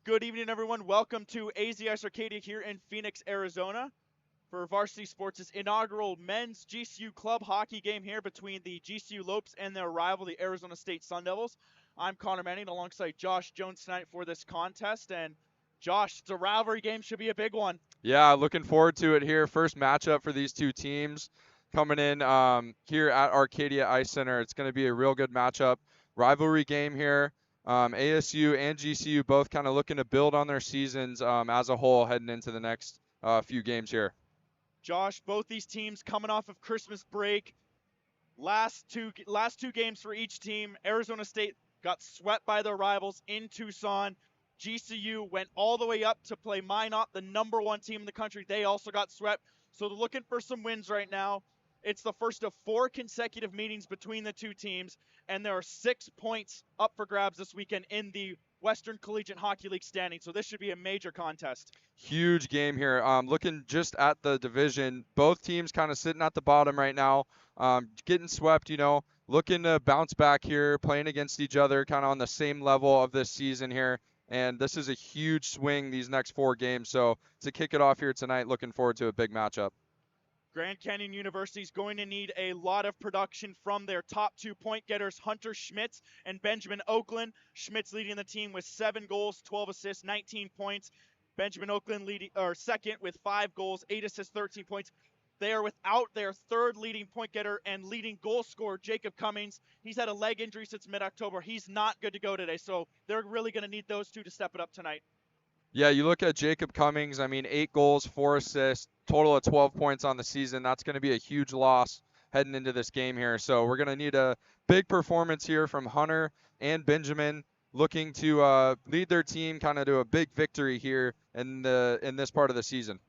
Good evening, everyone. Welcome to ASU Arcadia here in Phoenix, Arizona for Varsity Sports' inaugural men's GCU club hockey game here between the GCU Lopes and their rival, the Arizona State Sun Devils. I'm Connor Manning alongside Josh Jones tonight for this contest. And Josh, it's a rivalry game, should be a big one. Yeah, looking forward to it here. First matchup for these two teams coming in here at Arcadia Ice Center. It's going to be a real good matchup. Rivalry game here. ASU and GCU both kind of looking to build on their seasons as a whole heading into the next few games here. Josh, both these teams coming off of Christmas break. Last two games for each team. Arizona State got swept by their rivals in Tucson. GCU went all the way up to play Minot, the number one team in the country. They also got swept. So they're looking for some wins right now. It's the first of 4 consecutive meetings between the two teams, and there are 6 points up for grabs this weekend in the Western Collegiate Hockey League standing. So this should be a major contest. Huge game here. Looking just at the division, both teams kind of sitting at the bottom right now, getting swept, looking to bounce back here, playing against each other kind of on the same level of this season here. And this is a huge swing these next 4 games. So to kick it off here tonight, looking forward to a big matchup. Grand Canyon University is going to need a lot of production from their top 2 point getters, Hunter Schmitz and Benjamin Oakland. Schmitz leading the team with 7 goals, 12 assists, 19 points. Benjamin Oakland second with 5 goals, 8 assists, 13 points. They are without their third leading point getter and leading goal scorer, Jacob Cummings. He's had a leg injury since mid-October. He's not good to go today, so they're really going to need those two to step it up tonight. Yeah, you look at Jacob Cummings, 8 goals, 4 assists, total of 12 points on the season. That's going to be a huge loss heading into this game here. So we're going to need a big performance here from Hunter and Benjamin, looking to lead their team kind of to a big victory here in this part of the season.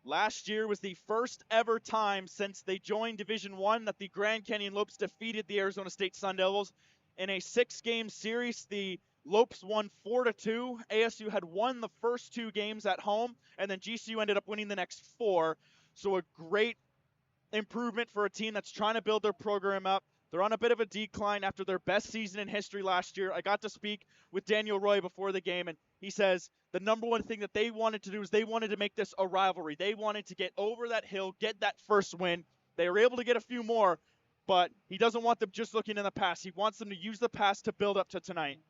Last year was the first ever time since they joined Division I that the Grand Canyon Lopes defeated the Arizona State Sun Devils. In a 6-game series, the Lopes won 4-2. ASU had won the first 2 games at home, and then GCU ended up winning the next 4. So a great improvement for a team that's trying to build their program up. They're on a bit of a decline after their best season in history last year. I got to speak with Daniel Roy before the game, and he says the number one thing that they wanted to do is they wanted to make this a rivalry. They wanted to get over that hill, get that first win. They were able to get a few more, but he doesn't want them just looking in the past. He wants them to use the past to build up to tonight.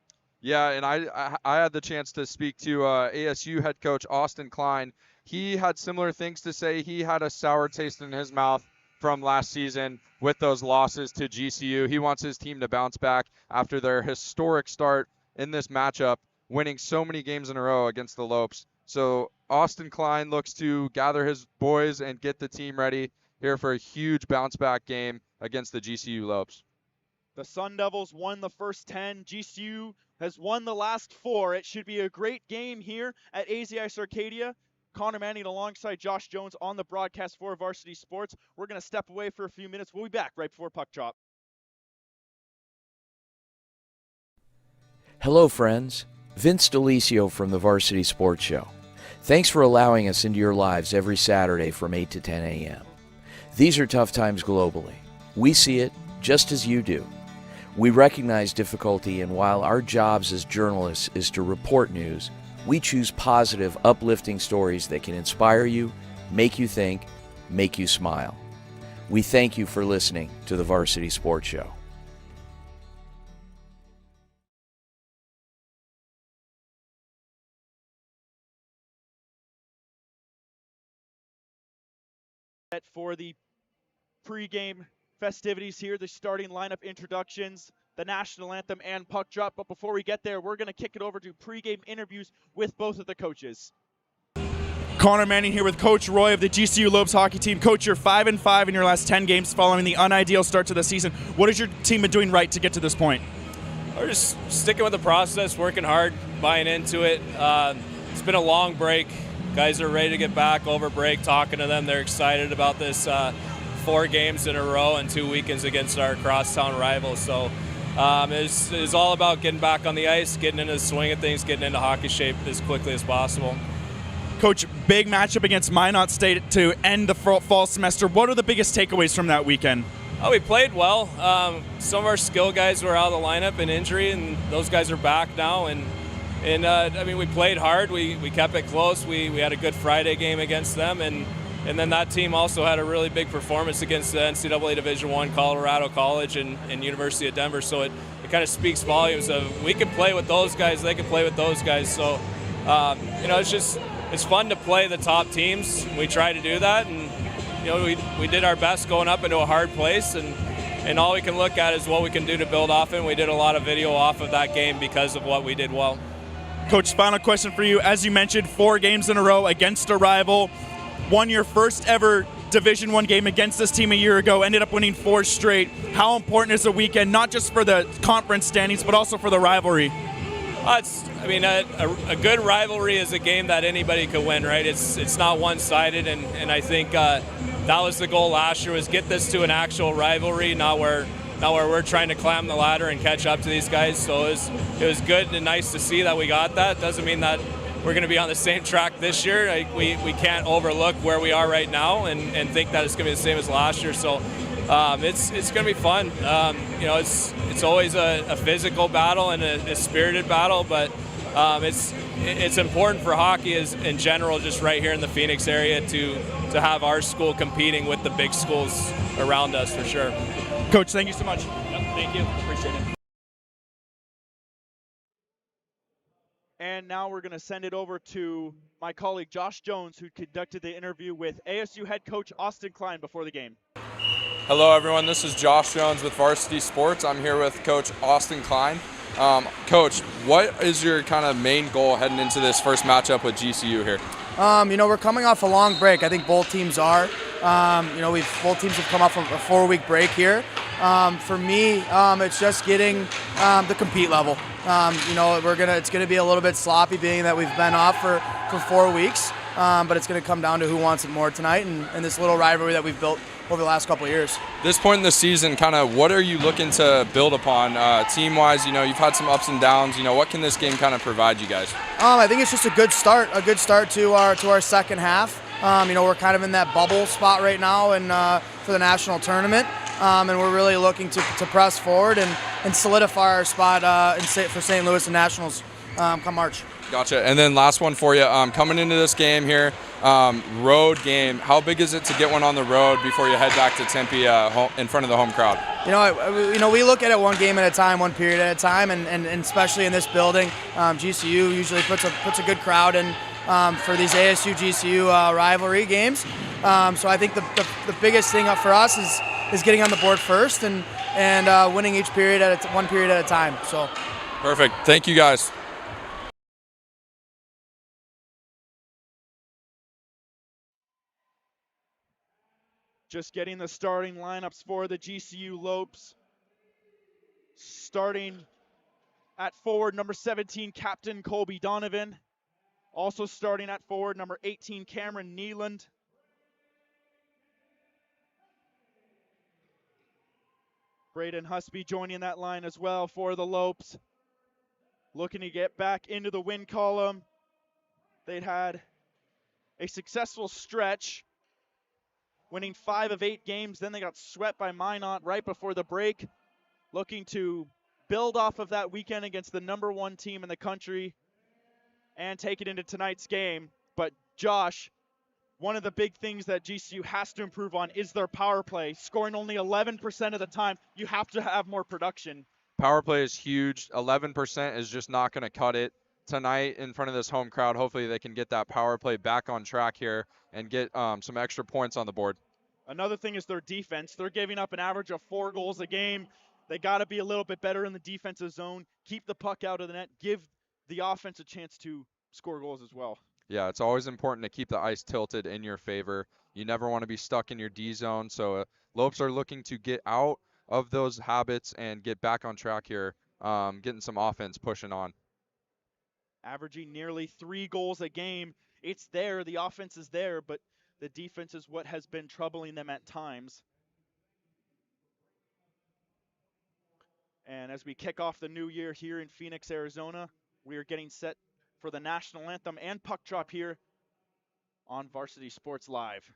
Yeah, and I had the chance to speak to ASU head coach Austin Klein. He had similar things to say. He had a sour taste in his mouth from last season with those losses to GCU. He wants his team to bounce back after their historic start in this matchup, winning so many games in a row against the Lopes. So Austin Klein looks to gather his boys and get the team ready here for a huge bounce back game against the GCU Lopes. The Sun Devils won the first 10. GCU has won the last 4. It should be a great game here at ASU Arcadia. Connor Manning alongside Josh Jones on the broadcast for Varsity Sports. We're going to step away for a few minutes. We'll be back right before puck drop. Hello, friends. Vince DeLisio from the Varsity Sports Show. Thanks for allowing us into your lives every Saturday from 8 to 10 a.m. These are tough times globally. We see it just as you do. We recognize difficulty, and while our jobs as journalists is to report news, we choose positive, uplifting stories that can inspire you, make you think, make you smile. We thank you for listening to the Varsity Sports Show. For the pregame festivities here, the starting lineup introductions, the national anthem, and puck drop. But before we get there, we're going to kick it over to pregame interviews with both of the coaches. Connor Manning here with Coach Roy of the GCU Lopes hockey team. Coach, you're 5-5 in your last 10 games following the unideal start to the season. What has your team been doing right to get to this point? We're just sticking with the process, working hard, buying into it. It's been a long break. Guys are ready to get back over break, talking to them. They're excited about this 4 games in a row and 2 weekends against our crosstown rivals. So it's all about getting back on the ice, getting into the swing of things, getting into hockey shape as quickly as possible. Coach, big matchup against Minot State to end the fall semester. What are the biggest takeaways from that weekend? Oh, we played well. Some of our skill guys were out of the lineup in injury, and those guys are back now. And And I mean, we played hard. We kept it close. We had a good Friday game against them, and then that team also had a really big performance against the NCAA Division I, Colorado College and University of Denver. So it kind of speaks volumes of we can play with those guys, they can play with those guys. So it's fun to play the top teams. We try to do that, and we did our best going up into a hard place, and all we can look at is what we can do to build off it. We did a lot of video off of that game because of what we did well. Coach, final question for you. As you mentioned, 4 games in a row against a rival. Won your first ever Division I game against this team a year ago, ended up winning 4 straight. How important is the weekend, not just for the conference standings, but also for the rivalry? A good rivalry is a game that anybody could win, right? It's not one-sided, and I think that was the goal last year, was get this to an actual rivalry, not where we're trying to climb the ladder and catch up to these guys. So it was good and nice to see that we got that. Doesn't mean that we're going to be on the same track this year. We can't overlook where we are right now and think that it's going to be the same as last year. So it's going to be fun. It's always a physical battle and a spirited battle, but it's important for hockey in general, just right here in the Phoenix area, to have our school competing with the big schools around us, for sure. Coach, thank you so much. Yep, thank you. Appreciate it. And now we're going to send it over to my colleague Josh Jones, who conducted the interview with ASU head coach Austin Klein before the game. Hello, everyone. This is Josh Jones with Varsity Sports. I'm here with Coach Austin Klein. Coach, what is your kind of main goal heading into this first matchup with GCU here? We're coming off a long break. I think both teams are. Both teams have come off a 4-week break here. For me, it's just getting the compete level. It's gonna be a little bit sloppy, being that we've been off for 4 weeks. But it's gonna come down to who wants it more tonight, and this little rivalry that we've built over the last couple of years. This point in the season, kind of what are you looking to build upon team-wise? You've had some ups and downs. What can this game kind of provide you guys? I think it's just a good start to our second half. We're kind of in that bubble spot right now and for the national tournament, and we're really looking to press forward and solidify our spot for St. Louis and Nationals come March. Gotcha. And then last one for you, coming into this game here, road game, how big is it to get one on the road before you head back to Tempe in front of the home crowd? We look at it one game at a time, one period at a time, and especially in this building, GCU usually puts a good crowd in for these ASU GCU rivalry games. So I think the biggest thing up for us is getting on the board first and winning each period one period at a time. So perfect. Thank you guys. Just getting the starting lineups for the GCU Lopes. Starting at forward, number 17, Captain Colby Donovan. Also starting at forward, number 18, Cameron Neeland. Braden Husby joining that line as well for the Lopes. Looking to get back into the win column. They'd had a successful stretch, winning 5 of 8 games. Then they got swept by Minot right before the break. Looking to build off of that weekend against the number 1 team in the country and take it into tonight's game. But Josh, one of the big things that GCU has to improve on is their power play. Scoring only 11% of the time, you have to have more production. Power play is huge. 11% is just not going to cut it tonight in front of this home crowd. Hopefully they can get that power play back on track here and get some extra points on the board. Another thing is their defense. They're giving up an average of 4 goals a game. They got to be a little bit better in the defensive zone, keep the puck out of the net, give the offense a chance to score goals as well. Yeah, it's always important to keep the ice tilted in your favor. You never want to be stuck in your D zone. So Lopes are looking to get out of those habits and get back on track here, getting some offense pushing on. Averaging nearly 3 goals a game. It's there. The offense is there, but the defense is what has been troubling them at times. And as we kick off the new year here in Phoenix, Arizona, we are getting set for the national anthem and puck drop here on Varsity Sports Live.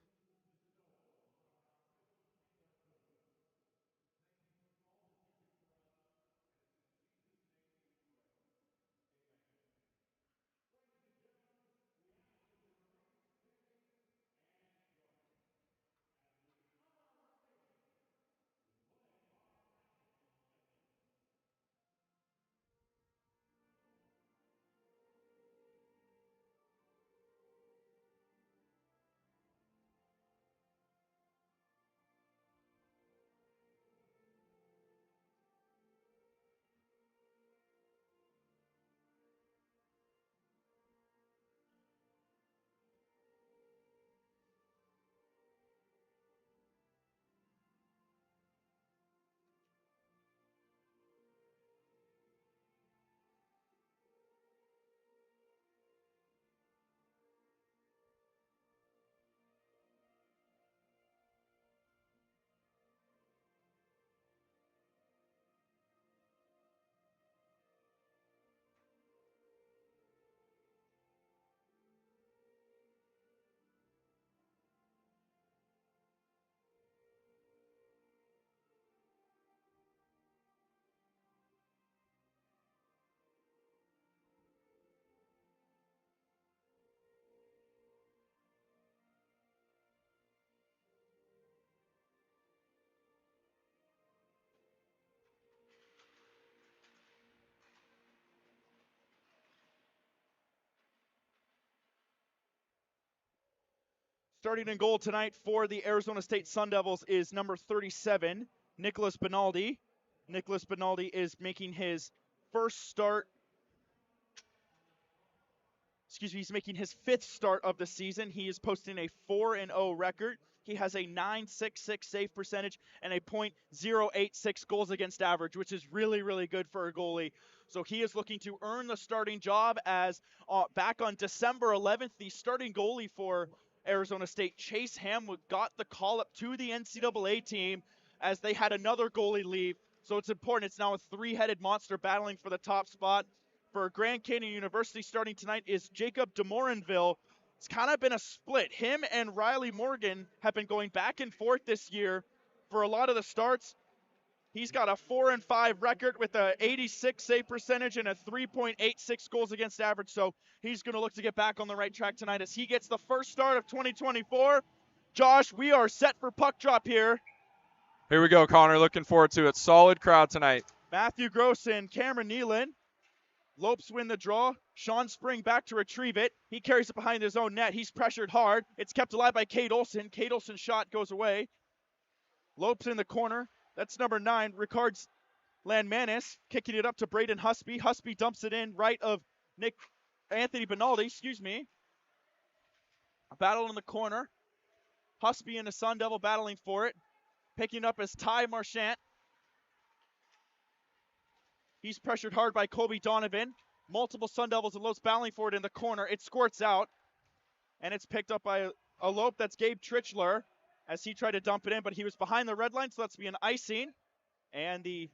Starting in goal tonight for the Arizona State Sun Devils is number 37, Nicholas Benaldi. Nicholas Benaldi is making his first start. He's making his 5th start of the season. He is posting a 4-0 record. He has a .966 save percentage and a .086 goals against average, which is really, really good for a goalie. So he is looking to earn the starting job as back on December 11th, the starting goalie for Arizona State, Chase Hamwood, got the call up to the NCAA team as they had another goalie leave. So it's important. It's now a 3-headed monster battling for the top spot. For Grand Canyon University starting tonight is Jacob DeMorinville. It's kind of been a split. Him and Riley Morgan have been going back and forth this year for a lot of the starts. He's got a 4-5 record with a 86 save percentage and a 3.86 goals against average. So he's going to look to get back on the right track tonight as he gets the first start of 2024. Josh, we are set for puck drop here. Here we go, Connor. Looking forward to it. Solid crowd tonight. Matthew Gross and Cameron Nealon. Lopes win the draw. Sean Spring back to retrieve it. He carries it behind his own net. He's pressured hard. It's kept alive by Cade Olson. Cade Olson's shot goes away. Lopes in the corner. That's number 9, Ricards Landmanis, kicking it up to Braden Husby. Husby dumps it in right of Anthony Benaldi, A battle in the corner. Husby and the Sun Devil battling for it. Picking up is Ty Marchant. He's pressured hard by Kobe Donovan. Multiple Sun Devils and Lopes battling for it in the corner. It squirts out. And it's picked up by a Lope. That's Gabe Trichler as he tried to dump it in, but he was behind the red line, so that's be an icing. And the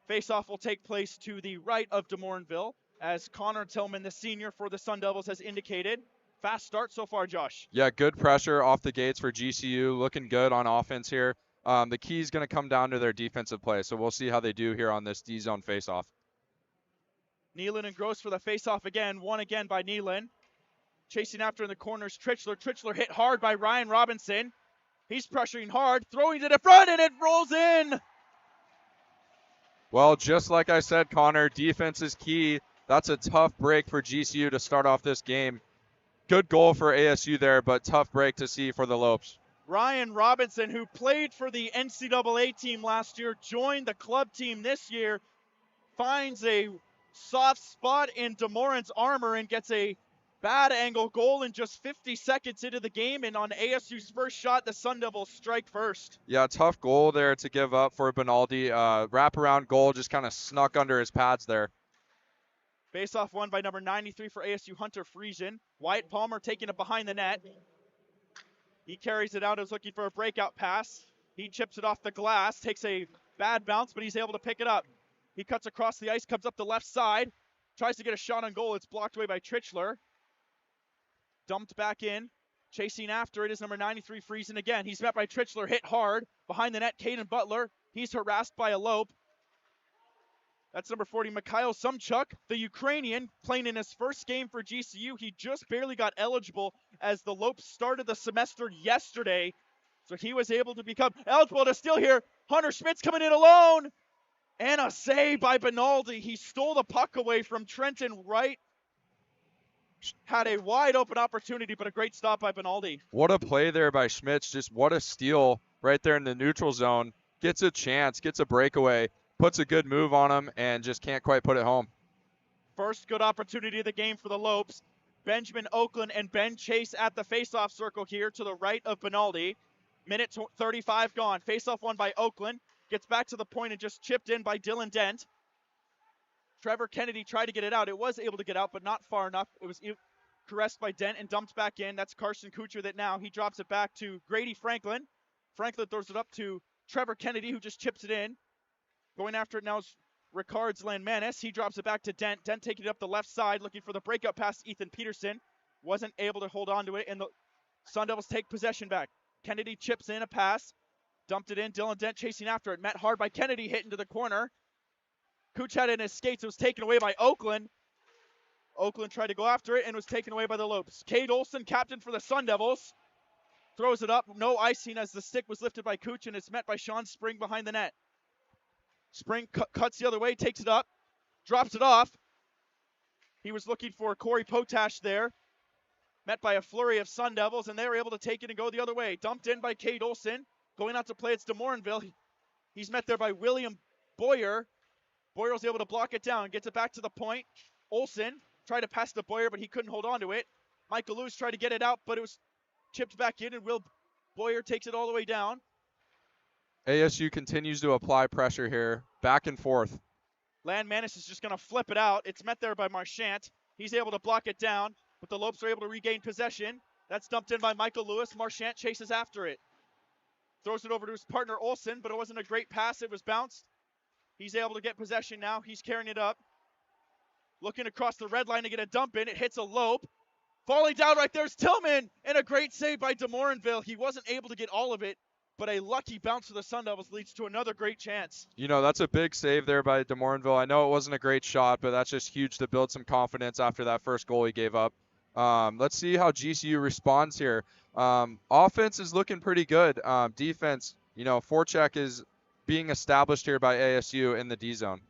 faceoff will take place to the right of DeMorinville as Connor Tillman, the senior for the Sun Devils, has indicated. Fast start so far, Josh. Yeah, good pressure off the gates for GCU. Looking good on offense here. The key is going to come down to their defensive play, so we'll see how they do here on this D-zone faceoff. Nealon and Gross for the faceoff again. Won again by Nealon. Chasing after in the corners, Trichler. Trichler hit hard by Ryan Robinson. He's pressuring hard, throwing to the front, and it rolls in. Well, just like I said, Connor, defense is key. That's a tough break for GCU to start off this game. Good goal for ASU there, but tough break to see for the Lopes. Ryan Robinson, who played for the NCAA team last year, joined the club team this year, finds a soft spot in DeMorin's armor and gets a bad angle goal in just 50 seconds into the game. And on ASU's first shot, the Sun Devils strike first. Yeah, tough goal there to give up for Benaldi. Wraparound goal just kind of snuck under his pads there. Face-off won by number 93 for ASU, Hunter Friesian. Wyatt Palmer taking it behind the net. He carries it out, is looking for a breakout pass. He chips it off the glass, takes a bad bounce, but he's able to pick it up. He cuts across the ice, comes up the left side, tries to get a shot on goal. It's blocked away by Trichler. Dumped back in. Chasing after it is number 93, Friesen again. He's met by Trichler, hit hard. Behind the net, Caden Butler. He's harassed by a Lope. That's number 40, Mikhail Sumchuk, the Ukrainian, playing in his first game for GCU. He just barely got eligible as the Lopes started the semester yesterday. So he was able to become eligible to steal here. Hunter Schmidt's coming in alone. And a save by Benaldi. He stole the puck away from Trenton Wright. Had a wide open opportunity, but a great stop by Benaldi. What a play there by Schmitz. Just what a steal right there in the neutral zone. Gets a chance, gets a breakaway. Puts a good move on him and just can't quite put it home. First good opportunity of the game for the Lopes. Benjamin Oakland and Ben Chase at the faceoff circle here to the right of Benaldi. Minute 35 gone. Faceoff won by Oakland. Gets back to the point and just chipped in by Dylan Dent. Trevor Kennedy tried to get it out. It was able to get out, but not far enough. It was caressed by Dent and dumped back in. That's Carson Kuchar that now he drops it back to Grady Franklin. Franklin throws it up to Trevor Kennedy, who just chips it in. Going after it now is Ricards Landmanis. He drops it back to Dent. Dent taking it up the left side, looking for the breakout pass. Ethan Peterson wasn't able to hold on to it, and the Sun Devils take possession back. Kennedy chips in a pass, dumped it in. Dylan Dent chasing after it. Met hard by Kennedy, hit into the corner. Cooch had it in his skates. It was taken away by Oakland. Oakland tried to go after it and was taken away by the Lopes. Cade Olson, captain for the Sun Devils, throws it up. No icing as the stick was lifted by Cooch, and it's met by Sean Spring behind the net. Spring cuts the other way, takes it up, drops it off. He was looking for Corey Potash there. met by a flurry of Sun Devils, and they were able to take it and go the other way. Dumped in by Cade Olson. Going out to play, it's DeMorinville. He's met there by William Boyer. Boyer was able to block it down, gets it back to the point. Olson tried to pass to Boyer, but he couldn't hold on to it. Michael Lewis tried to get it out, but it was chipped back in, and Will Boyer takes it all the way down. ASU continues to apply pressure here, back and forth. Landmanis is just going to flip it out. It's met there by Marchant. He's able to block it down, but the Lopes are able to regain possession. That's dumped in by Michael Lewis. Marchant chases after it. Throws it over to his partner Olson, but it wasn't a great pass. It was bounced. He's able to get possession now. He's carrying it up. Looking across the red line to get a dump in. It hits a Lope. Falling down right there's Tillman, and a great save by DeMorinville. He wasn't able to get all of it, but a lucky bounce for the Sun Devils leads to another great chance. You know, that's a big save there by DeMorinville. I know it wasn't a great shot, but that's just huge to build some confidence after that first goal he gave up. Let's see how GCU responds here. Offense is looking pretty good. Defense, you know, forecheck is being established here by ASU in the D zone.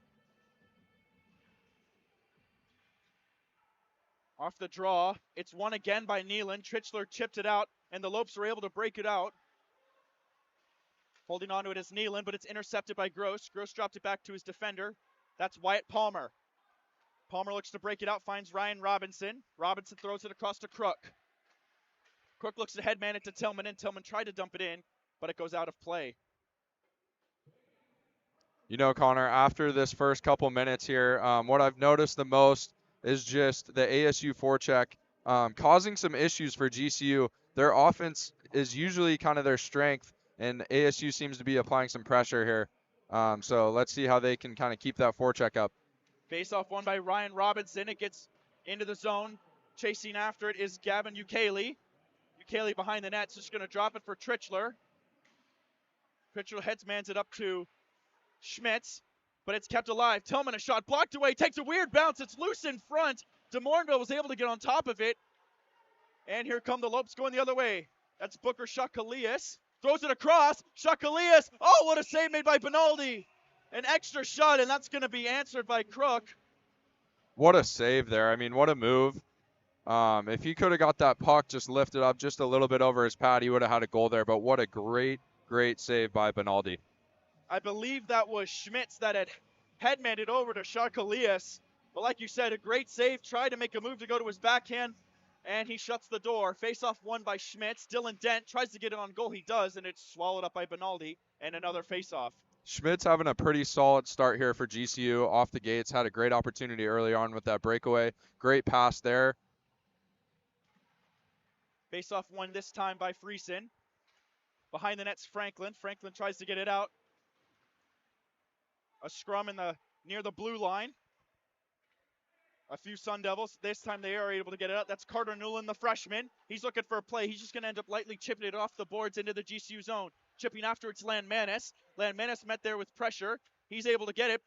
Off the draw, it's won again by Nealon. Trichler chipped it out, and the Lopes were able to break it out. Holding on to it is Nealon, but it's intercepted by Gross. Gross dropped it back to his defender. That's Wyatt Palmer. Palmer looks to break it out, finds Ryan Robinson. Robinson throws it across to Crook. Crook looks to headman it to Tillman, and Tillman tried to dump it in, but it goes out of play. You know, Connor, after this first couple minutes here, what I've noticed the most is just the ASU forecheck causing some issues for GCU. Their offense is usually kind of their strength, and ASU seems to be applying some pressure here. So let's see how they can kind of keep that forecheck up. Face-off won by Ryan Robinson. It gets into the zone. Chasing after it is Gavin Ukele. Ukele behind the net, so just going to drop it for Trichler. Trichler headsmans it up to Schmitz, but it's kept alive. Tillman, a shot blocked away, takes a weird bounce. It's loose in front. DeMorinville was able to get on top of it. And here come the Lopes going the other way. That's Booker Shakalias. Throws it across. Shakalias. Oh, what a save made by Benaldi. An extra shot, and that's going to be answered by Crook. What a save there. I mean, what a move. If he could have got that puck just lifted up just a little bit over his pad, he would have had a goal there. But what a great, great save by Benaldi. I believe that was Schmitz that had headmanned it over to Shakalias. But like you said, a great save. Tried to make a move to go to his backhand, and he shuts the door. Face-off won by Schmitz. Dylan Dent tries to get it on goal. He does, and it's swallowed up by Benaldi. And another face-off. Schmidt's having a pretty solid start here for GCU off the gates. Had a great opportunity early on with that breakaway. Great pass there. Face-off won this time by Friesen. Behind the net's Franklin. Franklin tries to get it out. A scrum near the blue line. A few Sun Devils. This time they are able to get it out. That's Carter Newland, the freshman. He's looking for a play. He's just going to end up lightly chipping it off the boards into the GCU zone. Chipping after it's Landmanis. Landmanis met there with pressure. He's able to get it.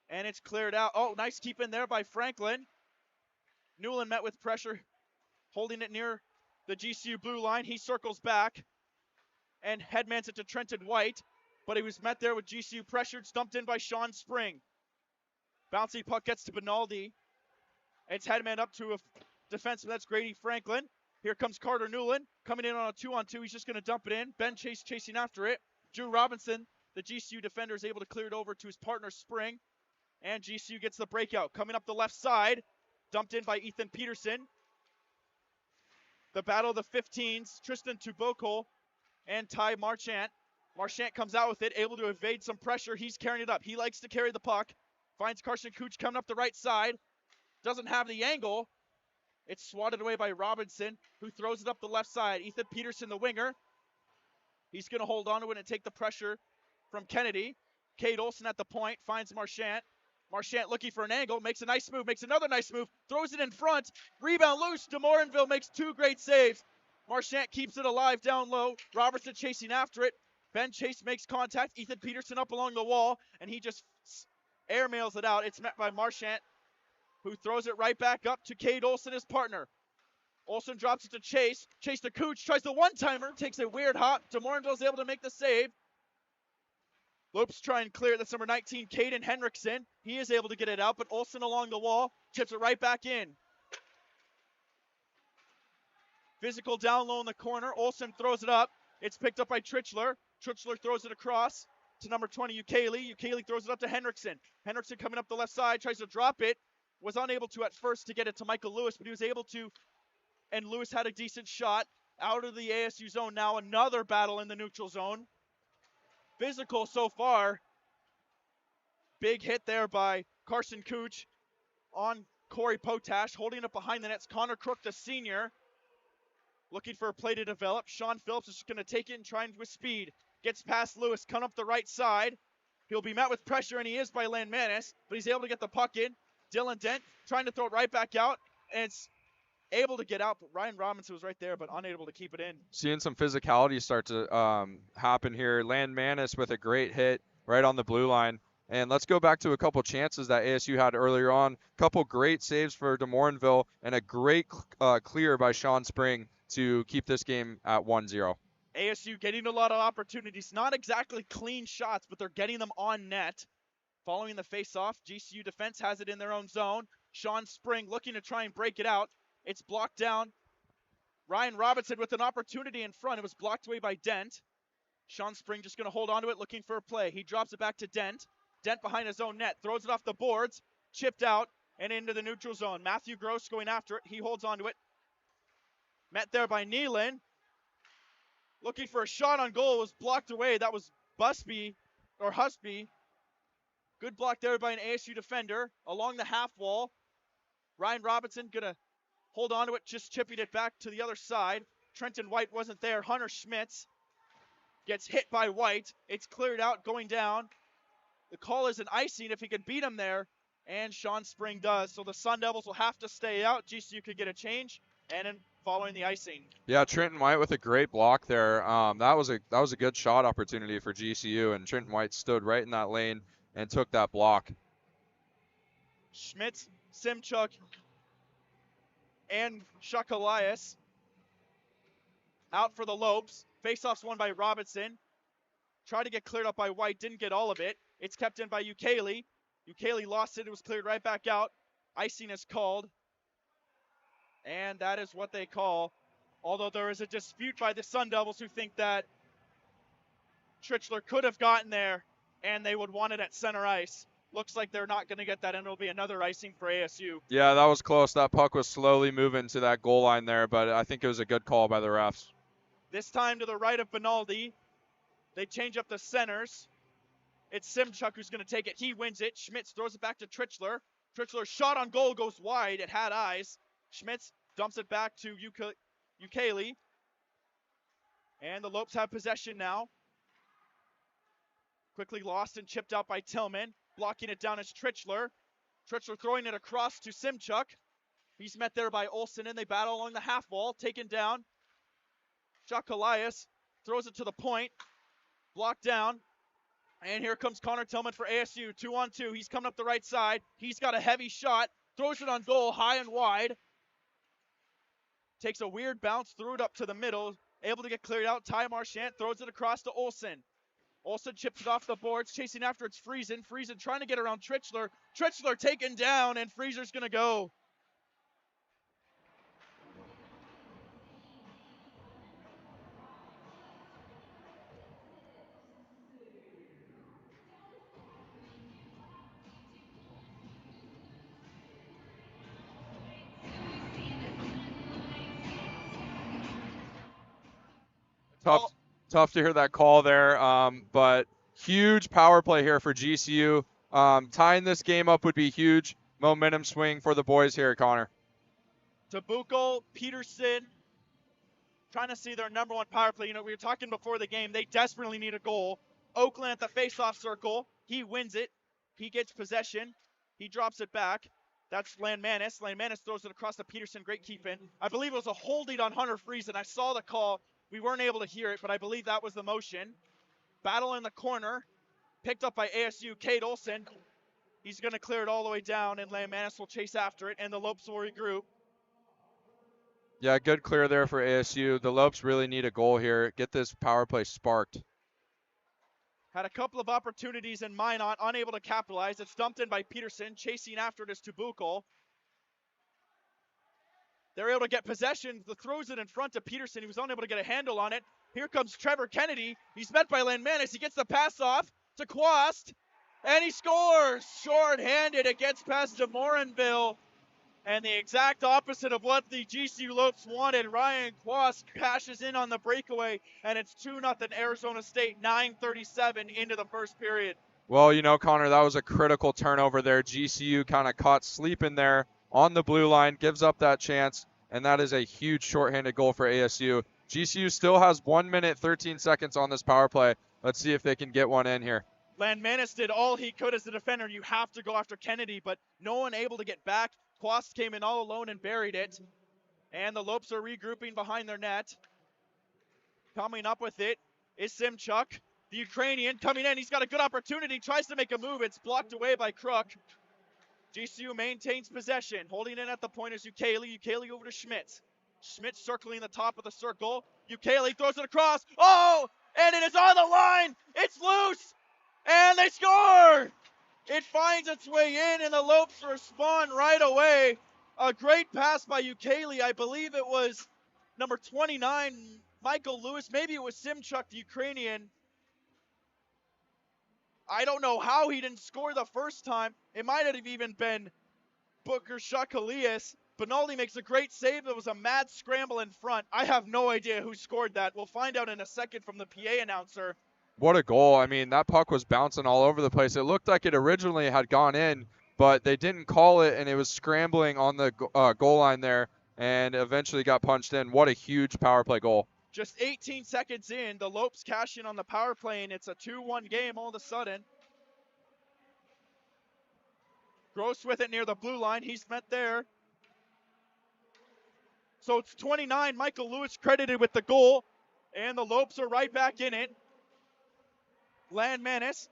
And it's cleared out. Oh, nice keep in there by Franklin. Newland met with pressure, holding it near the GCU blue line. He circles back and headmans it to Trenton White, but he was met there with GCU pressure. Stumped in by Sean Spring. Bouncy puck gets to Benaldi. It's headman up to a defenseman. That's Grady Franklin. Here comes Carter Newland coming in on a 2-on-2. He's just going to dump it in. Ben Chase chasing after it. Drew Robinson, the GCU defender, is able to clear it over to his partner Spring. And GCU gets the breakout. Coming up the left side. Dumped in by Ethan Peterson. The battle of the 15s. Tristan Tubokol and Ty Marchant. Marchant comes out with it, able to evade some pressure. He's carrying it up. He likes to carry the puck. Finds Carson Cooch coming up the right side. Doesn't have the angle. It's swatted away by Robinson, who throws it up the left side. Ethan Peterson, the winger. He's going to hold on to it and take the pressure from Kennedy. Cade Olson at the point, finds Marchant. Marchant looking for an angle, makes a nice move, makes another nice move, throws it in front. Rebound loose. DeMorinville makes two great saves. Marchant keeps it alive down low. Robertson chasing after it. Ben Chase makes contact. Ethan Peterson up along the wall, and he just airmails it out. It's met by Marchant, who throws it right back up to Cade Olson, his partner. Olson drops it to Chase. Chase to Cooch, tries the one-timer, takes a weird hop. DeMorinville's able to make the save. Lopes try and clear. That's number 19, Caden Henriksen. He is able to get it out, but Olson along the wall chips it right back in. Physical down low in the corner. Olsen throws it up. It's picked up by Trichler. Trichler throws it across to number 20, Ukele. Ukele throws it up to Henriksen. Henriksen coming up the left side, tries to drop it. Was unable to at first to get it to Michael Lewis, but he was able to, and Lewis had a decent shot out of the ASU zone. Now another battle in the neutral zone. Physical so far. Big hit there by Carson Cooch on Corey Potash, holding it behind the nets. Connor Crook, the senior, looking for a play to develop. Sean Phillips is just going to take it and try with speed. Gets past Lewis, coming up the right side. He'll be met with pressure, and he is by Landmanis, but he's able to get the puck in. Dylan Dent trying to throw it right back out, and it's able to get out, but Ryan Robinson was right there, but unable to keep it in. Seeing some physicality start to happen here. Landmanis with a great hit right on the blue line. And let's go back to a couple chances that ASU had earlier on. A couple great saves for DeMorinville and a great clear by Sean Spring to keep this game at 1-0. ASU getting a lot of opportunities. Not exactly clean shots, but they're getting them on net. Following the face-off, GCU defense has it in their own zone. Sean Spring looking to try and break it out. It's blocked down. Ryan Robinson with an opportunity in front. It was blocked away by Dent. Sean Spring just going to hold on to it, looking for a play. He drops it back to Dent. Dent behind his own net, throws it off the boards, chipped out, and into the neutral zone. Matthew Gross going after it. He holds on to it. Met there by Nealon. Looking for a shot on goal. It was blocked away. That was Husby. Good block there by an ASU defender along the half wall. Ryan Robinson going to hold on to it, just chipping it back to the other side. Trenton White wasn't there. Hunter Schmitz gets hit by White. It's cleared out, going down. The call is an icing if he could beat him there, and Sean Spring does. So the Sun Devils will have to stay out. GCU could get a change, and then following the icing. Yeah, Trenton White with a great block there. That was a good shot opportunity for GCU, and Trenton White stood right in that lane and took that block. Schmitz, Simchuk, and Chuck Elias out for the Lopes. Faceoff's won by Robinson. Tried to get cleared up by White, didn't get all of it. It's kept in by Ukele. Ukele lost it. It was cleared right back out. Icing is called. And that is what they call. Although there is a dispute by the Sun Devils who think that Trichler could have gotten there and they would want it at center ice. Looks like they're not going to get that, and it'll be another icing for ASU. Yeah, that was close. That puck was slowly moving to that goal line there, but I think it was a good call by the refs. This time to the right of Benaldi. They change up the centers. It's Simchuk who's going to take it. He wins it. Schmitz throws it back to Trichler. Trichler's shot on goal goes wide. It had eyes. Schmitz dumps it back to Ukele. And the Lopes have possession now. Quickly lost and chipped out by Tillman. Blocking it down is Trichler. Trichler throwing it across to Simchuk. He's met there by Olsen, and they battle along the half wall. Taken down. Chuck Elias throws it to the point. Blocked down. And here comes Connor Tillman for ASU. 2-on-2. He's coming up the right side. He's got a heavy shot. Throws it on goal, high and wide. Takes a weird bounce, threw it up to the middle. Able to get cleared out. Ty Marchant throws it across to Olsen. Olsen chips it off the boards, chasing after it's Friesen. Friesen trying to get around Trichler. Trichler taken down, and Friesen's going to go. Tough to hear that call there, but huge power play here for GCU. Tying this game up would be huge momentum swing for the boys here, Connor. Tabuco, Peterson, trying to see their number one power play. You know, we were talking before the game. They desperately need a goal. Oakland at the face-off circle. He wins it. He gets possession. He drops it back. That's Landmanis. Landmanis throws it across to Peterson. Great keep in. I believe it was a holding on Hunter Friesen. I saw the call. We weren't able to hear it, but I believe that was the motion. Battle in the corner. Picked up by ASU. Cade Olsen. He's going to clear it all the way down, and Landmanis will chase after it, and the Lopes will regroup. Yeah, good clear there for ASU. The Lopes really need a goal here. Get this power play sparked. Had a couple of opportunities in Minot, unable to capitalize. It's dumped in by Peterson. Chasing after it is Tabuco. They're able to get possession. Throws it in front to Peterson. He was unable to get a handle on it. Here comes Trevor Kennedy. He's met by Landmanis. He gets the pass off to Quast, and he scores. Short-handed. It gets past DeMorinville. And the exact opposite of what the GCU Lopes wanted. Ryan Quast cashes in on the breakaway, and it's 2-0 Arizona State, 9:37 into the first period. Well, you know, Connor, that was a critical turnover there. GCU kind of caught sleeping there on the blue line, gives up that chance, and that is a huge shorthanded goal for ASU. GCU still has 1 minute, 13 seconds on this power play. Let's see if they can get one in here. Landmanis did all he could as a defender. You have to go after Kennedy, but no one able to get back. Quast came in all alone and buried it. And the Lopes are regrouping behind their net. Coming up with it is Simchuk, the Ukrainian, coming in. He's got a good opportunity, tries to make a move. It's blocked away by Crook. GCU maintains possession. Holding in at the point is Ukele. Ukele over to Schmitz. Schmitz circling the top of the circle. Ukele throws it across. Oh, and it is on the line. It's loose. And they score. It finds its way in, and the Lopes respond right away. A great pass by Ukele. I believe it was number 29, Michael Lewis. Maybe it was Simchuk, the Ukrainian. I don't know how he didn't score the first time. It might have even been Booker Shakalias. Benaldi makes a great save. There was a mad scramble in front. I have no idea who scored that. We'll find out in a second from the PA announcer. What a goal. I mean, that puck was bouncing all over the place. It looked like it originally had gone in, but they didn't call it, and it was scrambling on the goal line there and eventually got punched in. What a huge power play goal. Just 18 seconds in, the Lopes cash in on the power play, and it's a 2-1 game all of a sudden. Gross with it near the blue line. He's met there. So it's 29. Michael Lewis credited with the goal, and the Lopes are right back in it. Landmanis.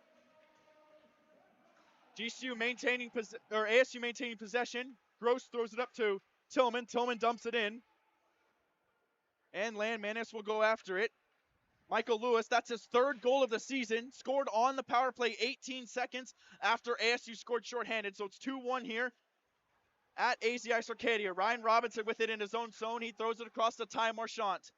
ASU maintaining possession. Gross throws it up to Tillman. Tillman dumps it in. And Landmanis will go after it. Michael Lewis, that's his third goal of the season. Scored on the power play 18 seconds after ASU scored shorthanded. So it's 2-1 here at AZI Arcadia. Ryan Robinson with it in his own zone. He throws it across to Ty Marchant.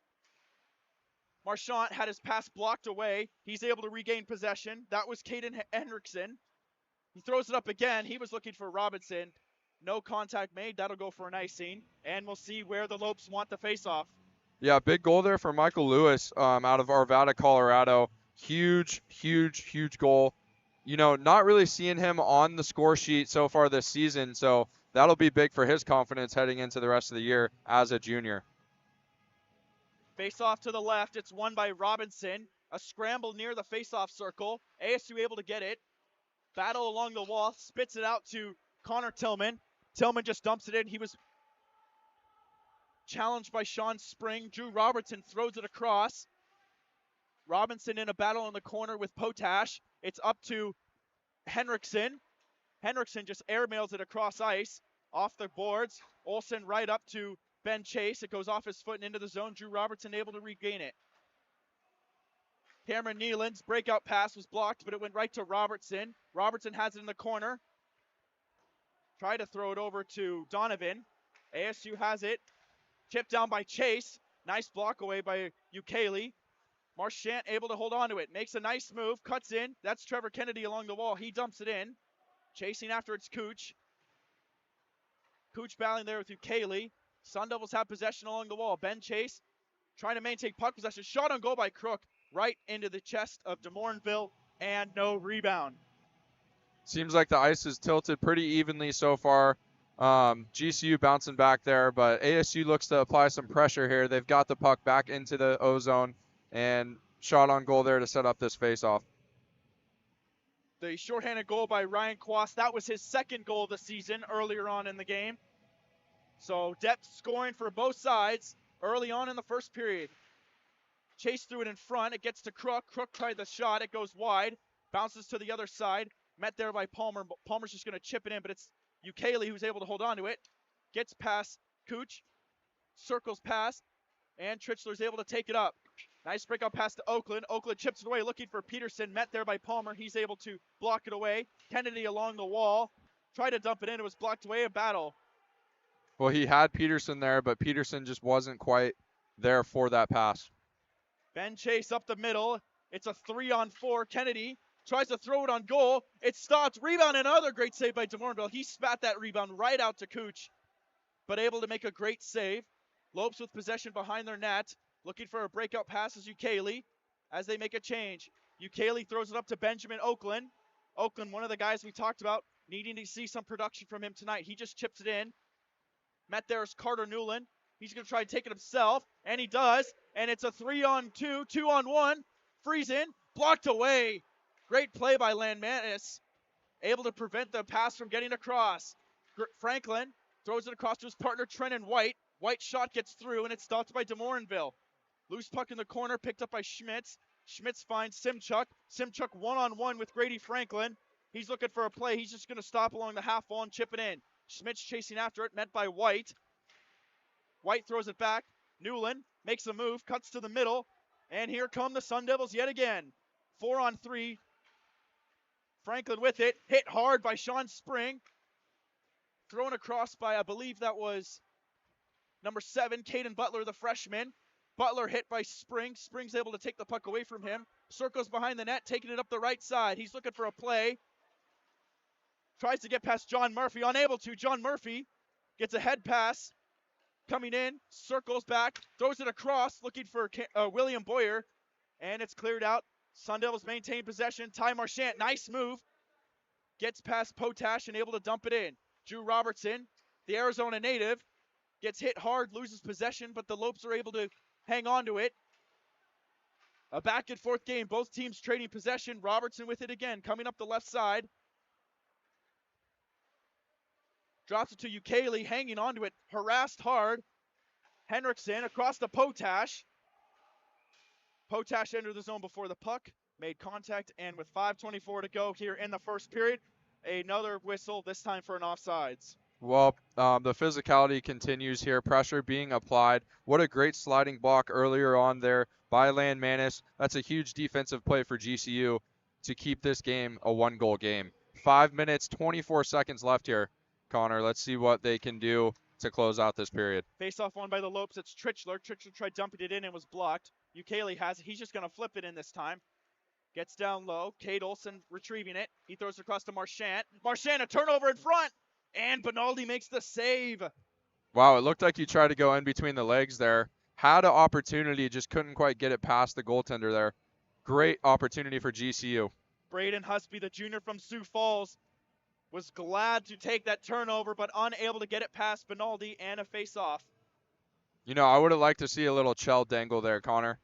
Marchant had his pass blocked away. He's able to regain possession. That was Caden Hendrickson. He throws it up again. He was looking for Robinson. No contact made. That'll go for an icing. And we'll see where the Lopes want the face-off. Yeah, big goal there for Michael Lewis out of Arvada, Colorado. Huge, huge, huge goal. You know, not really seeing him on the score sheet so far this season, so that'll be big for his confidence heading into the rest of the year as a junior. Face-off to the left. It's won by Robinson. A scramble near the face-off circle. ASU able to get it. Battle along the wall. Spits it out to Connor Tillman. Tillman just dumps it in. He was challenged by Sean Spring. Drew Robertson throws it across. Robinson in a battle in the corner with Potash. It's up to Henriksen. Henriksen just airmails it across ice. Off the boards. Olsen right up to Ben Chase. It goes off his foot and into the zone. Drew Robertson able to regain it. Cameron Nealon's breakout pass was blocked, but it went right to Robertson. Robertson has it in the corner. Tried to throw it over to Donovan. ASU has it. Tipped down by Chase. Nice block away by Ukele. Marchant able to hold on to it. Makes a nice move. Cuts in. That's Trevor Kennedy along the wall. He dumps it in. Chasing after it's Cooch. Cooch battling there with Ukele. Sun Devils have possession along the wall. Ben Chase trying to maintain puck possession. Shot on goal by Crook. Right into the chest of DeMorinville. And no rebound. Seems like the ice is tilted pretty evenly so far. GCU bouncing back there, but ASU looks to apply some pressure here. They've got the puck back into the O zone and shot on goal there to set up this face-off. The shorthanded goal by Ryan Quast. That was his second goal of the season earlier on in the game. So depth scoring for both sides early on in the first period. Chase threw it in front. It gets to Crook. Crook tried the shot. It goes wide. Bounces to the other side. Met there by Palmer. Palmer's just going to chip it in, but it's Ukele who's able to hold on to it. Gets past Cooch. Circles past. And Trichler's able to take it up. Nice breakout pass to Oakland. Oakland chips it away looking for Peterson. Met there by Palmer. He's able to block it away. Kennedy along the wall. Tried to dump it in. It was blocked away. A battle. Well, he had Peterson there, but Peterson just wasn't quite there for that pass. Ben Chase up the middle. It's a 3-on-4. Kennedy tries to throw it on goal. It stopped. Rebound, another great save by DeMornville. He spat that rebound right out to Cooch, but able to make a great save. Lopes with possession behind their net. Looking for a breakout pass is Ukele as they make a change. Ukele throws it up to Benjamin Oakland. Oakland, one of the guys we talked about, needing to see some production from him tonight. He just chips it in. Met there is Carter Newland. He's going to try and take it himself, and he does. And it's a 3-on-2, 2-on-1. Friesen, blocked away. Great play by Landmanis. Able to prevent the pass from getting across. Franklin throws it across to his partner, Trenton White. White shot gets through, and it's stopped by DeMorinville. Loose puck in the corner, picked up by Schmitz. Schmitz finds Simchuk. Simchuk one-on-one with Grady Franklin. He's looking for a play. He's just going to stop along the half wall and chip it in. Schmitz chasing after it, met by White. White throws it back. Newland makes a move, cuts to the middle, and here come the Sun Devils yet again. 4-on-3. Franklin with it, hit hard by Sean Spring. Thrown across by, I believe that was number 7, Caden Butler, the freshman. Butler hit by Spring. Spring's able to take the puck away from him. Circles behind the net, taking it up the right side. He's looking for a play. Tries to get past John Murphy, unable to. John Murphy gets a head pass. Coming in, circles back, throws it across, looking for William Boyer. And it's cleared out. Sun Devils maintain possession. Ty Marchant, nice move. Gets past Potash and able to dump it in. Drew Robertson, the Arizona native, gets hit hard, loses possession, but the Lopes are able to hang on to it. A back and forth game, both teams trading possession. Robertson with it again, coming up the left side. Drops it to Ukele, hanging onto it, harassed hard. Henriksen across to Potash. Potash entered the zone before the puck, made contact, and with 5:24 to go here in the first period, another whistle, this time for an offsides. Well, the physicality continues here. Pressure being applied. What a great sliding block earlier on there by Landmanis. That's a huge defensive play for GCU to keep this game a one-goal game. 5 minutes, 24 seconds left here, Connor. Let's see what they can do to close out this period. Face-off won by the Lopes. It's Trichler. Trichler tried dumping it in and was blocked. Ukele has it. He's just going to flip it in this time. Gets down low. Cade Olson retrieving it. He throws it across to Marchant. Marchant, a turnover in front. And Benaldi makes the save. Wow, it looked like he tried to go in between the legs there. Had an opportunity, just couldn't quite get it past the goaltender there. Great opportunity for GCU. Braden Husby, the junior from Sioux Falls, was glad to take that turnover, but unable to get it past Benaldi and a face-off. You know, I would have liked to see a little Chell dangle there, Connor.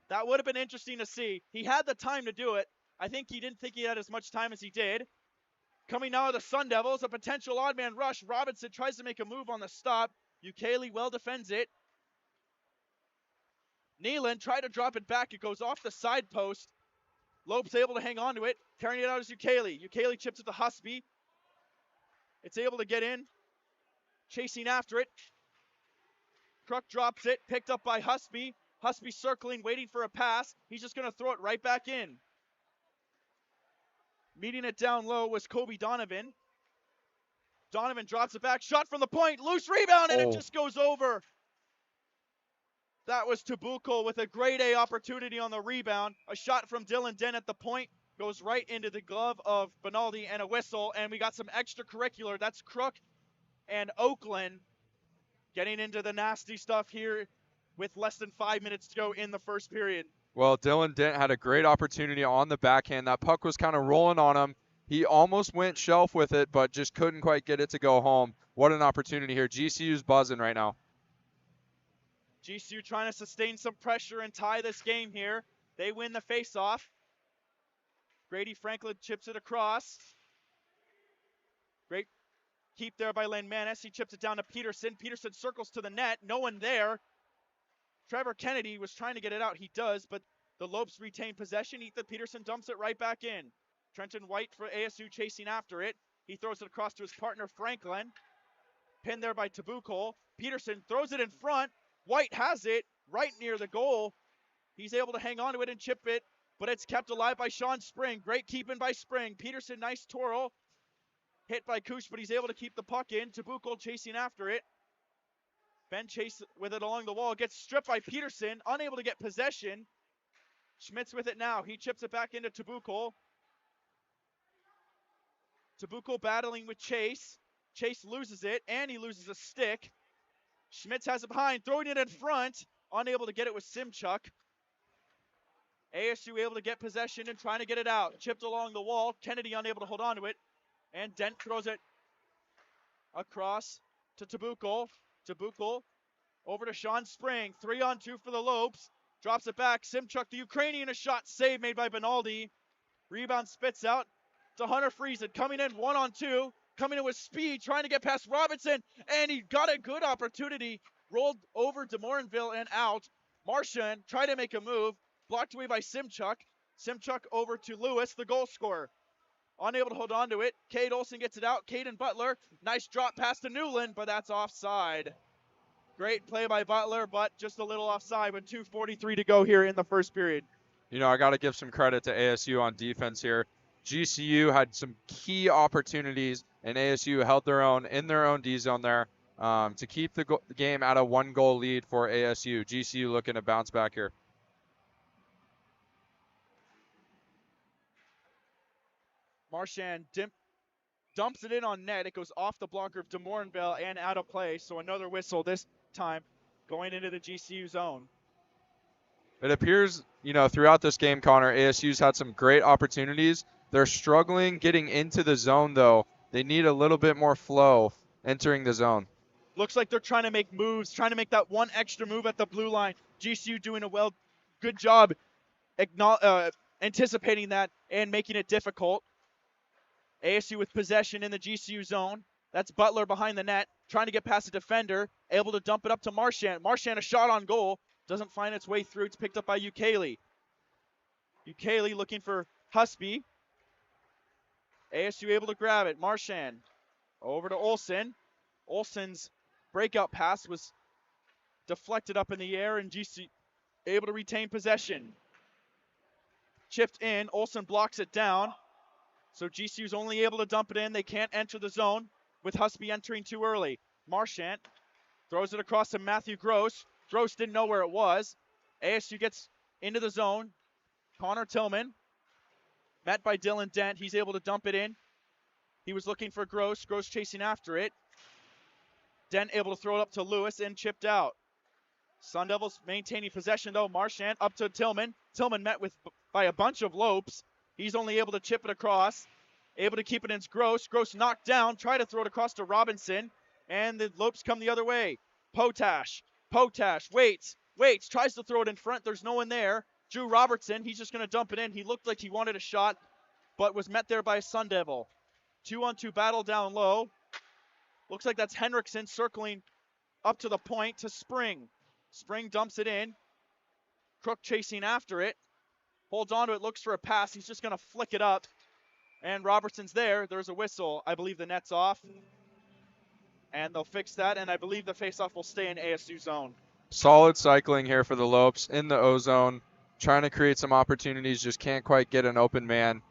That would have been interesting to see. He had the time to do it. I think he didn't think he had as much time as he did. Coming now are the Sun Devils, a potential odd man rush. Robinson tries to make a move on the stop. Ukele well defends it. Nealon tried to drop it back. It goes off the side post. Lopes able to hang on to it. Carrying it out is Ukele. Ukele chips it to Husby. It's able to get in. Chasing after it. Kruk drops it. Picked up by Husby. Husby circling, waiting for a pass. He's just going to throw it right back in. Meeting it down low was Kobe Donovan. Donovan drops it back. Shot from the point. Loose rebound, and it just goes over. That was Tabuco with a grade A opportunity on the rebound. A shot from Dylan Dent at the point goes right into the glove of Benaldi and a whistle. And we got some extracurricular. That's Crook and Oakland getting into the nasty stuff here with less than 5 minutes to go in the first period. Well, Dylan Dent had a great opportunity on the backhand. That puck was kind of rolling on him. He almost went shelf with it, but just couldn't quite get it to go home. What an opportunity here. GCU's buzzing right now. GCU trying to sustain some pressure and tie this game here. They win the face-off. Grady Franklin chips it across. Great keep there by Landmanis. He chips it down to Peterson. Peterson circles to the net. No one there. Trevor Kennedy was trying to get it out. He does, but the Lopes retain possession. Ethan Peterson dumps it right back in. Trenton White for ASU chasing after it. He throws it across to his partner, Franklin. Pinned there by Tabuco. Peterson throws it in front. White has it right near the goal. He's able to hang on to it and chip it, but it's kept alive by Sean Spring. Great keeping by Spring. Peterson, nice twirl. Hit by Kush, but he's able to keep the puck in. Tabuco chasing after it. Ben Chase with it along the wall, gets stripped by Peterson, unable to get possession. Schmitz with it now. He chips it back into Tabuco. Tabuco battling with Chase. Chase loses it, and he loses a stick. Schmitz has it behind, throwing it in front. Unable to get it with Simchuk. ASU able to get possession and trying to get it out. Chipped along the wall. Kennedy unable to hold on to it. And Dent throws it across to Tabuco. Tabuco over to Sean Spring. 3-on-2 for the Lopes. Drops it back. Simchuk, the Ukrainian, a shot save made by Benaldi. Rebound spits out to Hunter Friesen. Coming in 1-on-2. Coming in with speed. Trying to get past Robinson. And he got a good opportunity. Rolled over DeMorinville and out. Marchand tried to make a move. Blocked away by Simchuk. Simchuk over to Lewis, the goal scorer. Unable to hold on to it. Cade Olsen gets it out. Caden Butler. Nice drop pass to Newland, but that's offside. Great play by Butler, but just a little offside with 2:43 to go here in the first period. You know, I got to give some credit to ASU on defense here. GCU had some key opportunities, and ASU held their own in their own D zone there to keep the game at a 1-goal lead for ASU. GCU looking to bounce back here. Marchand dumps it in on net. It goes off the blocker of DeMorinville and out of play. So another whistle this time going into the GCU zone. It appears, you know, throughout this game, Connor, ASU's had some great opportunities. They're struggling getting into the zone, though. They need a little bit more flow entering the zone. Looks like they're trying to make moves, trying to make that one extra move at the blue line. GCU doing a good job anticipating that and making it difficult. ASU with possession in the GCU zone. That's Butler behind the net, trying to get past the defender, able to dump it up to Marchand. Marchand, a shot on goal, doesn't find its way through. It's picked up by Ukele. Ukele looking for Husby. ASU able to grab it. Marchand over to Olsen. Olsen's breakout pass was deflected up in the air, and GCU able to retain possession. Chipped in. Olsen blocks it down. So GCU's only able to dump it in. They can't enter the zone with Husby entering too early. Marchand throws it across to Matthew Gross. Gross didn't know where it was. ASU gets into the zone. Connor Tillman met by Dylan Dent. He's able to dump it in. He was looking for Gross. Gross chasing after it. Dent able to throw it up to Lewis and chipped out. Sun Devils maintaining possession though. Marchand up to Tillman. Tillman met by a bunch of Lopes. He's only able to chip it across. Able to keep it in Gross. Gross knocked down. Try to throw it across to Robinson. And the Lopes come the other way. Potash waits. Tries to throw it in front. There's no one there. Drew Robertson. He's just going to dump it in. He looked like he wanted a shot, but was met there by a Sun Devil. 2-on-2 battle down low. Looks like that's Henriksen circling up to the point to Spring. Spring dumps it in. Crook chasing after it. Holds on to it, looks for a pass. He's just going to flick it up. And Robertson's there. There's a whistle. I believe the net's off. And they'll fix that, and I believe the faceoff will stay in ASU zone. Solid cycling here for the Lopes in the O zone. Trying to create some opportunities, just can't quite get an open man.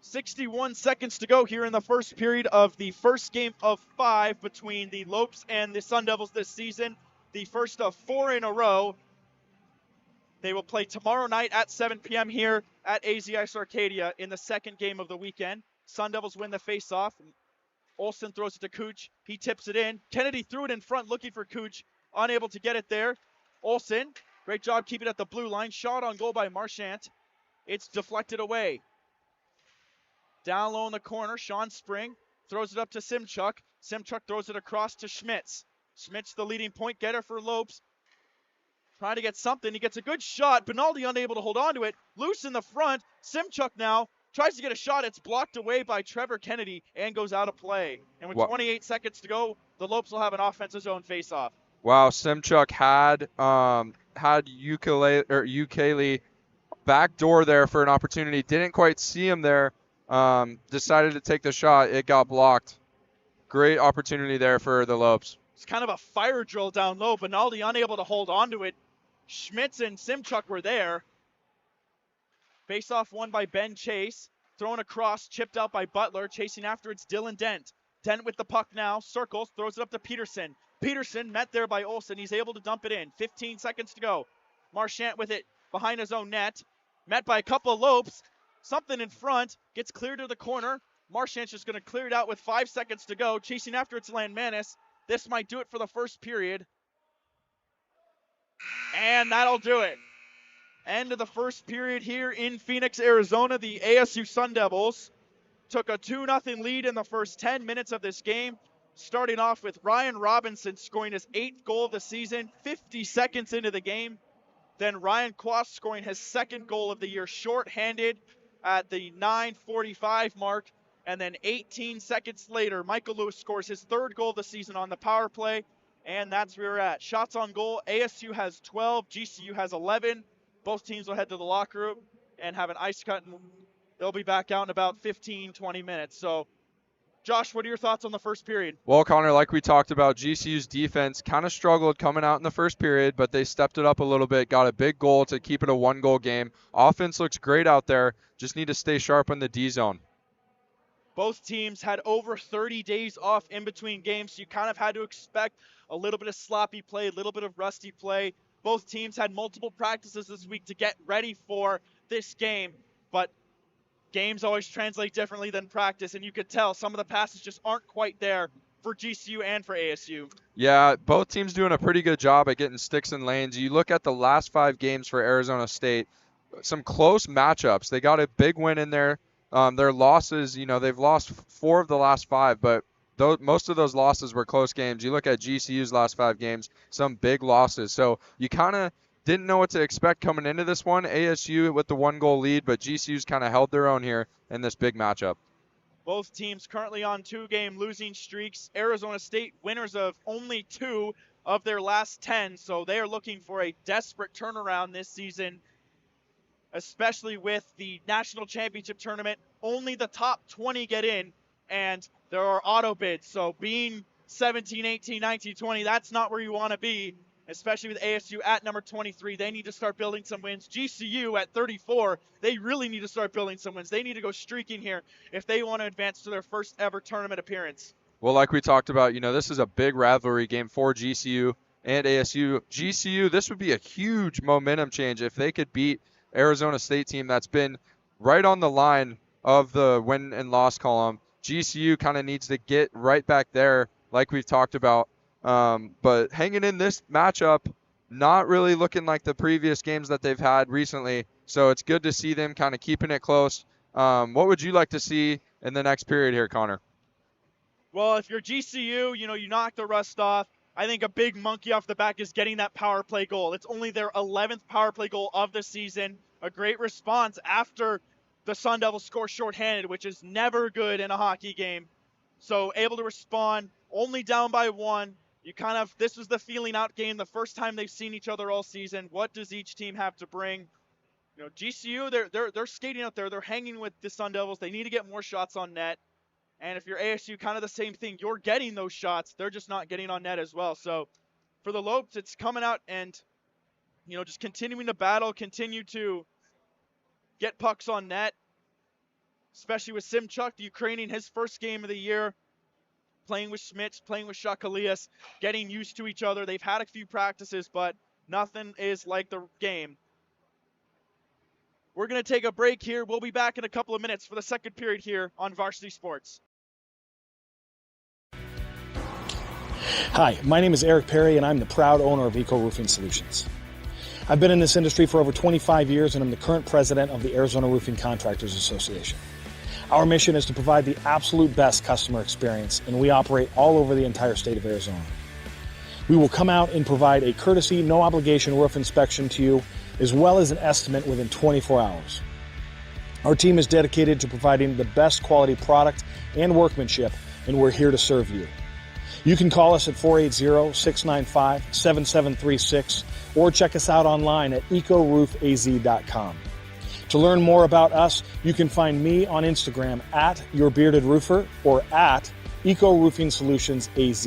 61 seconds to go here in the first period of the first game of 5 between the Lopes and the Sun Devils this season. The first of 4 in a row. They will play tomorrow night at 7 p.m. here at AZ Ice Arcadia in the second game of the weekend. Sun Devils win the faceoff. Olsen throws it to Cooch. He tips it in. Kennedy threw it in front looking for Cooch. Unable to get it there. Olsen, great job keeping it at the blue line. Shot on goal by Marchand. It's deflected away. Down low in the corner, Sean Spring throws it up to Simchuk. Simchuk throws it across to Schmitz. Schmitz, the leading point getter for Lopes. Trying to get something. He gets a good shot. Benaldi unable to hold on to it. Loose in the front. Simchuk now tries to get a shot. It's blocked away by Trevor Kennedy and goes out of play. And with 28 seconds to go, the Lopes will have an offensive zone faceoff. Wow, Simchuk had Ukele backdoor there for an opportunity. Didn't quite see him there. Decided to take the shot. It got blocked. Great opportunity there for the Lopes. It's kind of a fire drill down low. Benaldi unable to hold on to it. Schmitz and Simchuk were there. Face-off won by Ben Chase. Thrown across, chipped out by Butler. Chasing after it's Dylan Dent. Dent with the puck now, circles, throws it up to Peterson. Peterson met there by Olsen. He's able to dump it in. 15 seconds to go. Marchant with it behind his own net. Met by a couple of Lopes. Something in front. Gets cleared to the corner. Marchant's just going to clear it out with 5 seconds to go. Chasing after it's Landmanis. This might do it for the first period. And that'll do it. End of the first period here in Phoenix, Arizona. The ASU Sun Devils took a 2-0 lead in the first 10 minutes of this game, starting off with Ryan Robinson scoring his 8th goal of the season, 50 seconds into the game. Then Ryan Quast scoring his 2nd goal of the year, shorthanded at the 9:45 mark. And then 18 seconds later, Michael Lewis scores his 3rd goal of the season on the power play. And that's where we're at. Shots on goal, ASU has 12, GCU has 11. Both teams will head to the locker room and have an ice cut, and they'll be back out in about 15, 20 minutes. So, Josh, what are your thoughts on the first period? Well, Connor, like we talked about, GCU's defense kind of struggled coming out in the first period, but they stepped it up a little bit, got a big goal to keep it a 1-goal game. Offense looks great out there. Just need to stay sharp in the D zone. Both teams had over 30 days off in between games, so you kind of had to expect a little bit of sloppy play, a little bit of rusty play. Both teams had multiple practices this week to get ready for this game, but games always translate differently than practice, and you could tell some of the passes just aren't quite there for GCU and for ASU. Yeah, both teams doing a pretty good job at getting sticks in lanes. You look at the last 5 games for Arizona State, some close matchups. They got a big win in there. Their losses, they've lost 4 of the last 5, but most of those losses were close games. You look at GCU's last 5 games, some big losses. So you kind of didn't know what to expect coming into this one. ASU with the 1-goal lead, but GCU's kind of held their own here in this big matchup. Both teams currently on 2-game losing streaks. Arizona State winners of only 2 of their last 10, so they are looking for a desperate turnaround this season, especially with the national championship tournament. Only the top 20 get in, and there are auto bids. So being 17, 18, 19, 20, that's not where you want to be, especially with ASU at number 23. They need to start building some wins. GCU at 34, they really need to start building some wins. They need to go streaking here if they want to advance to their first ever tournament appearance. Well, like we talked about, this is a big rivalry game for GCU and ASU. GCU, this would be a huge momentum change if they could beat Arizona State team that's been right on the line of the win and loss column. GCU kind of needs to get right back there like we've talked about. But hanging in this matchup, not really looking like the previous games that they've had recently. So it's good to see them kind of keeping it close. What would you like to see in the next period here, Connor? Well, if you're GCU, you knock the rust off. I think a big monkey off the back is getting that power play goal. It's only their 11th power play goal of the season. A great response after the Sun Devils score shorthanded, which is never good in a hockey game. So able to respond, only down by 1. This was the feeling out game, the first time they've seen each other all season. What does each team have to bring? GCU, they're skating out there. They're hanging with the Sun Devils. They need to get more shots on net. And if you're ASU, kind of the same thing. You're getting those shots. They're just not getting on net as well. So for the Lopes, it's coming out and, just continuing to battle, continue to get pucks on net, especially with Simchuk, the Ukrainian, his first game of the year, playing with Schmitz, playing with Shakalias, getting used to each other. They've had a few practices, but nothing is like the game. We're going to take a break here. We'll be back in a couple of minutes for the second period here on Varsity Sports. Hi, my name is Eric Perry, and I'm the proud owner of Eco Roofing Solutions. I've been in this industry for over 25 years, and I'm the current president of the Arizona Roofing Contractors Association. Our mission is to provide the absolute best customer experience, and we operate all over the entire state of Arizona. We will come out and provide a courtesy, no-obligation roof inspection to you, as well as an estimate within 24 hours. Our team is dedicated to providing the best quality product and workmanship, and we're here to serve you. You can call us at 480-695-7736 or check us out online at ecoroofaz.com. To learn more about us, you can find me on Instagram at YourBeardedRoofer or at Eco Roofing Solutions AZ.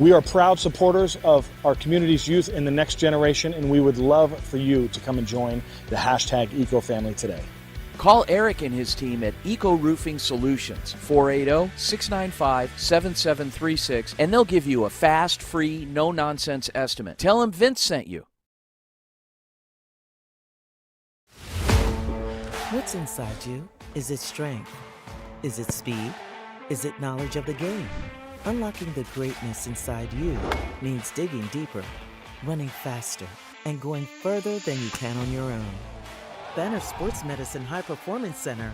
We are proud supporters of our community's youth and the next generation, and we would love for you to come and join the hashtag Eco Family today. Call Eric and his team at Eco Roofing Solutions, 480-695-7736, and they'll give you a fast, free, no-nonsense estimate. Tell them Vince sent you. What's inside you? Is it strength? Is it speed? Is it knowledge of the game? Unlocking the greatness inside you means digging deeper, running faster, and going further than you can on your own. Banner Sports Medicine High Performance Center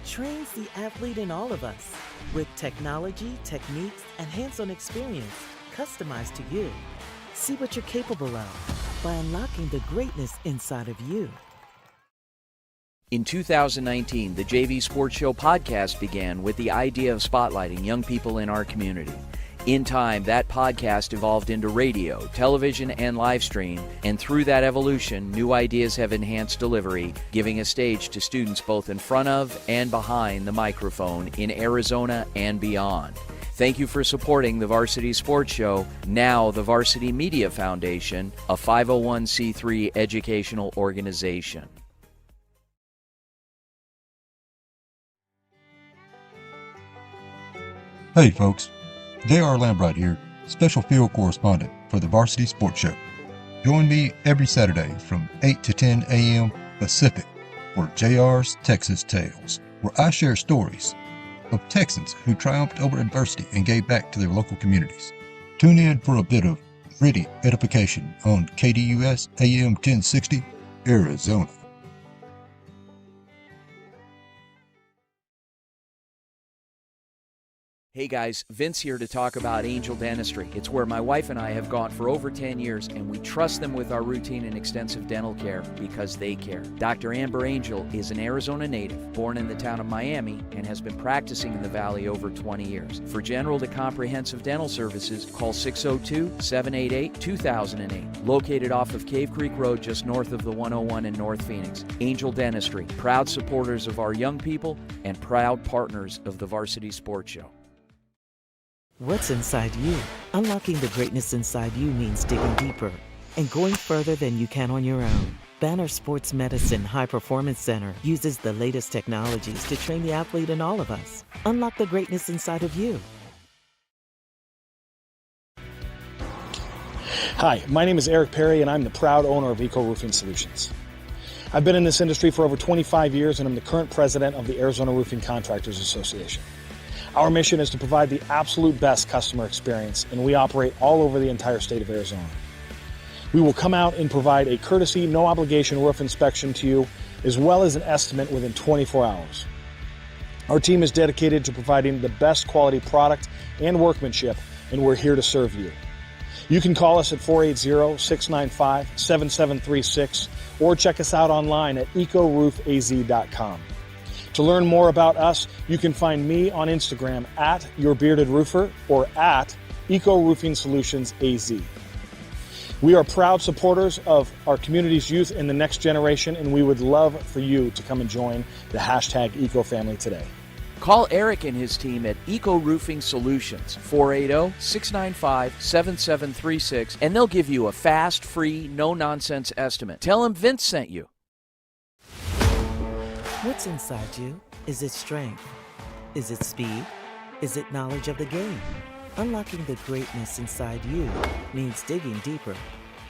trains the athlete in all of us with technology, techniques, and hands-on experience customized to you. See what you're capable of by unlocking the greatness inside of you. In 2019, the JV Sports Show podcast began with the idea of spotlighting young people in our community. In time, that podcast evolved into radio, television, and live stream, and through that evolution, new ideas have enhanced delivery, giving a stage to students both in front of and behind the microphone in Arizona and beyond. Thank you for supporting the Varsity Sports Show, now the Varsity Media Foundation, a 501c3 educational organization. Hey folks, J.R. Lambright here, special field correspondent for the Varsity Sports Show. Join me every Saturday from 8 to 10 a.m. Pacific for JR's Texas Tales, where I share stories of Texans who triumphed over adversity and gave back to their local communities. Tune in for a bit of gritty edification on KDUS AM 1060, Arizona. Hey guys, Vince here to talk about Angel Dentistry. It's where my wife and I have gone for over 10 years, and we trust them with our routine and extensive dental care because they care. Dr. Amber Angel is an Arizona native, born in the town of Miami, and has been practicing in the Valley over 20 years. For general to comprehensive dental services, call 602-788-2008. Located off of Cave Creek Road just north of the 101 in North Phoenix. Angel Dentistry, proud supporters of our young people and proud partners of the Varsity Sports Show. What's inside you? Unlocking the greatness inside you means digging deeper and going further than you can on your own. Banner Sports Medicine High Performance Center uses the latest technologies to train the athlete in all of us. Unlock the greatness inside of you. Hi, my name is Eric Perry, and I'm the proud owner of Eco Roofing Solutions. I've been in this industry for over 25 years, and I'm the current president of the Arizona Roofing Contractors Association. Our mission is to provide the absolute best customer experience, and we operate all over the entire state of Arizona. We will come out and provide a courtesy, no-obligation roof inspection to you, as well as an estimate within 24 hours. Our team is dedicated to providing the best quality product and workmanship, and we're here to serve you. You can call us at 480-695-7736 or check us out online at ecoroofaz.com. To learn more about us, you can find me on Instagram at YourBeardedRoofer or at Eco Roofing Solutions AZ. We are proud supporters of our community's youth and the next generation, and we would love for you to come and join the hashtag Eco family today. Call Eric and his team at Eco Roofing Solutions, 480-695-7736, and they'll give you a fast, free, no-nonsense estimate. Tell them Vince sent you. What's inside you? Is it strength? Is it speed? Is it knowledge of the game? Unlocking the greatness inside you means digging deeper,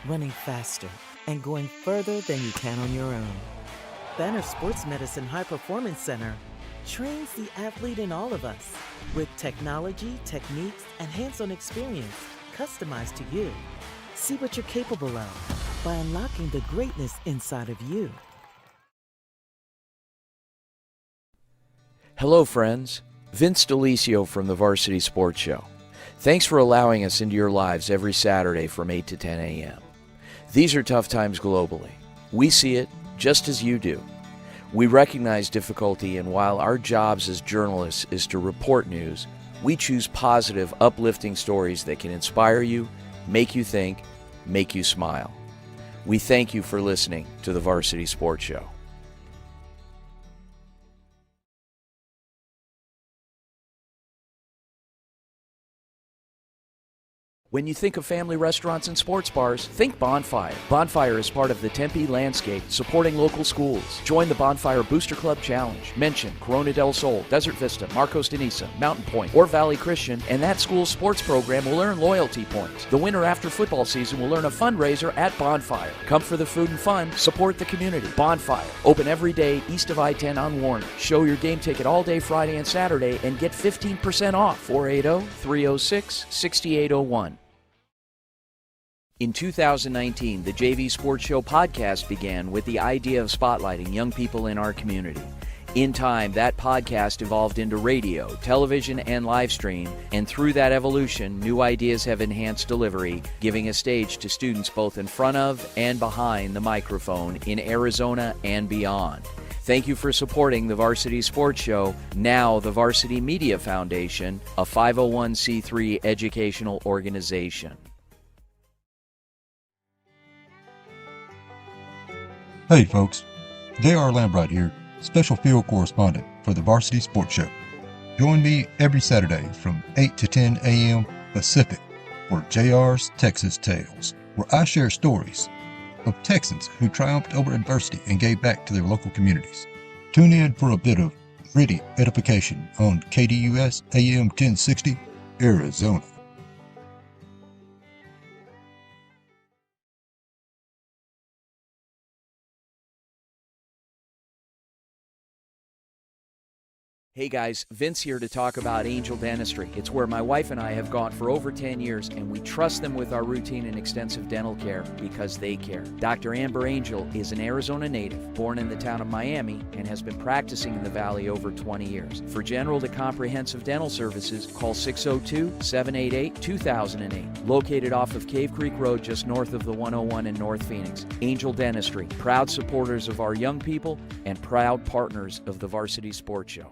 running faster, and going further than you can on your own. Banner Sports Medicine High Performance Center trains the athlete in all of us with technology, techniques, and hands-on experience customized to you. See what you're capable of by unlocking the greatness inside of you. Hello, friends. Vince DeLisio from the Varsity Sports Show. Thanks for allowing us into your lives every Saturday from 8 to 10 a.m. These are tough times globally. We see it just as you do. We recognize difficulty, and while our jobs as journalists is to report news, we choose positive, uplifting stories that can inspire you, make you think, make you smile. We thank you for listening to the Varsity Sports Show. When you think of family restaurants and sports bars, think Bonfire. Bonfire is part of the Tempe landscape, supporting local schools. Join the Bonfire Booster Club Challenge. Mention Corona del Sol, Desert Vista, Marcos de Niza, Mountain Point, or Valley Christian, and that school's sports program will earn loyalty points. The winner after football season will earn a fundraiser at Bonfire. Come for the food and fun, support the community. Bonfire, open every day east of I-10 on Warner. Show your game ticket all day Friday and Saturday and get 15% off. 480-306-6801. In 2019, the JV Sports Show podcast began with the idea of spotlighting young people in our community. In time, that podcast evolved into radio, television, and live stream, and through that evolution, new ideas have enhanced delivery, giving a stage to students both in front of and behind the microphone in Arizona and beyond. Thank you for supporting the Varsity Sports Show, now the Varsity Media Foundation, a 501c3 educational organization. Hey folks, J.R. Lambright here, special field correspondent for the Varsity Sports Show. Join me every Saturday from 8 to 10 a.m. Pacific for JR's Texas Tales, where I share stories of Texans who triumphed over adversity and gave back to their local communities. Tune in for a bit of gritty edification on KDUS AM 1060, Arizona. Hey guys, Vince here to talk about Angel Dentistry. It's where my wife and I have gone for over 10 years, and we trust them with our routine and extensive dental care because they care. Dr. Amber Angel is an Arizona native, born in the town of Miami, and has been practicing in the Valley over 20 years. For general to comprehensive dental services, call 602-788-2008. Located off of Cave Creek Road just north of the 101 in North Phoenix. Angel Dentistry, proud supporters of our young people and proud partners of the Varsity Sports Show.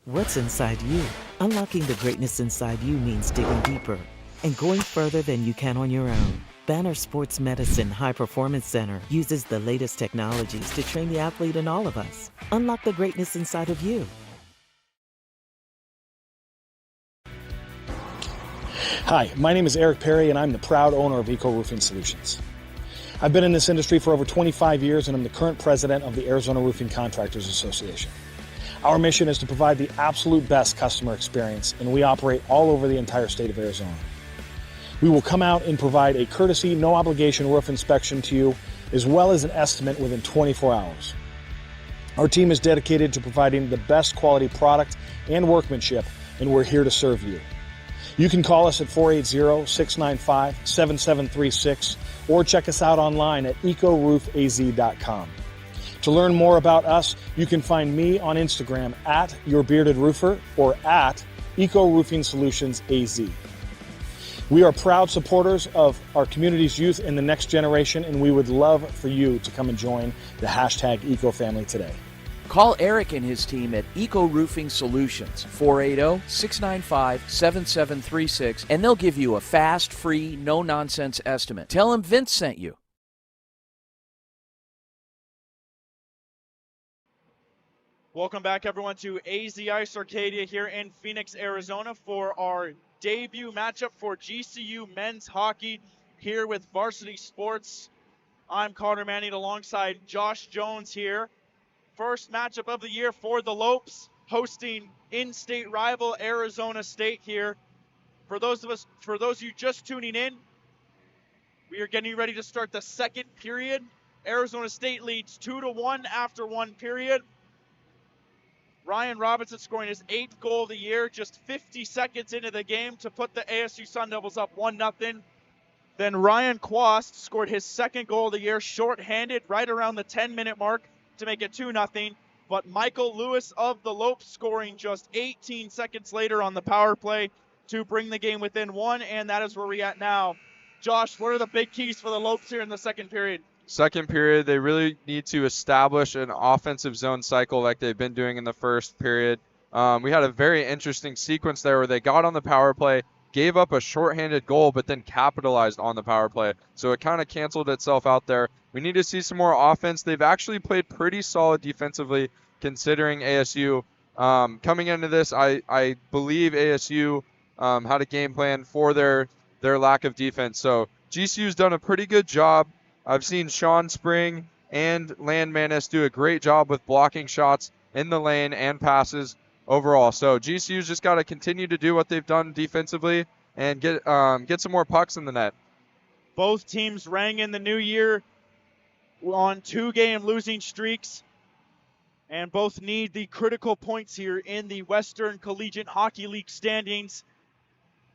What's inside you? Unlocking the greatness inside you means digging deeper and going further than you can on your own. Banner Sports Medicine High Performance Center uses the latest technologies to train the athlete in all of us. Unlock the greatness inside of you. Hi, my name is Eric Perry, and I'm the proud owner of Eco Roofing Solutions. I've been in this industry for over 25 years, and I'm the current president of the Arizona Roofing Contractors Association. Our mission is to provide the absolute best customer experience, and we operate all over the entire state of Arizona. We will come out and provide a courtesy, no obligation roof inspection to you, as well as an estimate within 24 hours. Our team is dedicated to providing the best quality product and workmanship, and we're here to serve you. You can call us at 480-695-7736 or check us out online at ecoroofaz.com. To learn more about us, you can find me on Instagram at YourBeardedRoofer or at Eco Roofing Solutions AZ. We are proud supporters of our community's youth and the next generation, and we would love for you to come and join the hashtag Eco Family today. Call Eric and his team at Eco Roofing Solutions, 480-695-7736, and they'll give you a fast, free, no-nonsense estimate. Tell them Vince sent you. Welcome back, everyone, to AZ Ice Arcadia here in Phoenix, Arizona for our debut matchup for GCU men's hockey here with Varsity Sports. I'm Connor Manning alongside Josh Jones here. First matchup of the year for the Lopes, hosting in-state rival Arizona State here. For those of you just tuning in, we are getting ready to start the second period. Arizona State leads 2-1 after one period. Ryan Robinson scoring his 8th goal of the year, just 50 seconds into the game to put the ASU Sun Devils up 1-0. Then Ryan Quast scored his 2nd goal of the year, shorthanded, right around the 10-minute mark to make it 2-0. But Michael Lewis of the Lopes scoring just 18 seconds later on the power play to bring the game within 1, and that is where we're at now. Josh, what are the big keys for the Lopes here in the second period? Second period, they really need to establish an offensive zone cycle like they've been doing in the first period. We had a very interesting sequence there where they got on the power play, gave up a shorthanded goal, but then capitalized on the power play. So it kind of canceled itself out there. We need to see some more offense. They've actually played pretty solid defensively considering ASU. Coming into this, I believe ASU had a game plan for their lack of defense. So GCU's done a pretty good job. I've seen Sean Spring and Land Manis do a great job with blocking shots in the lane and passes overall. So GCU's just got to continue to do what they've done defensively and get some more pucks in the net. Both teams rang in the new year on 2-game losing streaks, and both need the critical points here in the Western Collegiate Hockey League standings.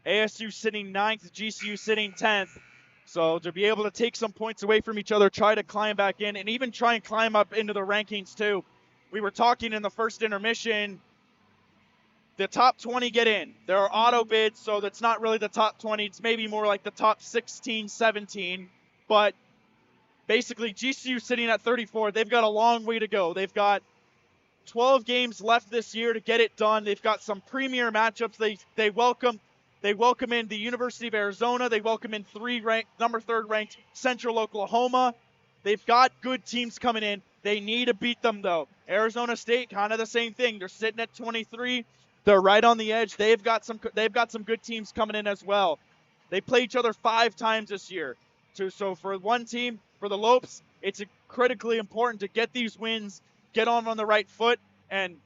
ASU sitting 9th, GCU sitting 10th. So to be able to take some points away from each other, try to climb back in, and even try and climb up into the rankings too. We were talking in the first intermission, the top 20 get in. There are auto bids, so that's not really the top 20. It's maybe more like the top 16, 17. But basically, GCU sitting at 34. They've got a long way to go. They've got 12 games left this year to get it done. They've got some premier matchups. They welcome in the University of Arizona. They welcome in number 3rd ranked Central Oklahoma. They've got good teams coming in. They need to beat them, though. Arizona State, kind of the same thing. They're sitting at 23. They're right on the edge. They've got some good teams coming in as well. They play each other 5 times this year. So for one team, for the Lopes, it's critically important to get these wins, get on the right foot, and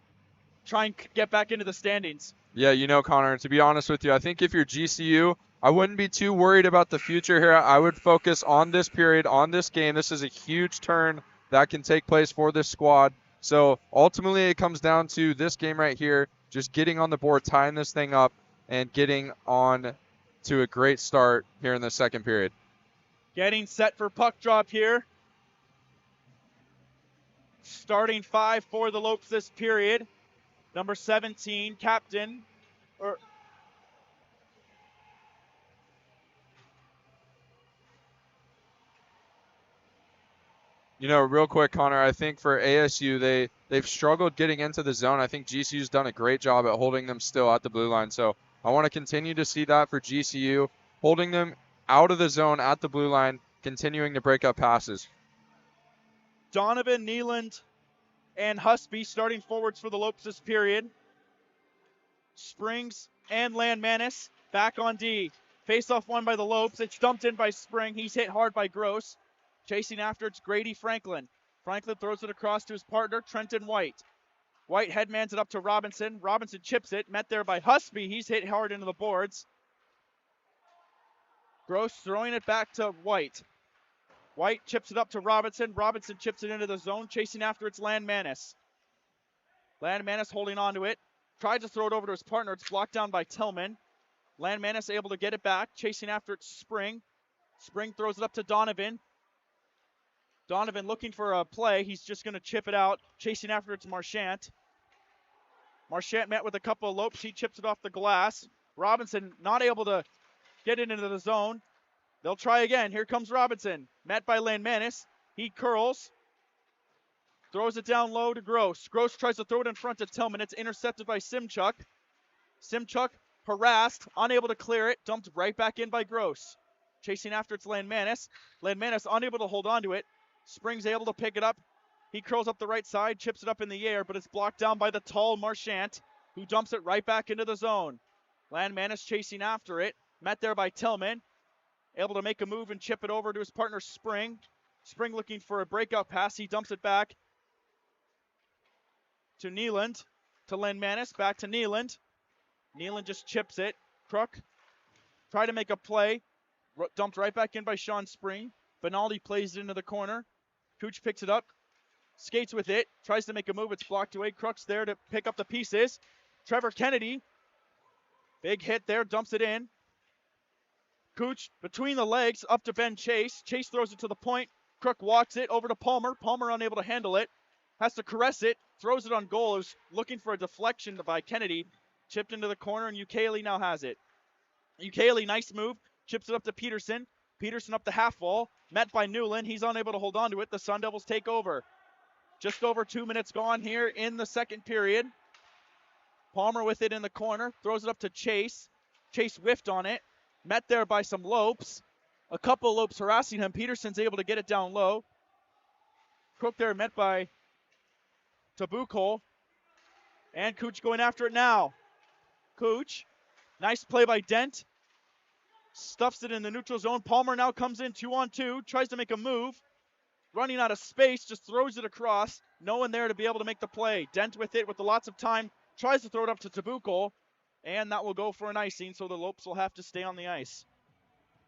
try and get back into the standings. Yeah, Connor, to be honest with you, I think if you're GCU, I wouldn't be too worried about the future here. I would focus on this period, on this game. This is a huge turn that can take place for this squad. So ultimately it comes down to this game right here, just getting on the board, tying this thing up, and getting on to a great start here in the second period. Getting set for puck drop here. Starting 5 for the Lopes this period. Number 17, captain. Real quick, Connor, I think for ASU, they've struggled getting into the zone. I think GCU's done a great job at holding them still at the blue line. So I want to continue to see that for GCU, holding them out of the zone at the blue line, continuing to break up passes. Donovan, Neeland, and Husby starting forwards for the Lopes this period. Springs and Landmanis back on D. Face-off won by the Lopes. It's dumped in by Spring. He's hit hard by Gross. Chasing after, it's Grady Franklin. Franklin throws it across to his partner, Trenton White. White headmans it up to Robinson. Robinson chips it, met there by Husby. He's hit hard into the boards. Gross throwing it back to White. White chips it up to Robinson. Robinson chips it into the zone. Chasing after, it's Landmanis. Landmanis holding on to it. Tried to throw it over to his partner. It's blocked down by Tillman. Landmanis able to get it back. Chasing after, it's Spring. Spring throws it up to Donovan. Donovan looking for a play. He's just going to chip it out. Chasing after, it's Marchant. Marchant met with a couple of Lopes. He chips it off the glass. Robinson not able to get it into the zone. They'll try again. Here comes Robinson. Met by Landmanis. He curls. Throws it down low to Gross. Gross tries to throw it in front of Tillman. It's intercepted by Simchuk. Simchuk harassed, unable to clear it. Dumped right back in by Gross. Chasing after, it's Landmanis. Landmanis unable to hold on to it. Spring's able to pick it up. He curls up the right side, chips it up in the air, but it's blocked down by the tall Marchant, who dumps it right back into the zone. Landmanis chasing after it. Met there by Tillman. Able to make a move and chip it over to his partner, Spring. Spring looking for a breakout pass. He dumps it back to Neeland. To Landmanis. Back to Neeland. Neeland just chips it. Crook tried to make a play. Dumped right back in by Sean Spring. Benaldi plays it into the corner. Cooch picks it up. Skates with it. Tries to make a move. It's blocked away. Crook's there to pick up the pieces. Trevor Kennedy. Big hit there. Dumps it in. Cooch between the legs up to Ben Chase. Chase throws it to the point. Crook walks it over to Palmer. Palmer unable to handle it. Has to caress it. Throws it on goal. Is looking for a deflection by Kennedy. Chipped into the corner, and Ukele now has it. Ukele, nice move. Chips it up to Peterson. Peterson up the half wall. Met by Newland. He's unable to hold on to it. The Sun Devils take over. Just over 2 minutes gone here in the second period. Palmer with it in the corner. Throws it up to Chase. Chase whiffed on it. Met there by some Lopes. A couple Lopes harassing him. Peterson's able to get it down low. Cook there met by Tabukol. And Cooch going after it now. Cooch Nice play by Dent. Stuffs it in the neutral zone. Palmer now comes in 2-on-2, tries to make a move. Running out of space, just throws it across. No one there to be able to make the play. Dent with it with lots of time. Tries to throw it up to Tabuco, and that will go for an icing, so the Lopes will have to stay on the ice.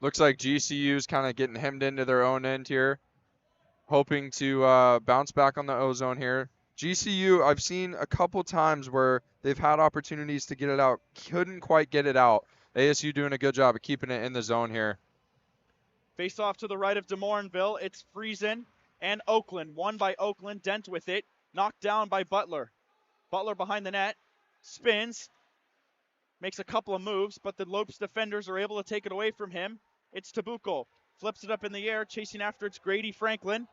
Looks like GCU's kind of getting hemmed into their own end here, hoping to bounce back on the O-zone here. GCU, I've seen a couple times where they've had opportunities to get it out, couldn't quite get it out. ASU doing a good job of keeping it in the zone here. Face off to the right of DeMorinville. It's Friesen and Oakland. Won by Oakland. Dent with it. Knocked down by Butler. Butler behind the net. Spins. Makes a couple of moves, but the Lopes defenders are able to take it away from him. It's Tabuco. Flips it up in the air. Chasing after it's Grady Franklin.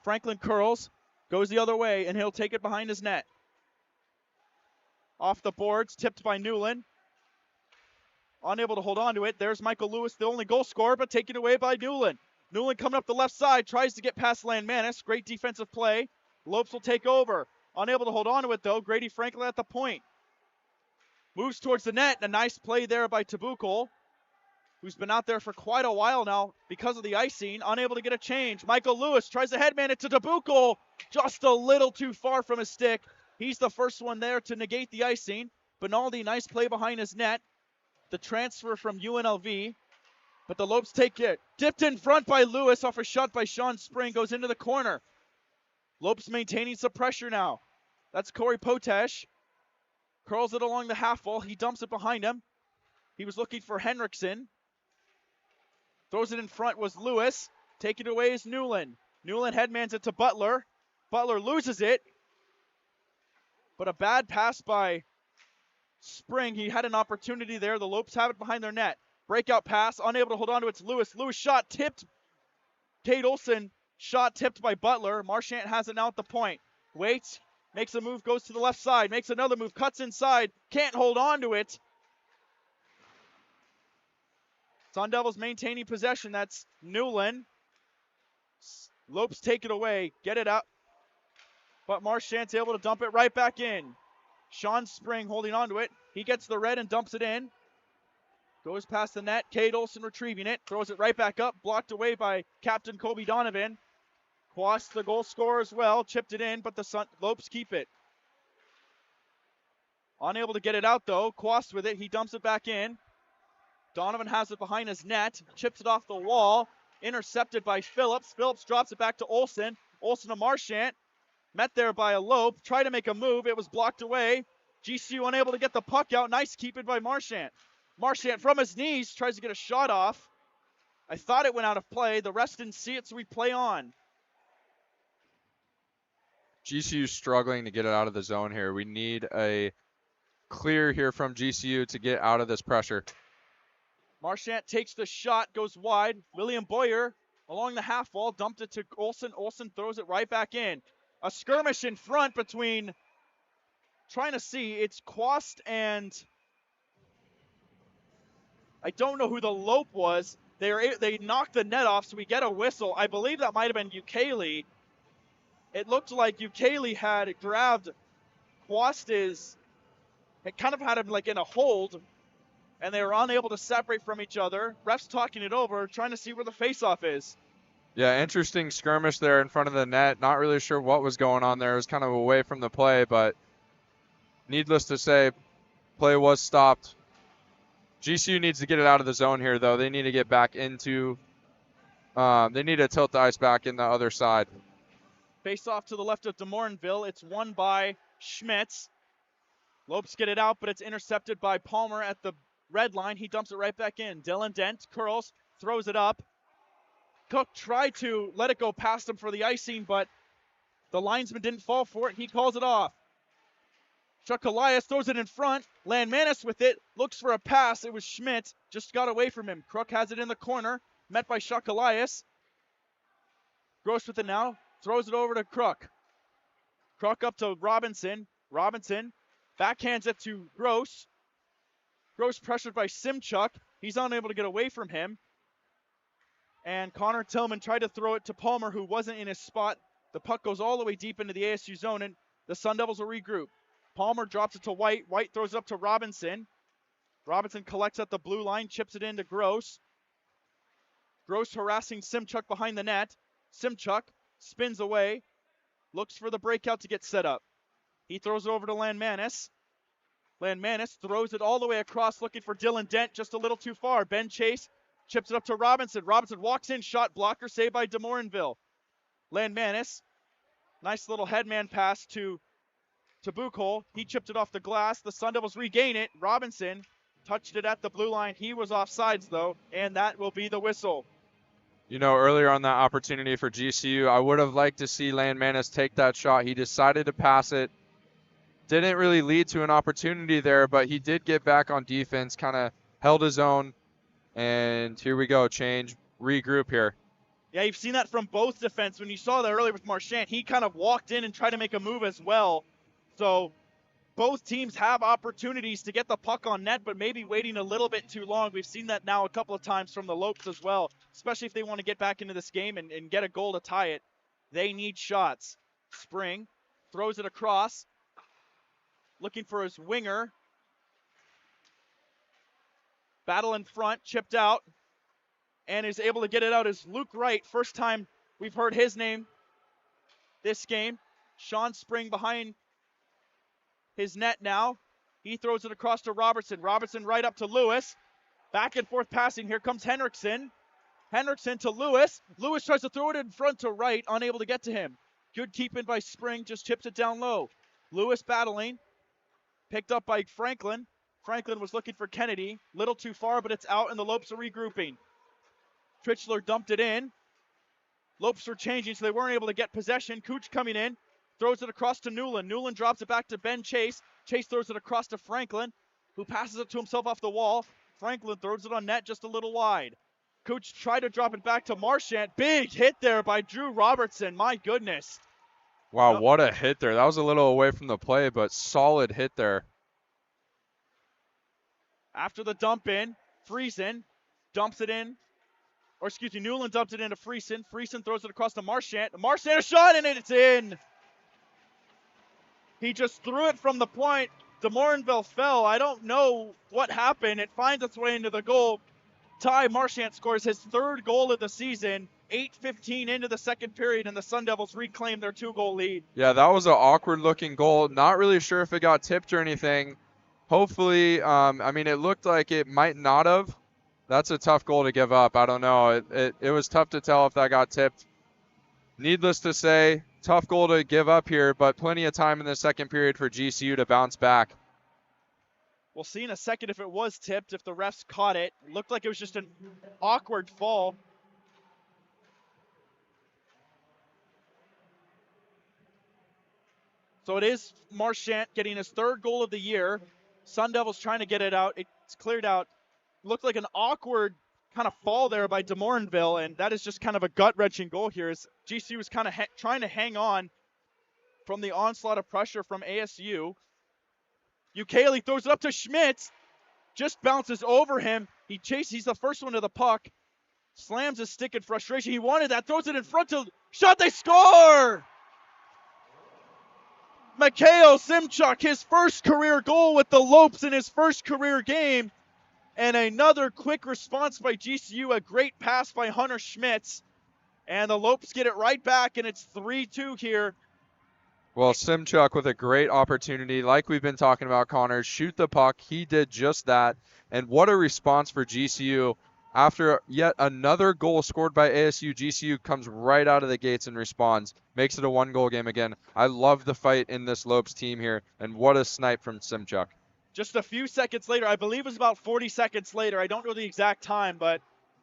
Franklin curls. Goes the other way, and he'll take it behind his net. Off the boards. Tipped by Newland. Unable to hold on to it. There's Michael Lewis, the only goal scorer, but taken away by Newland. Newland coming up the left side, tries to get past Landmanis. Great defensive play. Lopes will take over. Unable to hold on to it, though. Grady Franklin at the point. Moves towards the net. A nice play there by Tabuco, who's been out there for quite a while now because of the icing. Unable to get a change. Michael Lewis tries to headman it to Tabuco. Just a little too far from his stick. He's the first one there to negate the icing. Benaldi, nice play behind his net. The transfer from UNLV, but the Lopes take it. Dipped in front by Lewis off a shot by Sean Spring, goes into the corner. Lopes maintaining some pressure now. That's Corey Potash. Curls it along the half wall. He dumps it behind him. He was looking for Henriksen. Throws it in front was Lewis. Taking it away is Newland. Newland headmans it to Butler. Butler loses it. But a bad pass by Spring. He had an opportunity there. The Lopes have it behind their net. Breakout pass, unable to hold on to it. It's Lewis. Lewis shot tipped. Cade Olson shot tipped by Butler. Marchant has it now at the point. Waits, makes a move, goes to the left side, makes another move, cuts inside, can't hold on to it. Sun Devils maintaining possession. That's Newland. Lopes take it away, get it up. But Marchant's able to dump it right back in. Sean Spring holding on to it. He gets the red and dumps it in. Goes past the net. Cade Olson retrieving it. Throws it right back up. Blocked away by Captain Kobe Donovan. Quast, the goal scorer as well. Chipped it in, but the Lopes keep it. Unable to get it out, though. Quast with it. He dumps it back in. Donovan has it behind his net. Chips it off the wall. Intercepted by Phillips. Phillips drops it back to Olson. Olson to Marchant. Met there by a Lope. Tried to make a move. It was blocked away. GCU unable to get the puck out. Nice keep it by Marchant. Marchant from his knees tries to get a shot off. I thought it went out of play. The rest didn't see it, so we play on. GCU struggling to get it out of the zone here. We need a clear here from GCU to get out of this pressure. Marchant takes the shot, goes wide. William Boyer along the half wall, dumped it to Olson. Olson throws it right back in. A skirmish in front between, trying to see, it's Quast and I don't know who the Lope was. They knocked the net off, so we get a whistle. I believe that might have been Ukele. It looked like Ukele had grabbed Quast's, it kind of had him like in a hold, and they were unable to separate from each other. Refs talking it over, trying to see where the faceoff is. Yeah, interesting skirmish there in front of the net. Not really sure what was going on there. It was kind of away from the play, but needless to say, play was stopped. GCU needs to get it out of the zone here, though. They need to get back into, they need to tilt the ice back in the other side. Face off to the left of DeMorinville. It's won by Schmitz. Lopes get it out, but it's intercepted by Palmer at the red line. He dumps it right back in. Dylan Dent curls, throws it up. Cook tried to let it go past him for the icing, but the linesman didn't fall for it. He calls it off. Chuck Elias throws it in front. Landmanis with it. Looks for a pass. It was Schmidt. Just got away from him. Crook has it in the corner. Met by Chuck Elias. Gross with it now. Throws it over to Crook. Crook up to Robinson. Robinson backhands it to Gross. Gross pressured by Simchuk. He's unable to get away from him. And Connor Tillman tried to throw it to Palmer, who wasn't in his spot. The puck goes all the way deep into the ASU zone, and the Sun Devils will regroup. Palmer drops it to White. White throws it up to Robinson. Robinson collects at the blue line, chips it into Gross. Gross harassing Simchuk behind the net. Simchuk spins away, looks for the breakout to get set up. He throws it over to Landmanis. Landmanis throws it all the way across, looking for Dylan Dent, just a little too far. Ben Chase chips it up to Robinson. Robinson walks in, shot blocker, saved by DeMorinville. Landmanis, nice little headman pass to Buchholz. He chipped it off the glass. The Sun Devils regain it. Robinson touched it at the blue line. He was offsides, though, and that will be the whistle. You know, earlier on that opportunity for GCU, I would have liked to see Landmanis take that shot. He decided to pass it. Didn't really lead to an opportunity there, but he did get back on defense, kind of held his own. And here we go, change, regroup here. Yeah, you've seen that from both defense. When you saw that earlier with Marchand, he kind of walked in and tried to make a move as well. So both teams have opportunities to get the puck on net, but maybe waiting a little bit too long. We've seen that now a couple of times from the Lopes as well, especially if they want to get back into this game and get a goal to tie it. They need shots. Spring throws it across, looking for his winger. Battle in front, chipped out, and is able to get it out is Luke Wright. First time we've heard his name this game. Sean Spring behind his net now. He throws it across to Robertson. Robertson right up to Lewis. Back and forth passing. Here comes Henriksen. Henriksen to Lewis. Lewis tries to throw it in front to Wright, unable to get to him. Good keeping by Spring, just chips it down low. Lewis battling. Picked up by Franklin. Franklin was looking for Kennedy. Little too far, but it's out, and the Lopes are regrouping. Trichler dumped it in. Lopes were changing, so they weren't able to get possession. Cooch coming in. Throws it across to Newland. Newland drops it back to Ben Chase. Chase throws it across to Franklin, who passes it to himself off the wall. Franklin throws it on net just a little wide. Cooch tried to drop it back to Marchand. Big hit there by Drew Robertson. My goodness. Wow, what a hit there. That was a little away from the play, but solid hit there. After the dump in, Friesen dumps it in. Or excuse me, Newland dumps it into Friesen. Friesen throws it across to Marchand. Marchand a shot, and it's in. He just threw it from the point. DeMorinville fell. I don't know what happened. It finds its way into the goal. Ty Marchand scores his third goal of the season. 8:15 into the second period, and the Sun Devils reclaim their 2-goal lead. Yeah, that was an awkward-looking goal. Not really sure if it got tipped or anything. Hopefully, I mean, it looked like it might not have. That's a tough goal to give up. I don't know. It was tough to tell if that got tipped. Needless to say, tough goal to give up here, but plenty of time in the second period for GCU to bounce back. We'll see in a second if it was tipped, if the refs caught it. It looked like it was just an awkward fall. So it is Marchand getting his third goal of the year. Sun Devils trying to get it out. It's cleared out. Looked like an awkward kind of fall there by DeMorinville, and that is just kind of a gut-wrenching goal here as GCU is kind of trying to hang on from the onslaught of pressure from ASU. Ukele throws it up to Schmitz. Just bounces over him. He's the first one to the puck. Slams his stick in frustration. He wanted that. Throws it in front to shot. They score! Mikhail Simchuk, his first career goal with the Lopes in his first career game. And another quick response by GCU. A great pass by Hunter Schmitz. And the Lopes get it right back, and it's 3-2 here. Well, Simchuk with a great opportunity, like we've been talking about, Connor. Shoot the puck. He did just that. And what a response for GCU. After yet another goal scored by ASU, GCU comes right out of the gates and responds. Makes it a 1-goal game again. I love the fight in this Lopes team here. And what a snipe from Simchuk. Just a few seconds later, I believe it was about 40 seconds later. I don't know the exact time, but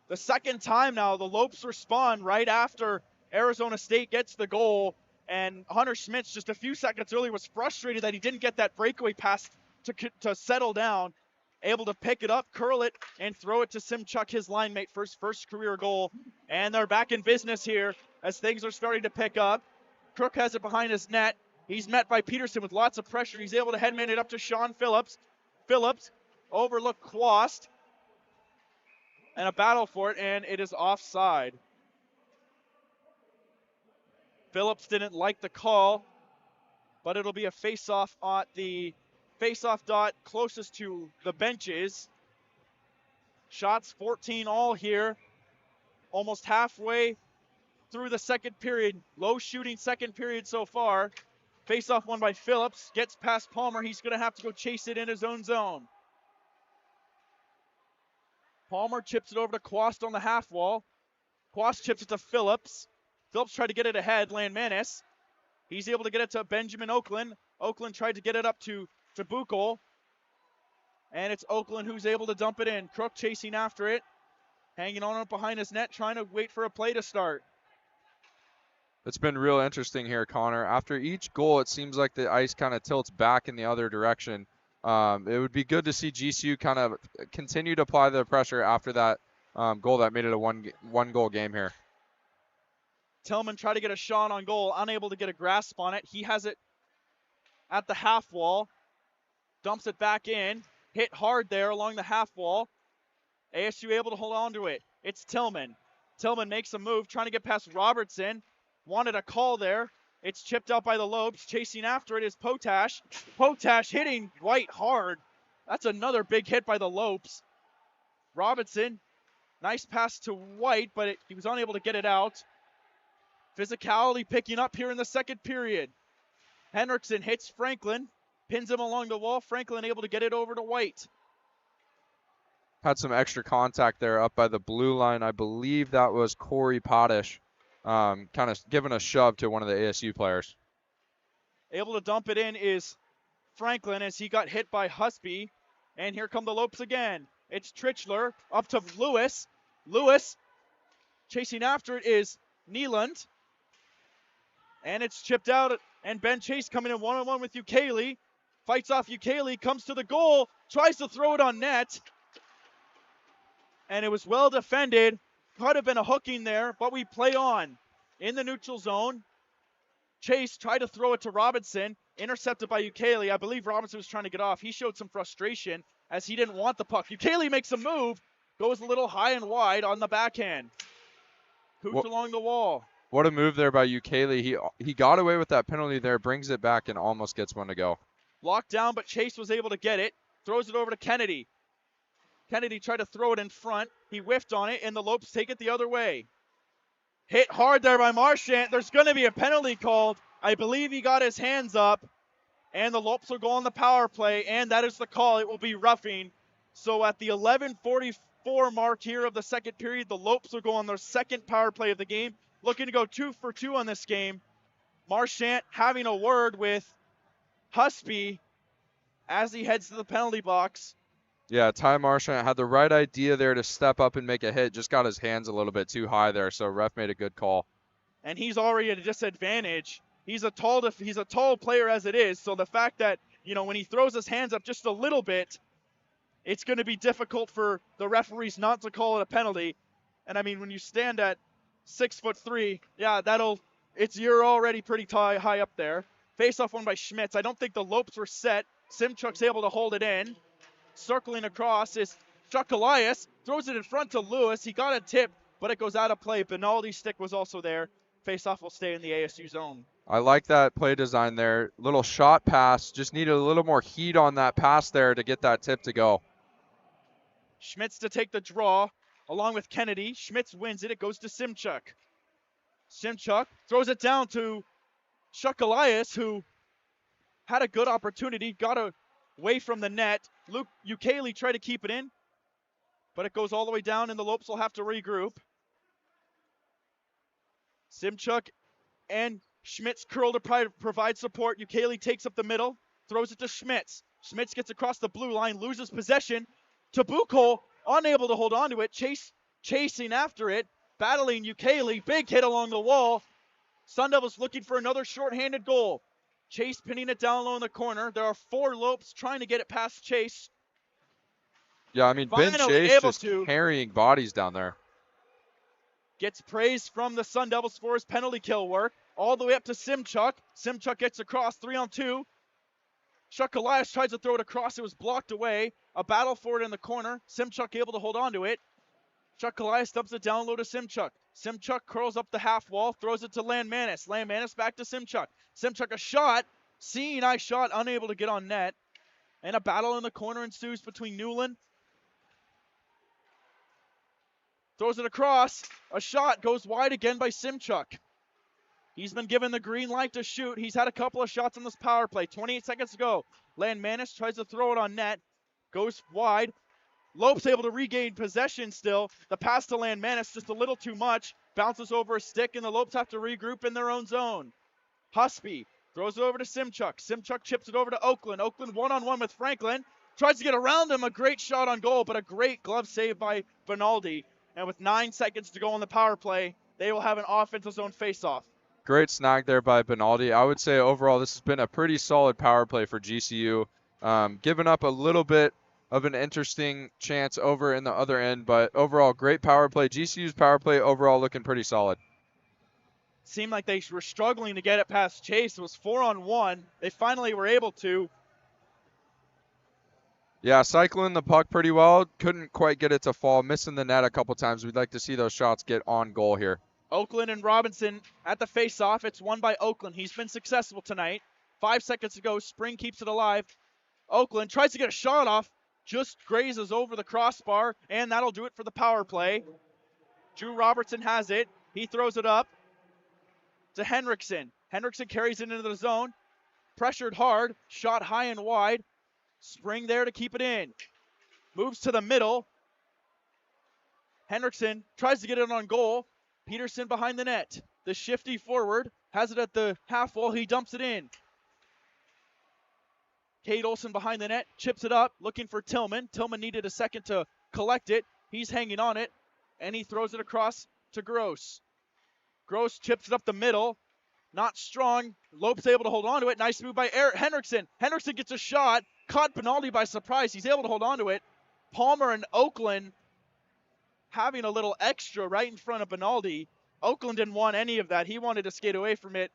the second time now, the Lopes respond right after Arizona State gets the goal. And Hunter Schmitz, just a few seconds earlier, was frustrated that he didn't get that breakaway pass to settle down. Able to pick it up, curl it, and throw it to Simchuk, his line mate, for his first career goal. And they're back in business here as things are starting to pick up. Crook has it behind his net. He's met by Peterson with lots of pressure. He's able to headman it up to Sean Phillips. Phillips overlooked Quast. And a battle for it, and it is offside. Phillips didn't like the call, but it'll be a face-off at the face-off dot closest to the benches. Shots 14 all here. Almost halfway through the second period. Low shooting second period so far. Face-off won by Phillips. Gets past Palmer. He's going to have to go chase it in his own zone. Palmer chips it over to Quast on the half wall. Quast chips it to Phillips. Phillips tried to get it ahead. Landmanis. He's able to get it to Benjamin Oakland. Oakland tried to get it up to Buchel. And it's Oakland who's able to dump it in. Crook chasing after it. Hanging on up behind his net, trying to wait for a play to start. It's been real interesting here, Connor. After each goal, it seems like the ice kind of tilts back in the other direction. It would be good to see GCU kind of continue to apply the pressure after that goal that made it a one-goal game here. Tillman tried to get a shot on goal, unable to get a grasp on it. He has it at the half wall, dumps it back in, hit hard there along the half wall. ASU able to hold on to it. It's Tillman. Tillman makes a move, trying to get past Robertson. Wanted a call there. It's chipped out by the Lopes. Chasing after it is Potash. Potash hitting White hard. That's another big hit by the Lopes. Robinson, nice pass to White, but he was unable to get it out. Physicality picking up here in the second period. Henriksen hits Franklin, pins him along the wall. Franklin able to get it over to White. Had some extra contact there up by the blue line. I believe that was Corey Potash kind of giving a shove to one of the ASU players. Able to dump it in is Franklin as he got hit by Husby. And here come the Lopes again. It's Trichler up to Lewis. Lewis chasing after it is Neeland. And it's chipped out. And Ben Chase coming in one-on-one with Ukele. Fights off Ukele, comes to the goal, tries to throw it on net. And it was well defended. Could have been a hooking there, but we play on. In the neutral zone, Chase tried to throw it to Robinson, intercepted by Ukele. I believe Robinson was trying to get off. He showed some frustration as he didn't want the puck. Ukele makes a move, goes a little high and wide on the backhand. Hoops along the wall. What a move there by Ukele. He got away with that penalty there, brings it back, and almost gets one to go. Locked down, but Chase was able to get it. Throws it over to Kennedy. Kennedy tried to throw it in front. He whiffed on it, and the Lopes take it the other way. Hit hard there by Marchant. There's going to be a penalty called. I believe he got his hands up, and the Lopes will go on the power play, and that is the call. It will be roughing. So at the 11:44 mark here of the second period, the Lopes will go on their second power play of the game, looking to go 2 for 2 on this game. Marchant having a word with Husby as he heads to the penalty box. Yeah, Ty Marchant had the right idea there to step up and make a hit. Just got his hands a little bit too high there, so ref made a good call. And he's already at a disadvantage. He's a tall player as it is, so the fact that, when he throws his hands up just a little bit, it's going to be difficult for the referees not to call it a penalty. And I mean, when you stand at 6'3", yeah, you're already pretty high up there. Face-off won by Schmitz. I don't think the Lopes were set. Simchuk's able to hold it in. Circling across is Chuck Elias. Throws it in front to Lewis. He got a tip, but it goes out of play. Benaldi's stick was also there. Face-off will stay in the ASU zone. I like that play design there. Little shot pass. Just needed a little more heat on that pass there to get that tip to go. Schmitz to take the draw along with Kennedy. Schmitz wins it. It goes to Simchuk. Simchuk throws it down to Chuck Elias, who had a good opportunity. Got away from the net. Luke Ukele tried to keep it in, but it goes all the way down, and the Lopes will have to regroup. Simchuk and Schmitz curl to provide support. Ukele takes up the middle, throws it to Schmitz. Schmitz gets across the blue line, loses possession to Buchel, unable to hold on to it. Chasing after it, battling Ukele. Big hit along the wall. Sun Devils looking for another shorthanded goal. Chase pinning it down low in the corner. There are 4 Lopes trying to get it past Chase. Yeah, I mean, Ben Chase just carrying bodies down there. Gets praise from the Sun Devils for his penalty kill work. All the way up to Simchuk. Simchuk gets across 3-on-2. Chuck Elias tries to throw it across. It was blocked away. A battle for it in the corner. Simchuk able to hold on to it. Chuck Elias dumps it down low to Simchuk. Simchuk curls up the half wall, throws it to Landmanis. Landmanis back to Simchuk. Simchuk a shot. Seeing eye shot, unable to get on net. And a battle in the corner ensues between Newland throws it across. A shot goes wide again by Simchuk. He's been given the green light to shoot. He's had a couple of shots on this power play. 28 seconds to go. Landmanis tries to throw it on net. Goes wide. Lopes able to regain possession still. The pass to Landmanis just a little too much. Bounces over a stick, and the Lopes have to regroup in their own zone. Husby throws it over to Simchuk. Simchuk chips it over to Oakland. Oakland one-on-one with Franklin. Tries to get around him. A great shot on goal, but a great glove save by Benaldi. And with 9 seconds to go on the power play, they will have an offensive zone faceoff. Great snag there by Benaldi. I would say overall this has been a pretty solid power play for GCU. Giving up a little bit of an interesting chance over in the other end, but overall great power play. GCU's power play overall looking pretty solid. Seemed like they were struggling to get it past Chase. It was 4-on-1. They finally were able to. Yeah, cycling the puck pretty well. Couldn't quite get it to fall. Missing the net a couple times. We'd like to see those shots get on goal here. Oakland and Robinson at the faceoff. It's won by Oakland. He's been successful tonight. 5 seconds to go. Spring keeps it alive. Oakland tries to get a shot off. Just grazes over the crossbar, and that'll do it for the power play. Drew Robertson has it. He throws it up to Henriksen. Henriksen carries it into the zone. Pressured hard. Shot high and wide. Spring there to keep it in. Moves to the middle. Henriksen tries to get it on goal. Peterson behind the net. The shifty forward has it at the half wall. He dumps it in. Cade Olsen behind the net. Chips it up. Looking for Tillman. Tillman needed a second to collect it. He's hanging on it. And he throws it across to Gross. Gross chips it up the middle. Not strong. Lopes able to hold on to it. Nice move by Henriksen. Henriksen gets a shot. Caught Benaldi by surprise. He's able to hold on to it. Palmer and Oakland having a little extra right in front of Benaldi. Oakland didn't want any of that. He wanted to skate away from it,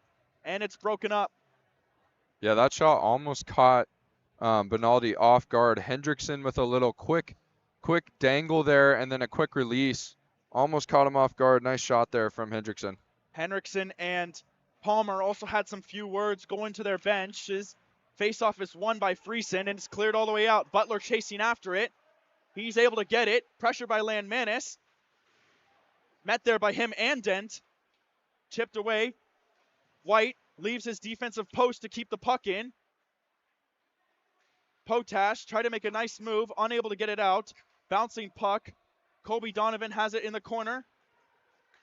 and it's broken up. Yeah, that shot almost caught Benaldi off guard. Hendrickson with a little quick dangle there, and then a quick release. Almost caught him off guard. Nice shot there from Hendrickson. Henriksen and Palmer also had some few words going to their benches. Faceoff is won by Friesen, and it's cleared all the way out. Butler chasing after it. He's able to get it. Pressure by Landmanis. Met there by him and Dent. Chipped away. White leaves his defensive post to keep the puck in. Potash tried to make a nice move. Unable to get it out. Bouncing puck. Colby Donovan has it in the corner.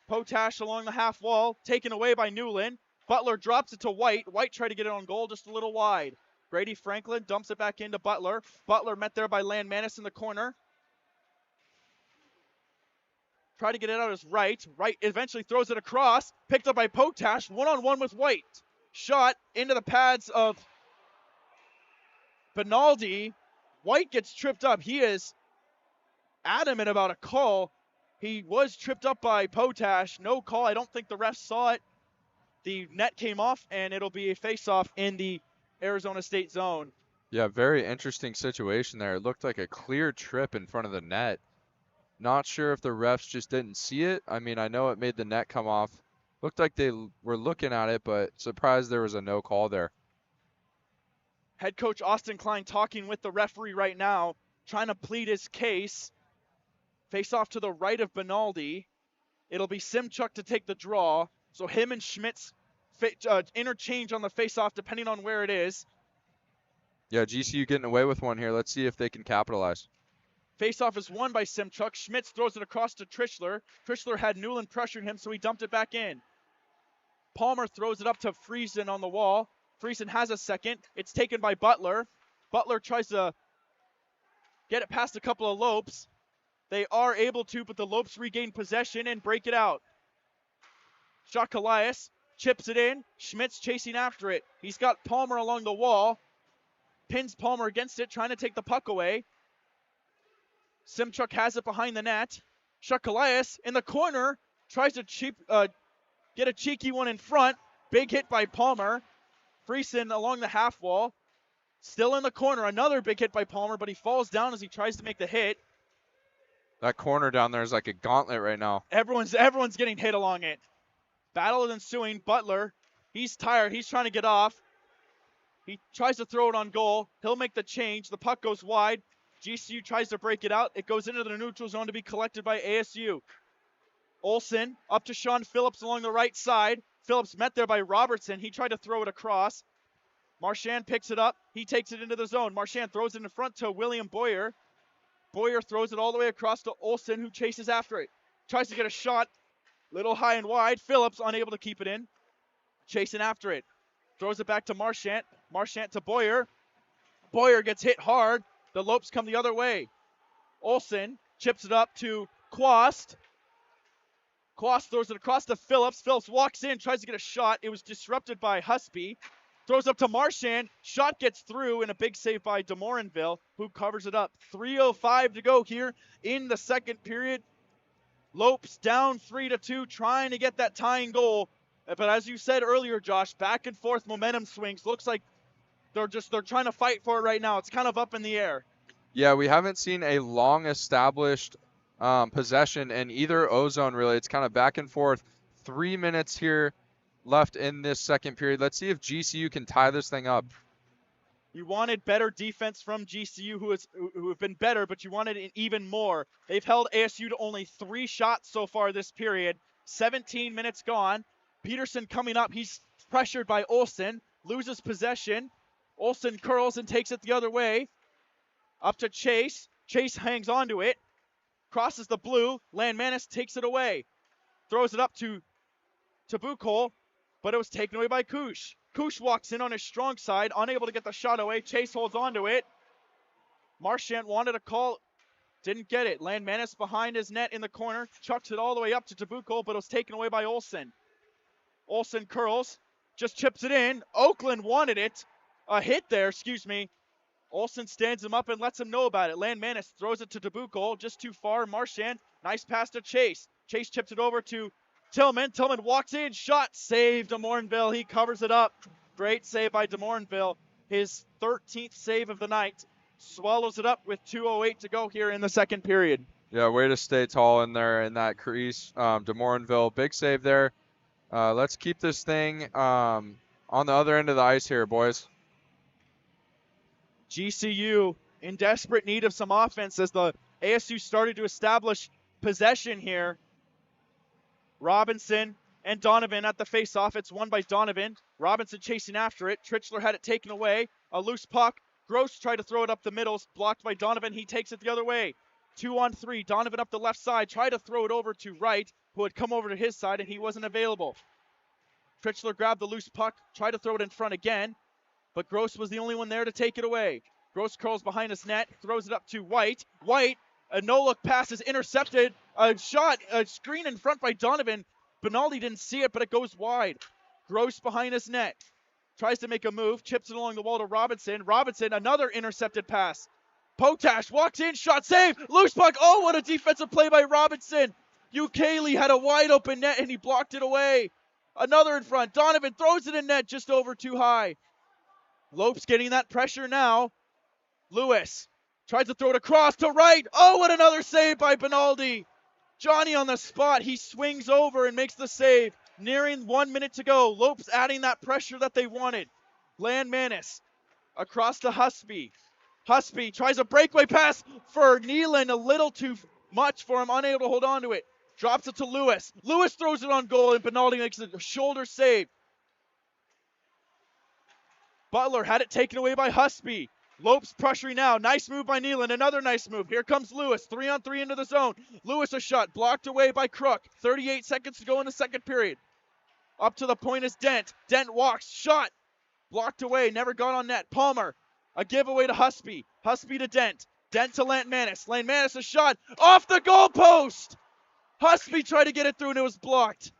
Potash along the half wall. Taken away by Newland. Butler drops it to White. White tried to get it on goal just a little wide. Grady Franklin dumps it back into Butler. Butler met there by Landmanis in the corner. Tried to get it out his right. Right eventually throws it across. Picked up by Potash. One-on-one with White. Shot into the pads of Benaldi. White gets tripped up. He is adamant about a call. He was tripped up by Potash. No call. I don't think the refs saw it. The net came off, and it'll be a face-off in the Arizona State zone. Yeah, very interesting situation there. It looked like a clear trip in front of the net. Not sure if the refs just didn't see it. I mean, I know it made the net come off. Looked like they were looking at it, but surprised there was a no call there. Head coach Austin Klein talking with the referee right now, trying to plead his case. Face off to the right of Benaldi. It'll be Simchuk to take the draw. So him and Schmitz interchange on the face-off depending on where it is. Yeah, GCU getting away with one here. Let's see if they can capitalize. Face-off is won by Simchuk. Schmitz throws it across to Trischler. Trischler had Newland pressuring him, so he dumped it back in. Palmer throws it up to Friesen on the wall. Friesen has a second. It's taken by Butler. Butler tries to get it past a couple of Lopes. They are able to, but the Lopes regain possession and break it out. Jacques Elias chips it in. Schmitz chasing after it. He's got Palmer along the wall. Pins Palmer against it, trying to take the puck away. Simchuk has it behind the net. Jacques Elias in the corner. Tries to get a cheeky one in front. Big hit by Palmer. Friesen along the half wall. Still in the corner. Another big hit by Palmer, but he falls down as he tries to make the hit. That corner down there is like a gauntlet right now. Everyone's getting hit along it. Battle is ensuing. Butler, he's tired. He's trying to get off. He tries to throw it on goal. He'll make the change. The puck goes wide. GCU tries to break it out. It goes into the neutral zone to be collected by ASU. Olsen up to Sean Phillips along the right side. Phillips met there by Robertson. He tried to throw it across. Marchand picks it up. He takes it into the zone. Marchand throws it in front to William Boyer. Boyer throws it all the way across to Olsen, who chases after it. Tries to get a shot. Little high and wide. Phillips unable to keep it in. Chasing after it. Throws it back to Marchand. Marchand to Boyer. Boyer gets hit hard. The Lopes come the other way. Olsen chips it up to Quast. Quast throws it across to Phillips. Phillips walks in, tries to get a shot. It was disrupted by Husby. Throws up to Marchand. Shot gets through, and a big save by DeMorinville, who covers it up. 3:05 to go here in the second period. Lopes down 3-2, trying to get that tying goal. But as you said earlier, Josh, back and forth momentum swings. Looks like they're trying to fight for it right now. It's kind of up in the air. Yeah, we haven't seen a long established possession in either O-zone, really. It's kind of back and forth. 3 minutes here left in this second period. Let's see if GCU can tie this thing up. You wanted better defense from GCU, who have been better, but you wanted it even more. They've held ASU to only 3 shots so far this period. 17 minutes gone. Peterson coming up. He's pressured by Olsen. Loses possession. Olsen curls and takes it the other way. Up to Chase. Chase hangs on to it. Crosses the blue. Landmanis takes it away. Throws it up to Bukol, but it was taken away by Kush. Kush walks in on his strong side, unable to get the shot away. Chase holds on to it. Marchand wanted a call. Didn't get it. Landmanis behind his net in the corner. Chucks it all the way up to Bukol, but it was taken away by Olsen. Olsen curls. Just chips it in. Oakland wanted it. A hit there, excuse me. Olsen stands him up and lets him know about it. Landmanis throws it to Bukol, just too far. Marchand, nice pass to Chase. Chase chips it over to Tillman. Tillman walks in, shot, save DeMorinville. He covers it up. Great save by DeMorinville. His 13th save of the night. Swallows it up with 2:08 to go here in the second period. Yeah, way to stay tall in there in that crease. DeMorinville, big save there. Let's keep this thing on the other end of the ice here, boys. GCU in desperate need of some offense as the ASU started to establish possession here. Robinson and Donovan at the face-off. It's won by Donovan. Robinson chasing after it. Trichler had it taken away. A loose puck. Gross tried to throw it up the middle. Blocked by Donovan. He takes it the other way. 2-on-3. Donovan up the left side. Tried to throw it over to Wright, who had come over to his side, and he wasn't available. Trichler grabbed the loose puck. Tried to throw it in front again, but Gross was the only one there to take it away. Gross curls behind his net. Throws it up to White. White, a no-look pass is intercepted. A shot, a screen in front by Donovan. Benaldi didn't see it, but it goes wide. Gross behind his net. Tries to make a move. Chips it along the wall to Robinson. Robinson, another intercepted pass. Potash walks in. Shot save. Loose puck. Oh, what a defensive play by Robinson. Ukele had a wide open net, and he blocked it away. Another in front. Donovan throws it in net just over too high. Lopes getting that pressure now. Lewis tries to throw it across to Wright. Oh, what another save by Benaldi. Johnny on the spot. He swings over and makes the save. Nearing 1 minute to go. Lopes adding that pressure that they wanted. Landmanis across to Husby. Husby tries a breakaway pass for Nealon. A little too much for him. Unable to hold on to it. Drops it to Lewis. Lewis throws it on goal, and Benaldi makes a shoulder save. Butler had it taken away by Husby. Lopes pressuring now. Nice move by Nealon. Another nice move. Here comes Lewis. 3-on-3 into the zone. Lewis a shot. Blocked away by Crook. 38 seconds to go in the second period. Up to the point is Dent. Dent walks. Shot. Blocked away. Never got on net. Palmer. A giveaway to Husby. Husby to Dent. Dent to Landmanis. Landmanis a shot. Off the goalpost. Husby tried to get it through and it was blocked.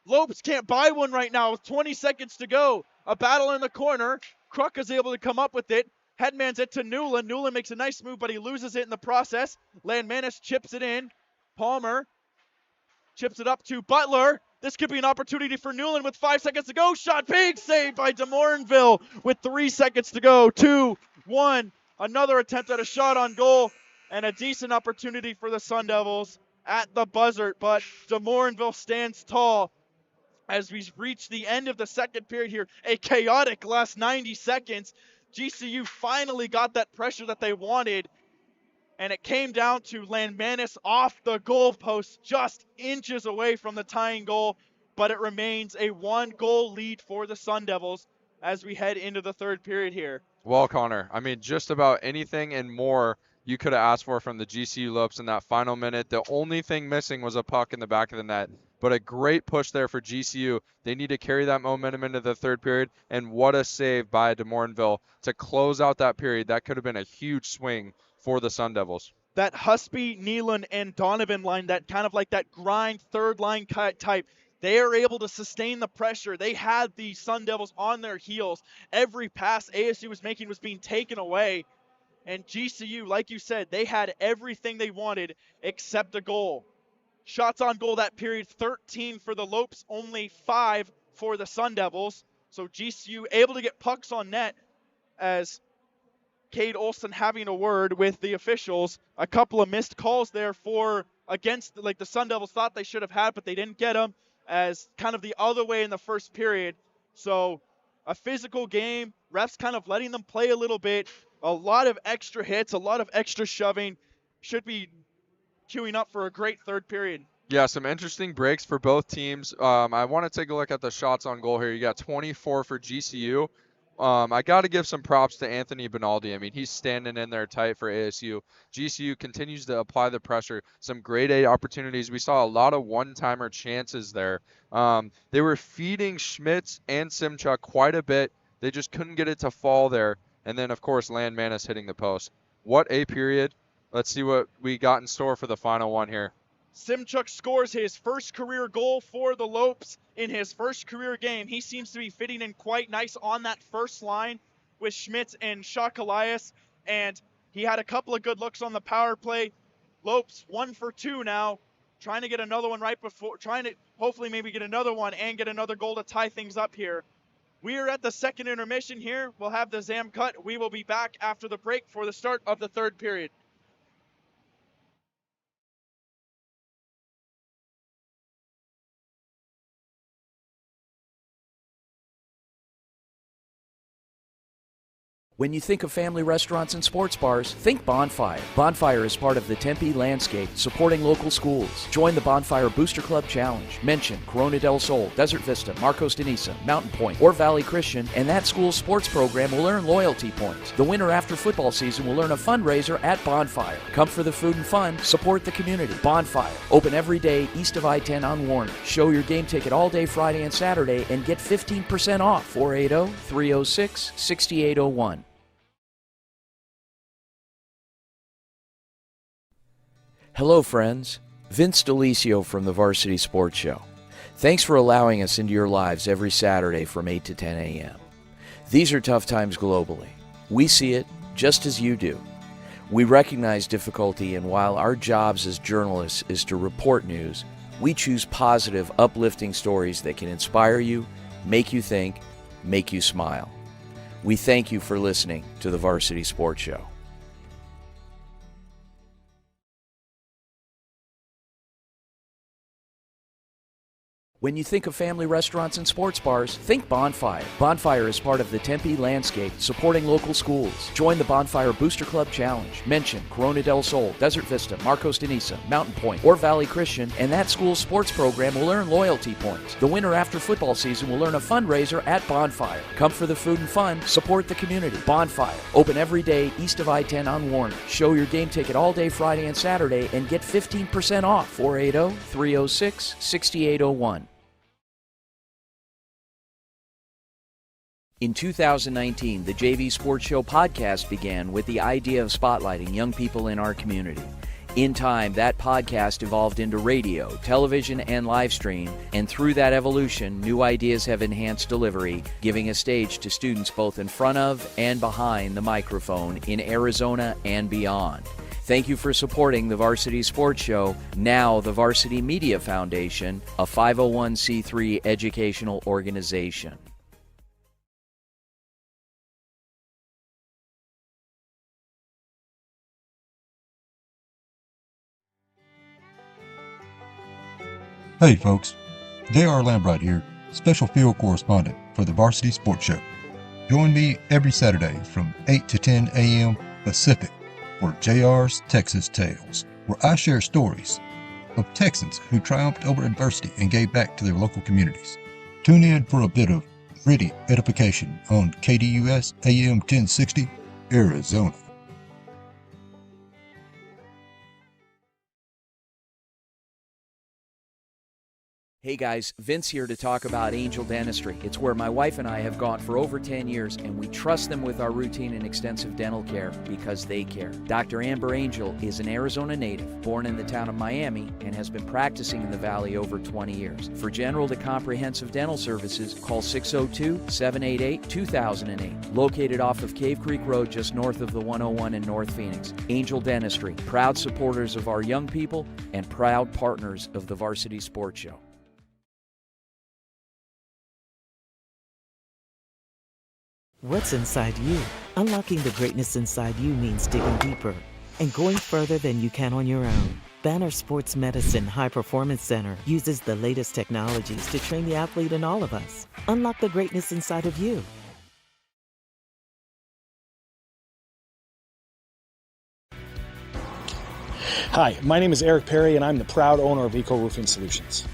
Lopes can't buy one right now with 20 seconds to go. A battle in the corner. Crook is able to come up with it. Headmans it to Newland. Newland makes a nice move, but he loses it in the process. Landmanis chips it in. Palmer chips it up to Butler. This could be an opportunity for Newland with 5 seconds to go. Shot, big save by DeMorinville with 3 seconds to go. 2-1. Another attempt at a shot on goal and a decent opportunity for the Sun Devils at the buzzer, but DeMorinville stands tall as we reach the end of the second period here. A chaotic last 90 seconds. GCU finally got that pressure that they wanted. and it came down to Landmanis off the goalpost, just inches away from the tying goal, but it remains a 1-goal lead for the Sun Devils as we head into the third period here. Well, Connor, I mean, just about anything and more you could have asked for from the GCU Lopes in that final minute. The only thing missing was a puck in the back of the net, but a great push there for GCU. They need to carry that momentum into the third period, and what a save by DeMorinville to close out that period. That could have been a huge swing for the Sun Devils. That Husby, Nealon, and Donovan line, that kind of like that grind third line type, they are able to sustain the pressure. They had the Sun Devils on their heels. Every pass ASU was making was being taken away. And GCU, like you said, they had everything they wanted except a goal. Shots on goal that period, 13 for the Lopes, only 5 for the Sun Devils. So GCU able to get pucks on net, as Cade Olson having a word with the officials. A couple of missed calls there against, like the Sun Devils thought they should have had, but they didn't get them, as kind of the other way in the first period. So a physical game, refs kind of letting them play a little bit. A lot of extra hits, a lot of extra shoving. Should be queuing up for a great third period. Yeah, some interesting breaks for both teams. I want to take a look at the shots on goal here. You got 24 for GCU. I got to give some props to Anthony Benaldi. I mean, he's standing in there tight for ASU. GCU continues to apply the pressure. Some grade A opportunities. We saw a lot of one-timer chances there. They were feeding Schmitz and Simchuk quite a bit. They just couldn't get it to fall there. And then, of course, Landmanis hitting the post. What a period. Let's see what we got in store for the final one here. Simchuk scores his first career goal for the Lopes in his first career game. He seems to be fitting in quite nice on that first line with Schmitz and Shakalias, and he had a couple of good looks on the power play. Lopes 1 for 2 now, trying to get another one right before, trying to hopefully maybe get another one and get another goal to tie things up here. We are at the second intermission here. We'll have the Zam cut. We will be back after the break for the start of the third period. When you think of family restaurants and sports bars, think Bonfire. Bonfire is part of the Tempe landscape, supporting local schools. Join the Bonfire Booster Club Challenge. Mention Corona del Sol, Desert Vista, Marcos de Niza, Mountain Point, or Valley Christian, and that school's sports program will earn loyalty points. The winner after football season will earn a fundraiser at Bonfire. Come for the food and fun, support the community. Bonfire, open every day east of I-10 on Warner. Show your game ticket all day Friday and Saturday and get 15% off. 480-306-6801. Hello, friends. Vince DeLisio from the Varsity Sports Show. Thanks for allowing us into your lives every Saturday from 8 to 10 a.m. These are tough times globally. We see it just as you do. We recognize difficulty, and while our jobs as journalists is to report news, we choose positive, uplifting stories that can inspire you, make you think, make you smile. We thank you for listening to the Varsity Sports Show. When you think of family restaurants and sports bars, think Bonfire. Bonfire is part of the Tempe landscape, supporting local schools. Join the Bonfire Booster Club Challenge. Mention Corona del Sol, Desert Vista, Marcos de Niza, Mountain Point, or Valley Christian, and that school's sports program will earn loyalty points. The winner after football season will earn a fundraiser at Bonfire. Come for the food and fun, support the community. Bonfire, open every day east of I-10 on Warner. Show your game ticket all day Friday and Saturday and get 15% off. 480-306-6801. In 2019, the JV Sports Show podcast began with the idea of spotlighting young people in our community. In time, that podcast evolved into radio, television, and live stream, and through that evolution, new ideas have enhanced delivery, giving a stage to students both in front of and behind the microphone in Arizona and beyond. Thank you for supporting the Varsity Sports Show, now the Varsity Media Foundation, a 501c3 educational organization. Hey folks, J.R. Lambright here, special field correspondent for the Varsity Sports Show. Join me every Saturday from 8 to 10 a.m. Pacific for JR's Texas Tales, where I share stories of Texans who triumphed over adversity and gave back to their local communities. Tune in for a bit of gritty edification on KDUS AM 1060, Arizona. Hey guys, Vince here to talk about Angel Dentistry. It's where my wife and I have gone for over 10 years, and we trust them with our routine and extensive dental care because they care. Dr. Amber Angel is an Arizona native, born in the town of Miami, and has been practicing in the Valley over 20 years. For general to comprehensive dental services, call 602-788-2008. Located off of Cave Creek Road just north of the 101 in North Phoenix. Angel Dentistry, proud supporters of our young people and proud partners of the Varsity Sports Show. What's inside you? Unlocking the greatness inside you means digging deeper and going further than you can on your own. Banner Sports Medicine High Performance Center uses the latest technologies to train the athlete in all of us. Unlock the greatness inside of you. Hi, my name is Eric Perry, and I'm the proud owner of Eco Roofing Solutions.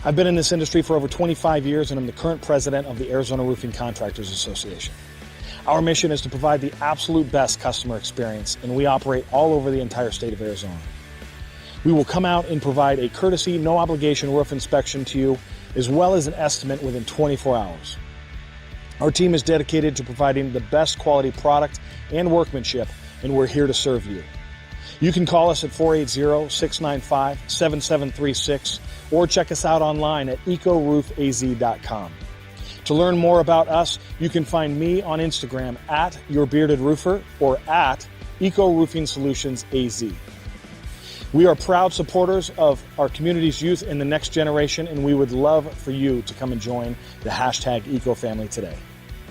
I've been in this industry for over 25 years, and I'm the current president of the Arizona Roofing Contractors Association. Our mission is to provide the absolute best customer experience, and we operate all over the entire state of Arizona. We will come out and provide a courtesy, no-obligation roof inspection to you, as well as an estimate within 24 hours. Our team is dedicated to providing the best quality product and workmanship, and we're here to serve you. You can call us at 480-695-7736 or check us out online at ecoroofaz.com. To learn more about us, you can find me on Instagram at YourBeardedRoofer or at EcoRoofingSolutionsAZ. We are proud supporters of our community's youth and the next generation, and we would love for you to come and join the #Eco family today.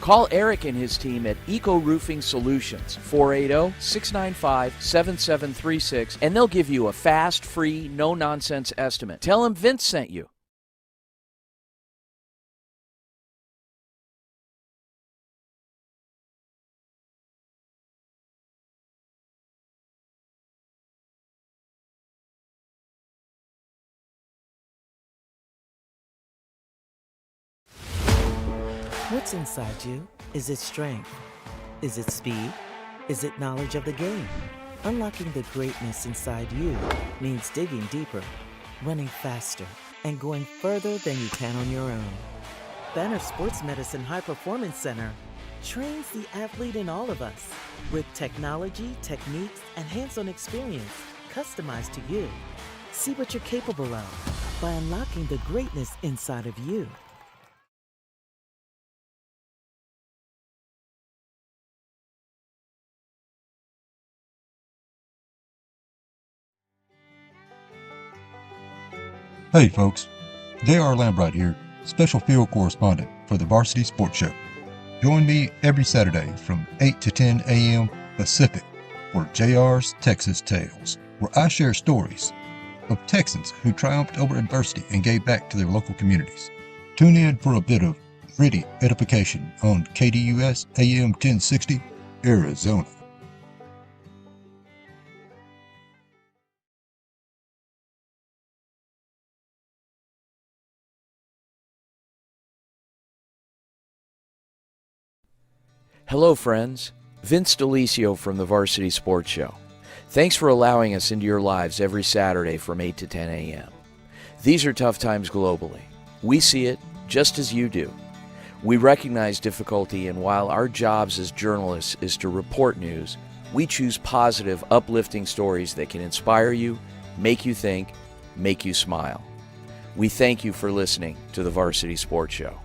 Call Eric and his team at Eco Roofing Solutions, 480-695-7736, and they'll give you a fast, free, no-nonsense estimate. Tell them Vince sent you. What's inside you? Is it strength? Is it speed? Is it knowledge of the game? Unlocking the greatness inside you means digging deeper, running faster, and going further than you can on your own. Banner Sports Medicine High Performance Center trains the athlete in all of us with technology, techniques, and hands-on experience customized to you. See what you're capable of by unlocking the greatness inside of you. Hey folks, J.R. Lambright here, special field correspondent for the Varsity Sports Show. Join me every Saturday from 8 to 10 a.m. Pacific for JR's Texas Tales, where I share stories of Texans who triumphed over adversity and gave back to their local communities. Tune in for a bit of gritty edification on KDUS AM 1060, Arizona. Hello, friends. Vince Delisio from the Varsity Sports Show. Thanks for allowing us into your lives every Saturday from 8 to 10 a.m. These are tough times globally. We see it just as you do. We recognize difficulty, and while our jobs as journalists is to report news, we choose positive, uplifting stories that can inspire you, make you think, make you smile. We thank you for listening to the Varsity Sports Show.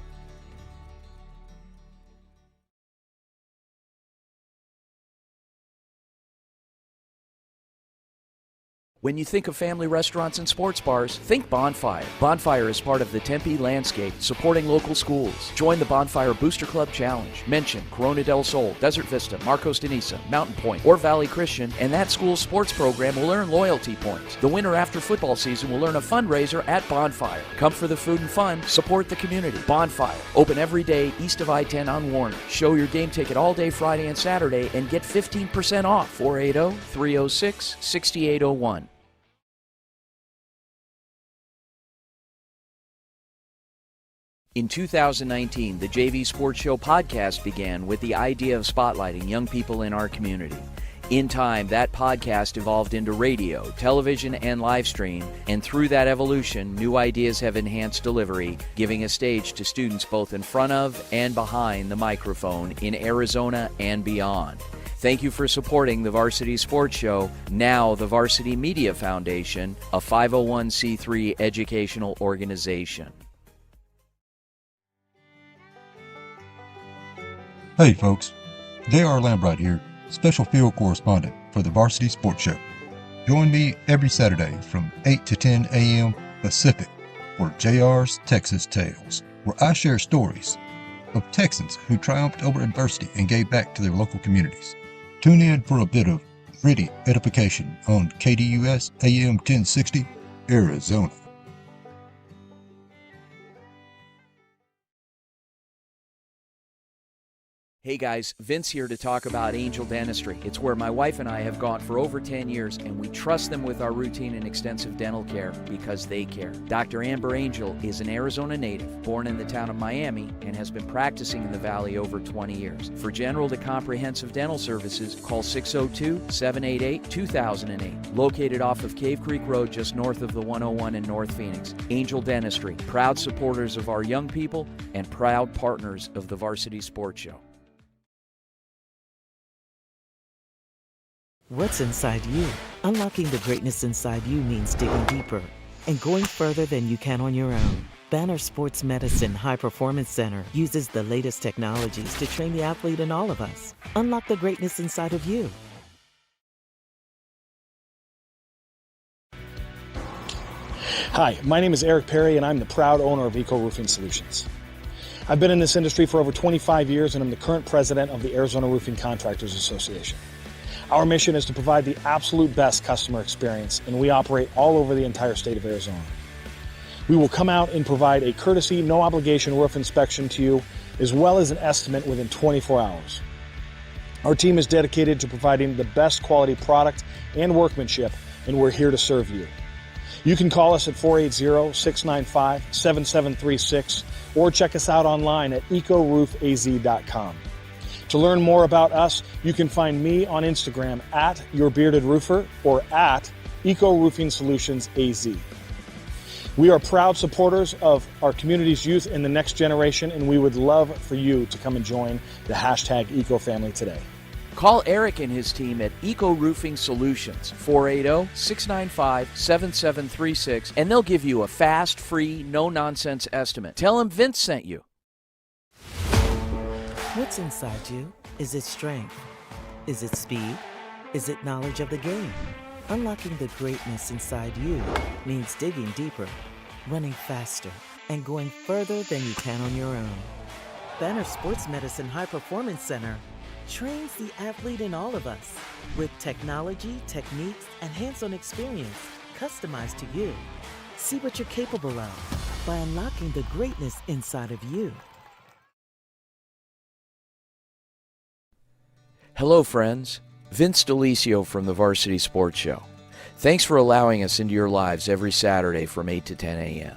When you think of family restaurants and sports bars, think Bonfire. Bonfire is part of the Tempe landscape, supporting local schools. Join the Bonfire Booster Club Challenge. Mention Corona del Sol, Desert Vista, Marcos de Niza, Mountain Point, or Valley Christian, and that school's sports program will earn loyalty points. The winner after football season will earn a fundraiser at Bonfire. Come for the food and fun, support the community. Bonfire, open every day east of I-10 on Warner. Show your game ticket all day Friday and Saturday and get 15% off. 480-306-6801. In 2019, the JV Sports Show podcast began with the idea of spotlighting young people in our community. In time, that podcast evolved into radio, television, and live stream, and through that evolution, new ideas have enhanced delivery, giving a stage to students both in front of and behind the microphone in Arizona and beyond. Thank you for supporting the Varsity Sports Show, now the Varsity Media Foundation, a 501c3 educational organization. Hey folks, J.R. Lambright here, special field correspondent for the Varsity Sports Show. Join me every Saturday from 8 to 10 a.m. Pacific for JR's Texas Tales, where I share stories of Texans who triumphed over adversity and gave back to their local communities. Tune in for a bit of gritty edification on KDUS AM 1060, Arizona. Hey guys, Vince here to talk about Angel Dentistry. It's where my wife and I have gone for over 10 years, and we trust them with our routine and extensive dental care because they care. Dr. Amber Angel is an Arizona native, born in the town of Miami, and has been practicing in the Valley over 20 years. For general to comprehensive dental services, call 602-788-2008. Located off of Cave Creek Road just north of the 101 in North Phoenix. Angel Dentistry, proud supporters of our young people and proud partners of the Varsity Sports Show. What's inside you? Unlocking the greatness inside you means digging deeper and going further than you can on your own. Banner Sports Medicine High Performance Center uses the latest technologies to train the athlete in all of us. Unlock the greatness inside of you. Hi, my name is Eric Perry, and I'm the proud owner of Eco Roofing Solutions. I've been in this industry for over 25 years, and I'm the current president of the Arizona Roofing Contractors Association. Our mission is to provide the absolute best customer experience, and we operate all over the entire state of Arizona. We will come out and provide a courtesy, no obligation roof inspection to you, as well as an estimate within 24 hours. Our team is dedicated to providing the best quality product and workmanship, and we're here to serve you. You can call us at 480-695-7736 or check us out online at ecoroofaz.com. To learn more about us, you can find me on Instagram at YourBeardedRoofer or at Eco Roofing Solutions AZ. We are proud supporters of our community's youth and the next generation, and we would love for you to come and join the hashtag Eco Family today. Call Eric and his team at Eco Roofing Solutions, 480-695-7736, and they'll give you a fast, free, no-nonsense estimate. Tell them Vince sent you. What's inside you? Is it strength? Is it speed? Is it knowledge of the game? Unlocking the greatness inside you means digging deeper, running faster, and going further than you can on your own. Banner Sports Medicine High Performance Center trains the athlete in all of us with technology, techniques, and hands-on experience customized to you. See what you're capable of by unlocking the greatness inside of you. Hello, friends. Vince DeLisio from the Varsity Sports Show. Thanks for allowing us into your lives every Saturday from 8 to 10 a.m.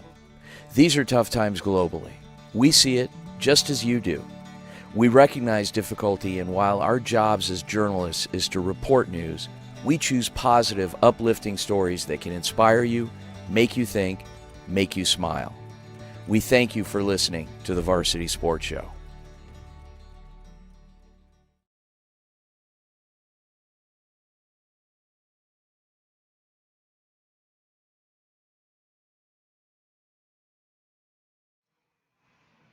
These are tough times globally. We see it just as you do. We recognize difficulty, and while our jobs as journalists is to report news, we choose positive, uplifting stories that can inspire you, make you think, make you smile. We thank you for listening to the Varsity Sports Show.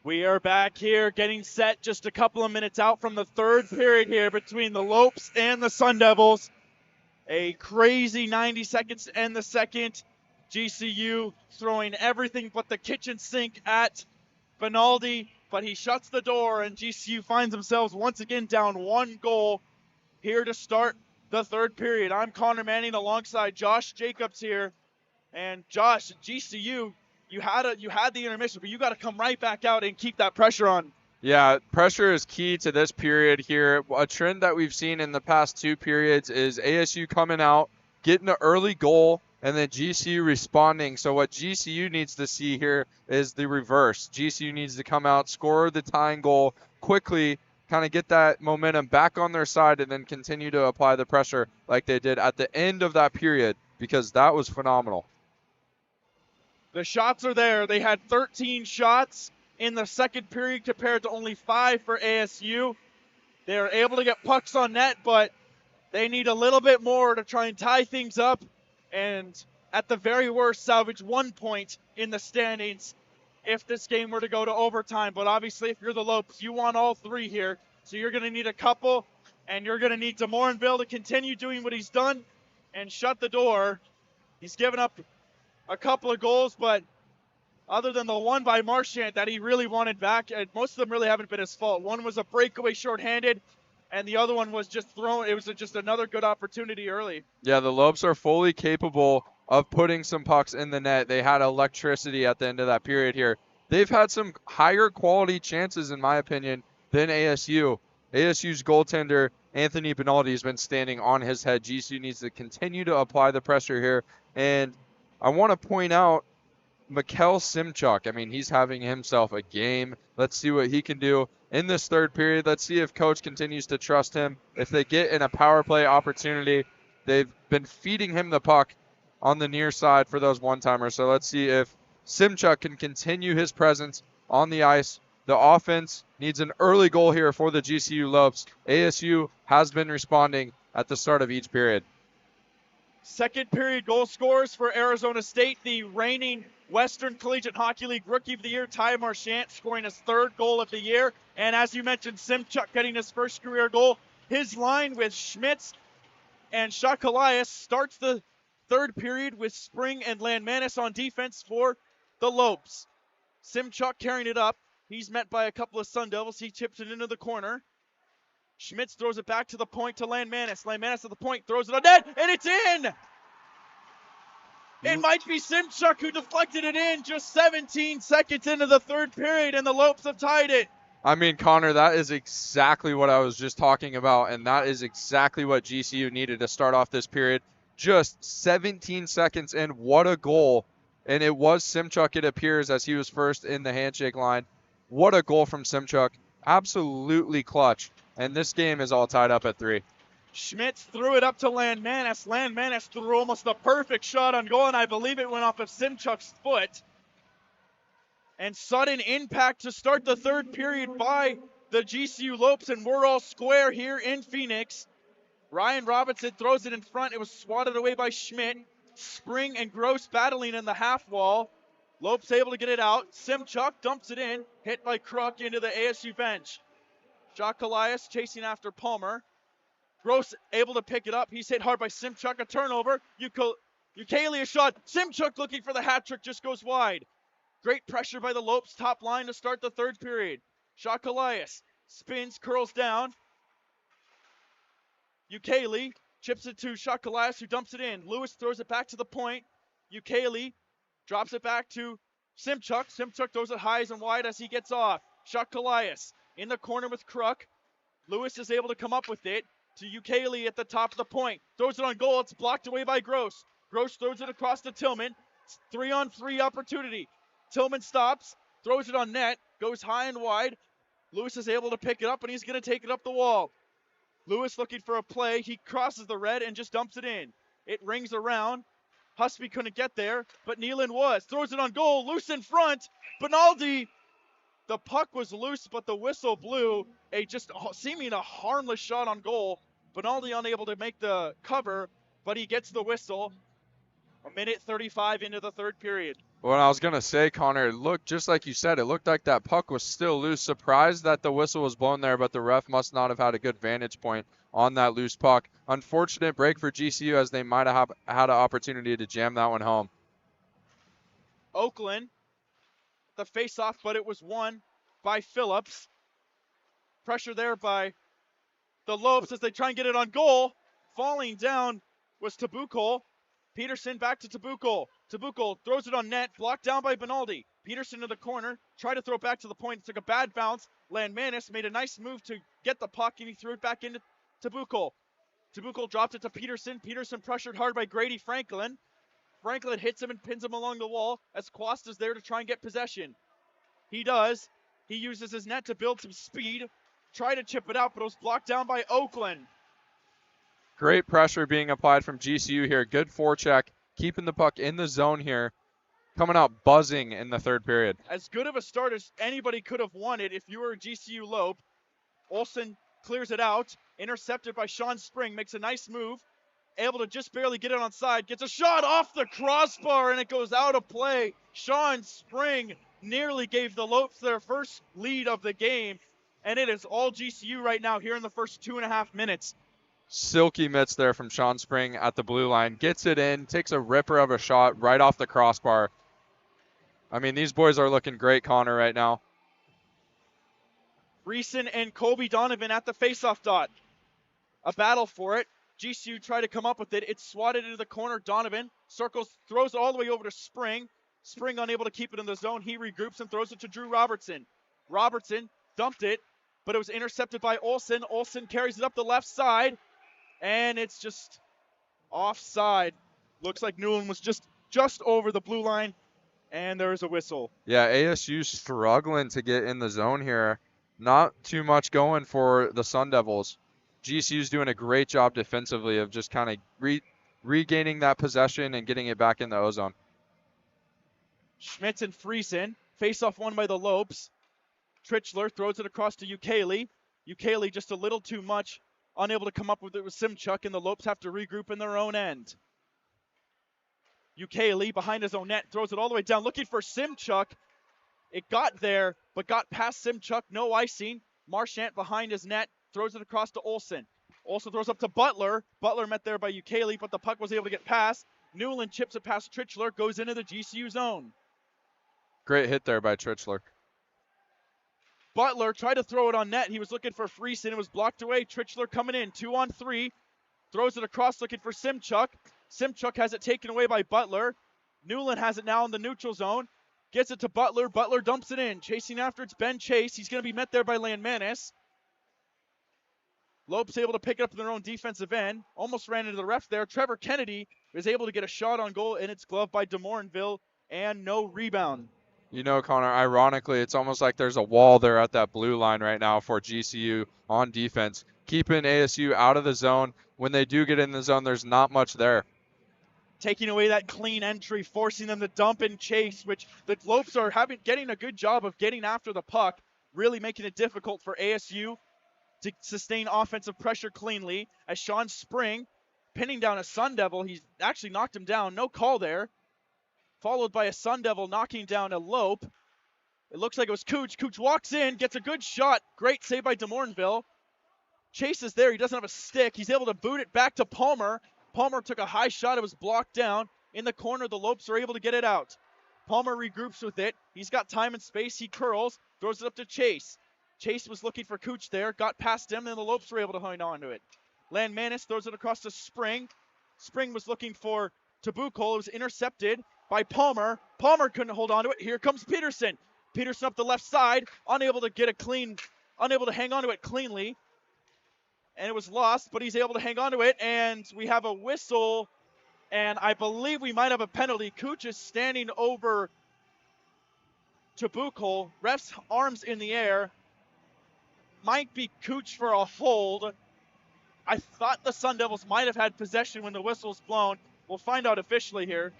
We are back here getting set just a couple of minutes out from the third period here between the Lopes and the Sun Devils. A crazy 90 seconds to end the second. GCU throwing everything but the kitchen sink at Finaldi, but he shuts the door, and GCU finds themselves once again down 1 goal here to start the third period. I'm Connor Manning alongside Josh Jacobs here. And Josh, GCU, you had the intermission, but you got to come right back out and keep that pressure on. Yeah, pressure is key to this period here. A trend that we've seen in the past 2 periods is ASU coming out, getting an early goal, and then GCU responding. So what GCU needs to see here is the reverse. GCU needs to come out, score the tying goal quickly, kind of get that momentum back on their side, and then continue to apply the pressure like they did at the end of that period, because that was phenomenal. The shots are there. They had 13 shots in the second period compared to only 5 for ASU. They're able to get pucks on net, but they need a little bit more to try and tie things up and at the very worst salvage 1 point in the standings if this game were to go to overtime. But obviously if you're the Lopes, you want all 3 here. So you're going to need a couple, and you're going to need DeMorinville to continue doing what he's done and shut the door. He's given up a couple of goals, but other than the one by Marchant that he really wanted back, and most of them really haven't been his fault. One was a breakaway shorthanded, and the other one was just thrown. It was just another good opportunity early. Yeah, the Lopes are fully capable of putting some pucks in the net. They had electricity at the end of that period here. They've had some higher quality chances, in my opinion, than ASU. ASU's goaltender, Anthony Benaldi, has been standing on his head. GCU needs to continue to apply the pressure here. And I want to point out Mikkel Simchuk. I mean, he's having himself a game. Let's see what he can do in this third period. Let's see if coach continues to trust him. If they get in a power play opportunity, they've been feeding him the puck on the near side for those one-timers. So let's see if Simchuk can continue his presence on the ice. The offense needs an early goal here for the GCU Lopes. ASU has been responding at the start of each period. Second period goal scorers for Arizona State, the reigning Western Collegiate Hockey League Rookie of the Year, Ty Marchant, scoring his 3rd goal of the year. And as you mentioned, Simchuk getting his first career goal. His line with Schmitz and Shakalias starts the third period with Spring and Landmanis on defense for the Lopes. Simchuk carrying it up. He's met by a couple of Sun Devils. He chips it into the corner. Schmitz throws it back to the point to Landmanis. Landmanis at the point, throws it on net, and it's in! It might be Simchuk who deflected it in just 17 seconds into the third period, and the Lopes have tied it. I mean, Connor, that is exactly what I was just talking about, and that is exactly what GCU needed to start off this period. Just 17 seconds in, what a goal. And it was Simchuk, it appears, as he was first in the handshake line. What a goal from Simchuk. Absolutely clutch. And this game is all tied up at 3. Schmitz threw it up to Landmanis. Landmanis threw almost a perfect shot on goal, and I believe it went off of Simchuk's foot. And sudden impact to start the third period by the GCU Lopes, and we're all square here in Phoenix. Ryan Robinson throws it in front. It was swatted away by Schmidt. Spring and Gross battling in the half wall. Lopes able to get it out. Simchuk dumps it in, hit by Kruk into the ASU bench. Jock Elias chasing after Palmer. Gross able to pick it up. He's hit hard by Simchuk. A turnover. Ukeli a shot. Simchuk looking for the hat trick, just goes wide. Great pressure by the Lopes top line to start the third period. Jock Elias spins, curls down. Ukeli chips it to Shakalias, who dumps it in. Lewis throws it back to the point. Ukeli drops it back to Simchuk. Simchuk throws it high and wide as he gets off. Shakalias in the corner with Kruk. Lewis is able to come up with it to Ukeli at the top of the point. Throws it on goal. It's blocked away by Gross. Gross throws it across to Tillman. It's 3-on-3 opportunity. Tillman stops, throws it on net, goes high and wide. Lewis is able to pick it up, and he's going to take it up the wall. Lewis looking for a play. He crosses the red and just dumps it in. It rings around. Husby couldn't get there, but Nealon was. Throws it on goal. Loose in front. Benaldi. The puck was loose, but the whistle blew. Seeming a harmless shot on goal. Benaldi unable to make the cover, but he gets the whistle. 1:35 into the third period. Well, I was going to say, Connor, it looked just like you said. It looked like that puck was still loose. Surprised that the whistle was blown there, but the ref must not have had a good vantage point on that loose puck. Unfortunate break for GCU, as they might have had an opportunity to jam that one home. Oakland, the face-off, but it was won by Phillips. Pressure there by the Lopes as they try and get it on goal. Falling down was Tabukol. Peterson back to Tabukol. Tabukol throws it on net, blocked down by Benaldi. Peterson to the corner, tried to throw it back to the point, took a bad bounce. Landmanis made a nice move to get the puck, and he threw it back into Tabukol. Tabukol dropped it to Peterson. Peterson pressured hard by Grady Franklin. Franklin hits him and pins him along the wall as Quasta's there to try and get possession. He does. He uses his net to build some speed. Try to chip it out, but it was blocked down by Oakland. Great pressure being applied from GCU here. Good forecheck, keeping the puck in the zone here. Coming out buzzing in the third period. As good of a start as anybody could have wanted if you were a GCU Lope. Olsen clears it out. Intercepted by Sean Spring. Makes a nice move. Able to just barely get it on side. Gets a shot off the crossbar, and it goes out of play. Sean Spring nearly gave the Lopes their first lead of the game. And it is all GCU right now here in the first 2.5 minutes. Silky mitts there from Sean Spring at the blue line. Gets it in, takes a ripper of a shot right off the crossbar. I mean, these boys are looking great, Connor, right now. Reeson and Colby Donovan at the faceoff dot. A battle for it. GCU tried to come up with it. It's swatted into the corner. Donovan circles, throws it all the way over to Spring. Spring unable to keep it in the zone. He regroups and throws it to Drew Robertson. Robertson dumped it, but it was intercepted by Olsen. Olsen carries it up the left side, and it's just offside. Looks like Newland was just over the blue line, and there is a whistle. Yeah, ASU struggling to get in the zone here. Not too much going for the Sun Devils. GCU's doing a great job defensively of just kind of regaining that possession and getting it back in the O-zone. Schmitz and Friesen. Face-off won by the Lopes. Trichler throws it across to Ukele. Ukele just a little too much. Unable to come up with it with Simchuk, and the Lopes have to regroup in their own end. Ukele behind his own net. Throws it all the way down, looking for Simchuk. It got there, but got past Simchuk. No icing. Marchant behind his net. Throws it across to Olsen. Olsen throws up to Butler. Butler met there by Ukele, but the puck was able to get past. Newland chips it past Trichler. Goes into the GCU zone. Great hit there by Trichler. Butler tried to throw it on net. He was looking for Friesen. It was blocked away. Trichler coming in. 2-on-3. Throws it across looking for Simchuk. Simchuk has it taken away by Butler. Newland has it now in the neutral zone. Gets it to Butler. Butler dumps it in. Chasing after it's Ben Chase. He's going to be met there by Landmanis. Lopes able to pick it up in their own defensive end. Almost ran into the ref there. Trevor Kennedy is able to get a shot on goal, and it's gloved by DeMorinville, and no rebound. You know, Connor, ironically, it's almost like there's a wall there at that blue line right now for GCU on defense. Keeping ASU out of the zone. When they do get in the zone, there's not much there. Taking away that clean entry, forcing them to dump and chase, which the Lopes are getting a good job of getting after the puck, really making it difficult for ASU to sustain offensive pressure cleanly. As Sean Spring pinning down a Sun Devil, he's actually knocked him down. No call there. Followed by a Sun Devil knocking down a Lope. It looks like it was Cooch. Cooch walks in, gets a good shot. Great save by DeMorinville. Chase is there. He doesn't have a stick. He's able to boot it back to Palmer. Palmer took a high shot. It was blocked down. In the corner, the Lopes are able to get it out. Palmer regroups with it. He's got time and space. He curls, throws it up to Chase. Chase was looking for Cooch there, got past him, and the Lopes were able to hang on to it. Landmanis throws it across to Spring. Spring was looking for Tabukol. It was intercepted by Palmer. Palmer couldn't hold on to it. Here comes Peterson. Peterson up the left side, unable to hang on to it cleanly. And it was lost, but he's able to hang on to it, and we have a whistle, and I believe we might have a penalty. Cooch is standing over Tabukol. Ref's arms in the air. Might be Cooch for a hold. I thought the Sun Devils might have had possession when the whistle was blown. We'll find out officially here.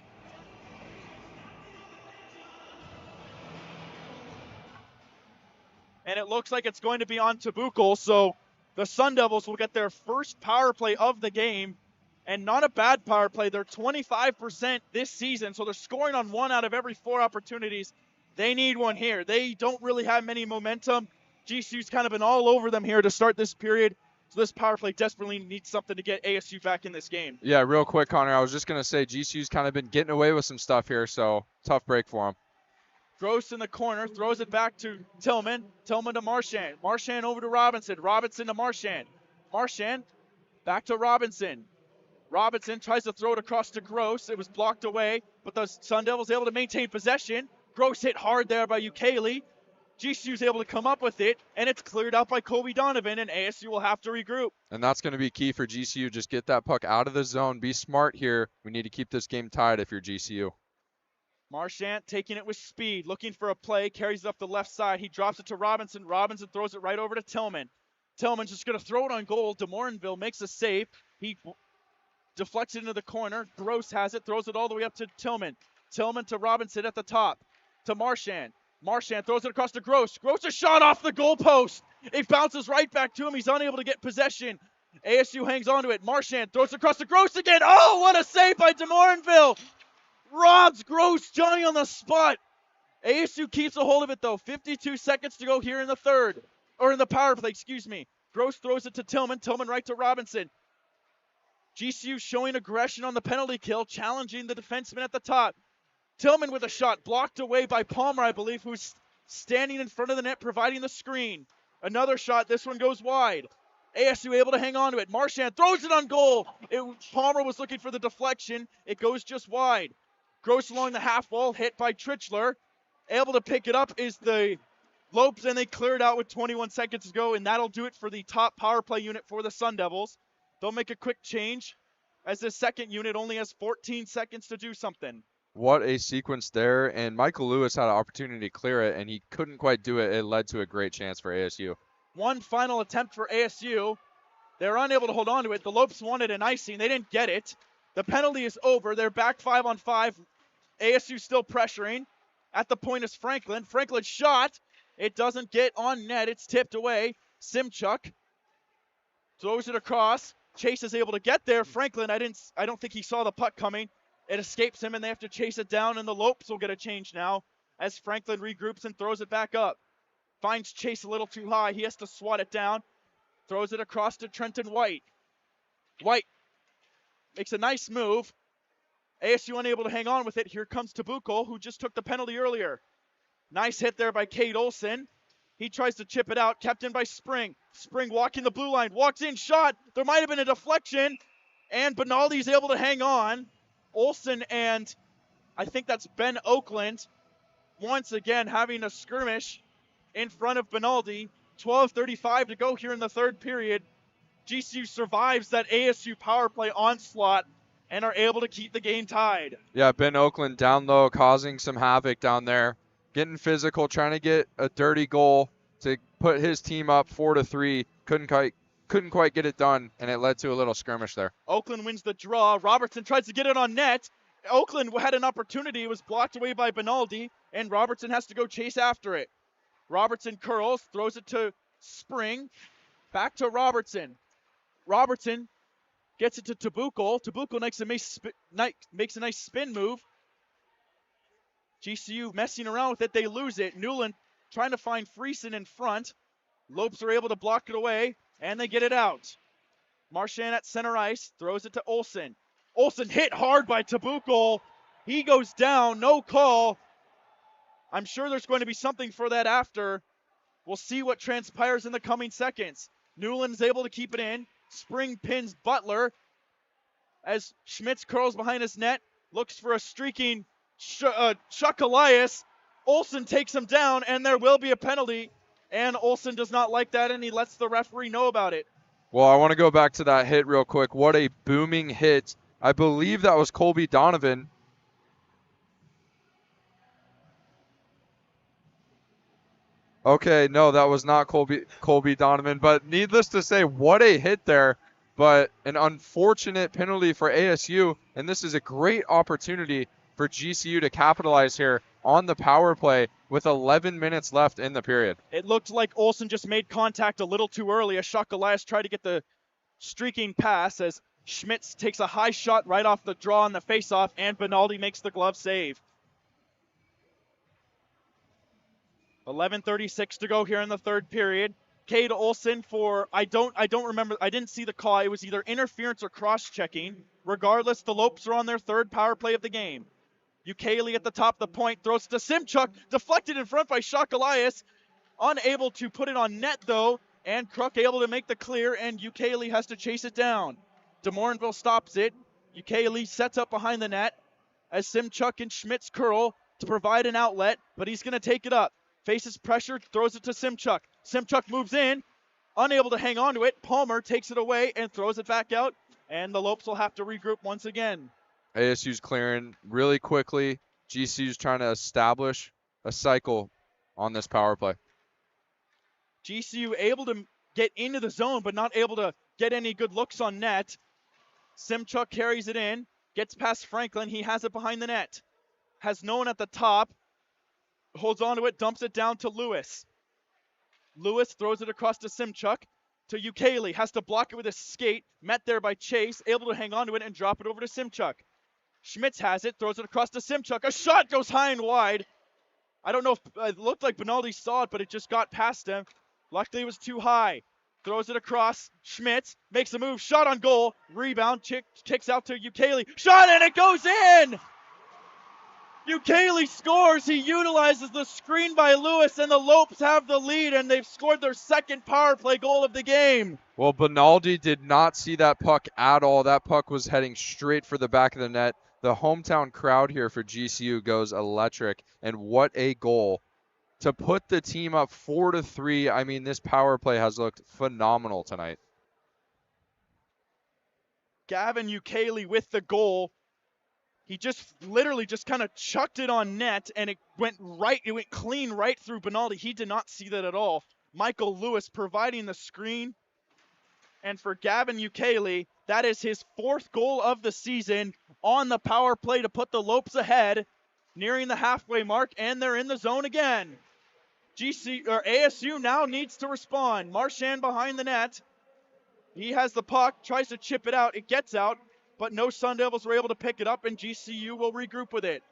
And it looks like it's going to be on Tabukol, so the Sun Devils will get their first power play of the game. and not a bad power play. They're 25% this season, so they're scoring on 1 out of every 4 opportunities. They need one here. They don't really have many momentum. GCU's kind of been all over them here to start this period. So this power play desperately needs something to get ASU back in this game. Yeah, real quick, Connor, I was just going to say GCU's kind of been getting away with some stuff here, so tough break for them. Gross in the corner, throws it back to Tillman. Tillman to Marchand. Marchand over to Robinson. Robinson to Marchand. Marchand back to Robinson. Robinson tries to throw it across to Gross. It was blocked away, but the Sun Devils able to maintain possession. Gross hit hard there by Ukele. GCU's able to come up with it, and it's cleared out by Colby Donovan, and ASU will have to regroup. And that's going to be key for GCU. Just get that puck out of the zone. Be smart here. We need to keep this game tied if you're GCU. Marchand taking it with speed, looking for a play, carries it up the left side. He drops it to Robinson. Robinson throws it right over to Tillman. Tillman's just going to throw it on goal. DeMorinville makes a save. He deflects it into the corner. Gross has it, throws it all the way up to Tillman. Tillman to Robinson at the top. To Marchand. Marchand throws it across to Gross. Gross a shot off the goalpost. It bounces right back to him. He's unable to get possession. ASU hangs on to it. Marchand throws it across to Gross again. Oh, what a save by DeMorinville. Robs Gross, Johnny on the spot. ASU keeps a hold of it, though. 52 seconds to go here in the third. Or in the power play, excuse me. Gross throws it to Tillman. Tillman right to Robinson. GCU showing aggression on the penalty kill, challenging the defenseman at the top. Tillman with a shot blocked away by Palmer, I believe, who's standing in front of the net providing the screen. Another shot. This one goes wide. ASU able to hang on to it. Marchand throws it on goal. Palmer was looking for the deflection. It goes just wide. Gross along the half wall, hit by Trichler. Able to pick it up is the Lopes, and they clear it out with 21 seconds to go, and that'll do it for the top power play unit for the Sun Devils. They'll make a quick change as the second unit only has 14 seconds to do something. What a sequence there, and Michael Lewis had an opportunity to clear it, and he couldn't quite do it. It led to a great chance for ASU. One final attempt for ASU. They're unable to hold on to it. The Lopes wanted an icing. They didn't get it. The penalty is over. They're back 5-on-5. ASU still pressuring. At the point is Franklin. Franklin's shot. It doesn't get on net. It's tipped away. Simchuk throws it across. Chase is able to get there. Franklin, I don't think he saw the puck coming. It escapes him, and they have to chase it down, and the Lopes will get a change now as Franklin regroups and throws it back up. Finds Chase a little too high. He has to swat it down. Throws it across to Trenton White. White makes a nice move. ASU unable to hang on with it. Here comes Tabuco, who just took the penalty earlier. Nice hit there by Cade Olson. He tries to chip it out, kept in by Spring. Spring walking the blue line, walks in, shot. There might have been a deflection, and Benaldi's able to hang on. Olson and I think that's Ben Oakland once again having a skirmish in front of Benaldi. 12:35 to go here in the third period. GCU survives that ASU power play onslaught and are able to keep the game tied. Yeah, Ben Oakland down low, causing some havoc down there. Getting physical, trying to get a dirty goal to put his team up 4-3. Couldn't quite get it done, and it led to a little skirmish there. Oakland wins the draw. Robertson tries to get it on net. Oakland had an opportunity. It was blocked away by Benaldi, and Robertson has to go chase after it. Robertson curls, throws it to Spring. Back to Robertson. Robertson gets it to Tabuco. Tabuco makes a nice spin move. GCU messing around with it. They lose it. Newland trying to find Friesen in front. Lopes are able to block it away, and they get it out. Marchand at center ice, throws it to Olson. Olson hit hard by Tabuco. He goes down, no call. I'm sure there's going to be something for that after. We'll see what transpires in the coming seconds. Newland is able to keep it in. Spring pins Butler as Schmitz curls behind his net, looks for a streaking Chuck Elias. Olson takes him down, and there will be a penalty. And Olson does not like that, and he lets the referee know about it. Well, I want to go back to that hit real quick. What a booming hit. I believe that was Colby Donovan. Okay, no, that was not Colby Donovan. But needless to say, what a hit there. But an unfortunate penalty for ASU. And this is a great opportunity for GCU to capitalize here on the power play with 11 minutes left in the period. It looked like Olson just made contact a little too early as Chuck Elias tried to get the streaking pass as Schmitz takes a high shot right off the draw on the faceoff, and Benaldi makes the glove save. 11:36 to go here in the third period. Cade Olsen for, I don't remember, I didn't see the call. It was either interference or cross-checking. Regardless, the Lopes are on their third power play of the game. Ukele at the top of the point, throws to Simchuk, deflected in front by Shock Elias. Unable to put it on net, though, and Kruk able to make the clear, and Ukele has to chase it down. DeMorinville stops it. Ukele sets up behind the net as Simchuk and Schmitz curl to provide an outlet, but he's going to take it up. Faces pressure, throws it to Simchuk. Simchuk moves in, unable to hang on to it. Palmer takes it away and throws it back out, and the Lopes will have to regroup once again. ASU's clearing really quickly. GCU's trying to establish a cycle on this power play. GCU able to get into the zone, but not able to get any good looks on net. Simchuk carries it in, gets past Franklin. He has it behind the net. Has no one at the top. Holds on to it, dumps it down to Lewis. Lewis throws it across to Simchuk. To Ukele, has to block it with a skate. Met there by Chase, able to hang on to it and drop it over to Simchuk. Schmitz has it, throws it across to Simchuk. A shot goes high and wide. I don't know if it looked like Benaldi saw it, but it just got past him. Luckily, it was too high. Throws it across. Schmitz makes a move. Shot on goal. Rebound. Kicks out to Ukele. Shot, and it goes in! Ukele scores. He utilizes the screen by Lewis, and the Lopes have the lead, and they've scored their second power play goal of the game. Well, Benaldi did not see that puck at all. That puck was heading straight for the back of the net. The hometown crowd here for GCU goes electric, and what a goal. To put the team up 4-3, I mean, this power play has looked phenomenal tonight. Gavin Ukele with the goal. He just literally just kind of chucked it on net, and it went clean right through Benaldi. He did not see that at all. Michael Lewis providing the screen. And for Gavin Ukele, that is his fourth goal of the season on the power play to put the Lopes ahead, nearing the halfway mark, and they're in the zone again. ASU now needs to respond. Marchand behind the net. He has the puck, tries to chip it out. It gets out, but no Sun Devils were able to pick it up, and GCU will regroup with it.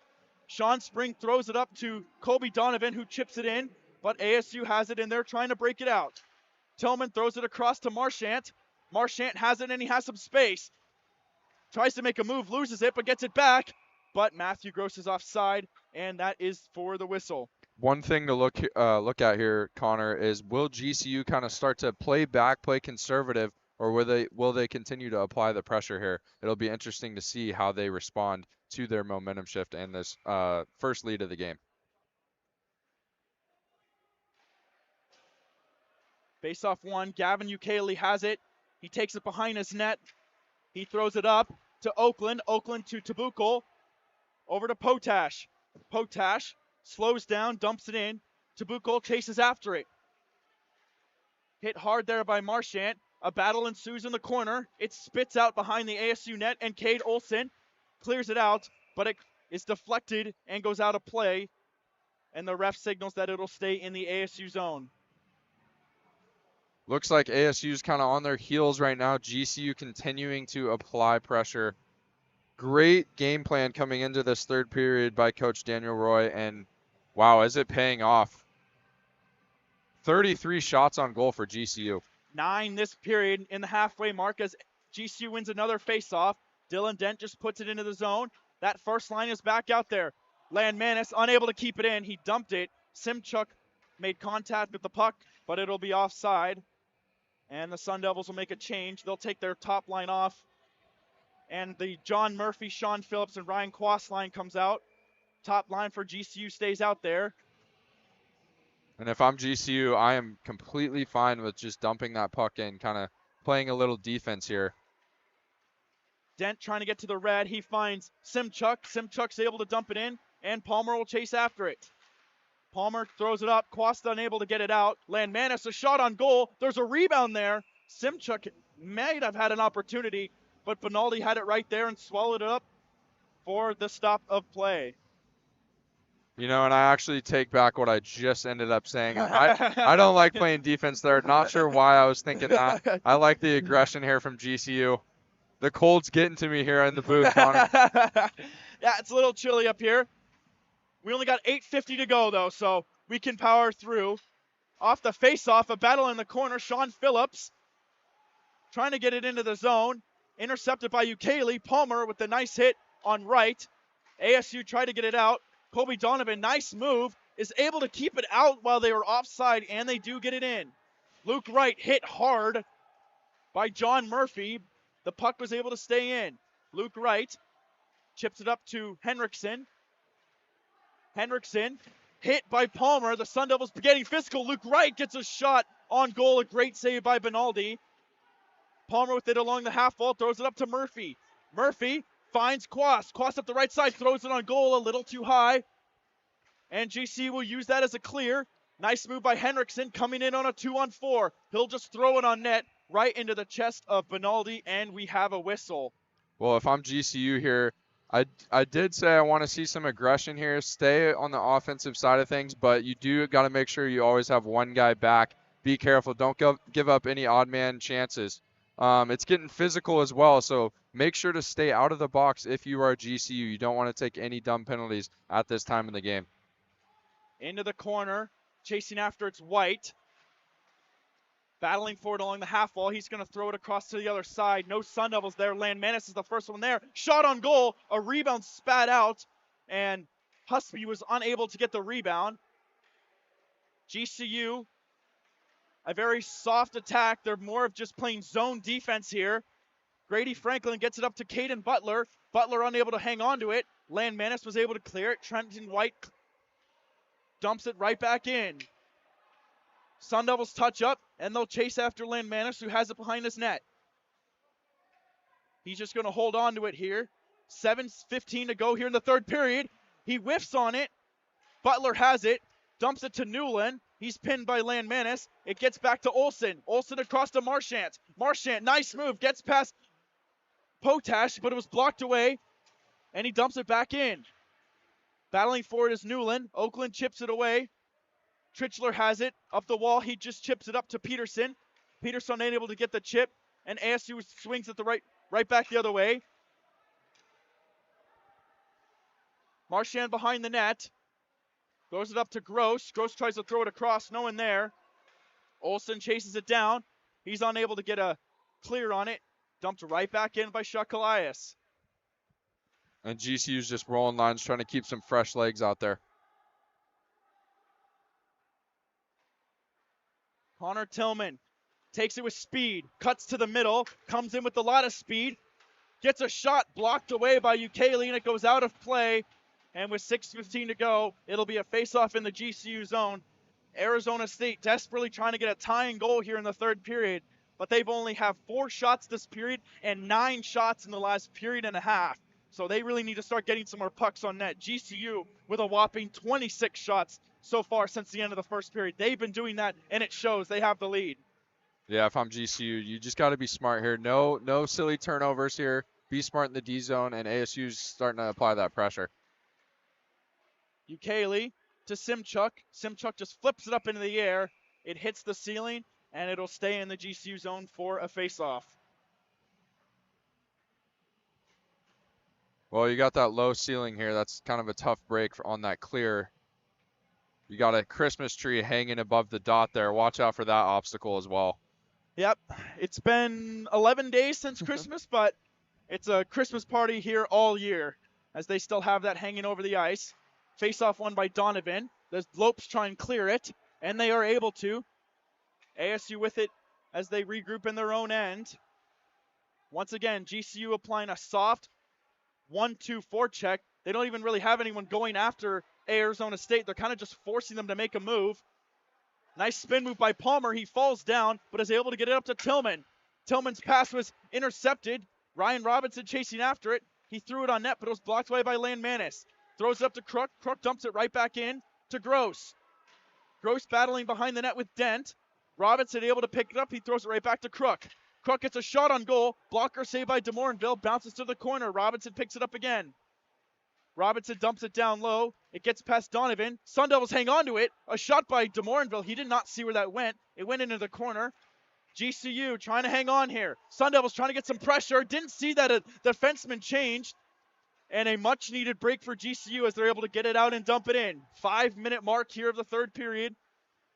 Sean Spring throws it up to Colby Donovan, who chips it in, but ASU has it, and they're trying to break it out. Tillman throws it across to Marchand. Marchand has it, and he has some space. Tries to make a move, loses it, but gets it back. But Matthew Gross is offside, and that is for the whistle. One thing to look at here, Connor, is will GCU kind of start to play back, play conservative, or will they continue to apply the pressure here? It'll be interesting to see how they respond to their momentum shift and this first lead of the game. Face-off one, Gavin Ukele has it. He takes it behind his net. He throws it up to Oakland. Oakland to Tabukal. Over to Potash. Potash slows down, dumps it in. Tabukal chases after it. Hit hard there by Marchand. A battle ensues in the corner. It spits out behind the ASU net, and Cade Olsen clears it out, but it is deflected and goes out of play, and the ref signals that it'll stay in the ASU zone. Looks like ASU's kind of on their heels right now. GCU continuing to apply pressure. Great game plan coming into this third period by Coach Daniel Roy, and wow, is it paying off? 33 shots on goal for GCU. 9 this period in the halfway mark as GCU wins another faceoff. Dylan Dent just puts it into the zone. That first line is back out there. Landmanis unable to keep it in. He dumped it. Simchuk made contact with the puck, but it'll be offside. And the Sun Devils will make a change. They'll take their top line off. And the John Murphy, Sean Phillips, and Ryan Quast line comes out. Top line for GCU stays out there. And if I'm GCU, I am completely fine with just dumping that puck in, kind of playing a little defense here. Dent trying to get to the red. He finds Simchuk. Simchuk's able to dump it in, and Palmer will chase after it. Palmer throws it up. Quast unable to get it out. Landmanis, a shot on goal. There's a rebound there. Simchuk might have had an opportunity, but Benaldi had it right there and swallowed it up for the stop of play. You know, and I actually take back what I just ended up saying. I don't like playing defense there. Not sure why I was thinking that. I like the aggression here from GCU. The cold's getting to me here in the booth, Connor. Yeah, it's a little chilly up here. We only got 8:50 to go, though, so we can power through. Off the face-off, a battle in the corner. Sean Phillips trying to get it into the zone. Intercepted by Ukele. Palmer with the nice hit on right. ASU tried to get it out. Kobe Donovan, nice move, is able to keep it out while they were offside, and they do get it in. Luke Wright hit hard by John Murphy. The puck was able to stay in. Luke Wright chips it up to Henriksen. Henriksen hit by Palmer. The Sun Devils getting physical. Luke Wright gets a shot on goal. A great save by Benaldi. Palmer with it along the half wall, throws it up to Murphy. Murphy finds Quast. Quast up the right side, throws it on goal a little too high. And GC will use that as a clear. Nice move by Henriksen coming in on a 2-on-4. He'll just throw it on net right into the chest of Benaldi, and we have a whistle. Well, if I'm GCU here, I did say I want to see some aggression here. Stay on the offensive side of things, but you do got to make sure you always have one guy back. Be careful. Don't give up any odd man chances. It's getting physical as well, so make sure to stay out of the box if you are GCU. You don't want to take any dumb penalties at this time in the game. Into the corner, chasing after it's White. Battling for it along the half wall. He's going to throw it across to the other side. No Sun Devils there. Landmanis is the first one there. Shot on goal. A rebound spat out, and Husby was unable to get the rebound. GCU, a very soft attack. They're more of just playing zone defense here. Grady Franklin gets it up to Caden Butler. Butler unable to hang on to it. Landmanis was able to clear it. Trenton White dumps it right back in. Sun Devils touch up, and they'll chase after Landmanis, who has it behind his net. He's just going to hold on to it here. 7:15 to go here in the third period. He whiffs on it. Butler has it. Dumps it to Newland. He's pinned by Landmanis. It gets back to Olsen. Olsen across to Marchant. Marchant, nice move. Gets past Potash, but it was blocked away. And he dumps it back in. Battling for it is Newland. Oakland chips it away. Tritchler has it up the wall. He just chips it up to Peterson. Peterson unable to get the chip, and ASU swings it the right back the other way. Marchand behind the net. Throws it up to Gross. Gross tries to throw it across. No one there. Olsen chases it down. He's unable to get a clear on it. Dumped right back in by Chuck Elias. And GCU's just rolling lines, trying to keep some fresh legs out there. Connor Tillman takes it with speed, cuts to the middle, comes in with a lot of speed, gets a shot blocked away by Ukele, and it goes out of play. And with 6:15 to go, it'll be a face-off in the GCU zone. Arizona State desperately trying to get a tying goal here in the third period, but they've only have 4 shots this period and 9 shots in the last period and a half. So they really need to start getting some more pucks on net. GCU with a whopping 26 shots so far since the end of the first period. They've been doing that, and it shows. They have the lead. Yeah, if I'm GCU, you just got to be smart here. No silly turnovers here. Be smart in the D zone, and ASU's starting to apply that pressure. Ukele to Simchuk. Simchuk just flips it up into the air. It hits the ceiling, and it'll stay in the GCU zone for a face-off. Well, you got that low ceiling here. That's kind of a tough break on that clear. You got a Christmas tree hanging above the dot there. Watch out for that obstacle as well. Yep, it's been 11 days since Christmas, but it's a Christmas party here all year as they still have that hanging over the ice. Face-off won by Donovan. The Lopes try and clear it, and they are able to. ASU with it as they regroup in their own end. Once again, GCU applying a soft 1-2 check. They don't even really have anyone going after Arizona State. They're kind of just forcing them to make a move. Nice spin move by Palmer. He falls down, but is able to get it up to Tillman. Tillman's pass was intercepted. Ryan Robinson chasing after it. He threw it on net, but it was blocked away by Landmanis. Throws it up to Crook. Crook dumps it right back in to Gross. Gross battling behind the net with Dent. Robinson able to pick it up. He throws it right back to Crook. Crook gets a shot on goal. Blocker saved by DeMorinville. Bounces to the corner. Robinson picks it up again. Robinson dumps it down low. It gets past Donovan. Sun Devils hang on to it. A shot by DeMorinville. He did not see where that went. It went into the corner. GCU trying to hang on here. Sun Devils trying to get some pressure. Didn't see that a defenseman changed. And a much-needed break for GCU as they're able to get it out and dump it in. 5-minute mark here of the third period.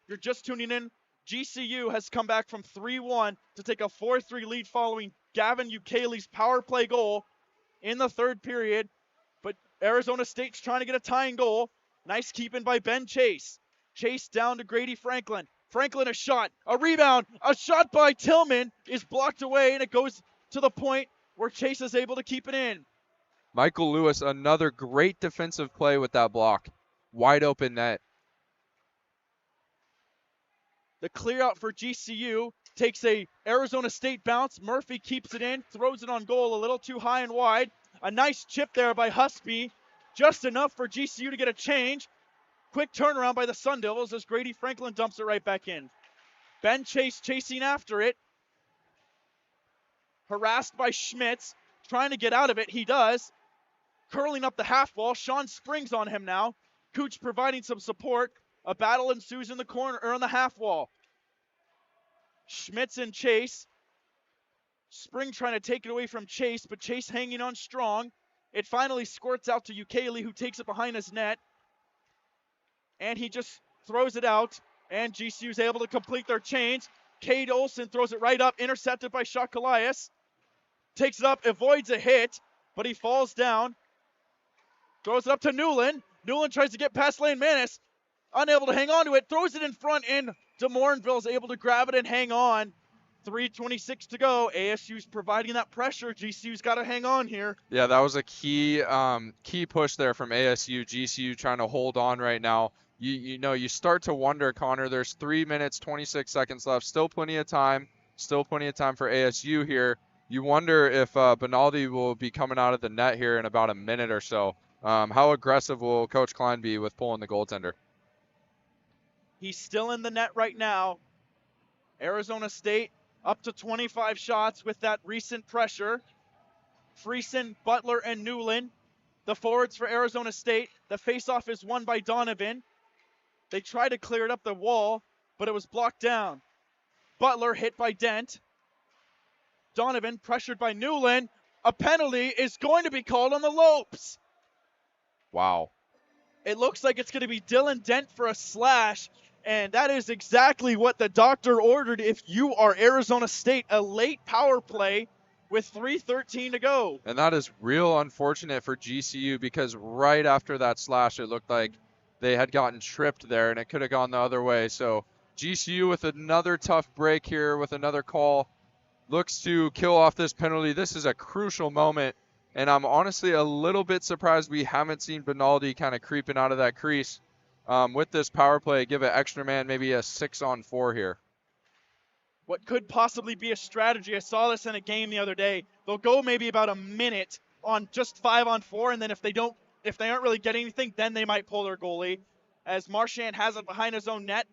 You're just tuning in. GCU has come back from 3-1 to take a 4-3 lead following Gavin Ukele's power play goal in the third period. But Arizona State's trying to get a tying goal. Nice keeping by Ben Chase. Chase down to Grady Franklin. Franklin a shot, a rebound, a shot by Tillman is blocked away, and it goes to the point where Chase is able to keep it in. Michael Lewis, another great defensive play with that block. Wide open net. The clear out for GCU takes a Arizona State bounce. Murphy keeps it in, throws it on goal a little too high and wide. A nice chip there by Husby, just enough for GCU to get a change. Quick turnaround by the Sun Devils as Grady Franklin dumps it right back in. Ben Chase chasing after it. Harassed by Schmitz, trying to get out of it. He does. Curling up the half wall. Sean Springs on him now. Cooch providing some support. A battle ensues in the corner or on the half wall. Schmitz and Chase. Spring trying to take it away from Chase, but Chase hanging on strong. It finally squirts out to Ukele, who takes it behind his net. And he just throws it out. And GCU's able to complete their change. Cade Olsen throws it right up, intercepted by Shaq Elias. Takes it up, avoids a hit, but he falls down. Throws it up to Newland. Newland tries to get past Lane Manis. Unable to hang on to it. Throws it in front, and DeMorinville is able to grab it and hang on. 3:26 to go. ASU's providing that pressure. GCU's got to hang on here. Yeah, that was a key push there from ASU. GCU trying to hold on right now. You start to wonder, Connor, there's 3 minutes, 26 seconds left. Still plenty of time. Still plenty of time for ASU here. You wonder if Benaldi will be coming out of the net here in about a minute or so. How aggressive will Coach Klein be with pulling the goaltender? He's still in the net right now. Arizona State up to 25 shots with that recent pressure. Friesen, Butler, and Newland, the forwards for Arizona State. The faceoff is won by Donovan. They try to clear it up the wall, but it was blocked down. Butler hit by Dent. Donovan pressured by Newland. A penalty is going to be called on the Lopes. Wow. It looks like it's going to be Dylan Dent for a slash, and that is exactly what the doctor ordered if you are Arizona State. A late power play with 3:13 to go. And that is real unfortunate for GCU because right after that slash, it looked like they had gotten tripped there, and it could have gone the other way. So GCU with another tough break here with another call. Looks to kill off this penalty. This is a crucial moment, and I'm honestly a little bit surprised we haven't seen Benaldi kind of creeping out of that crease with this power play. Give an extra man maybe a 6-on-4 here. What could possibly be a strategy, I saw this in a game the other day. They'll go maybe about a minute on just 5-on-4, and then if they aren't really getting anything, then they might pull their goalie. As Marchand has it behind his own net,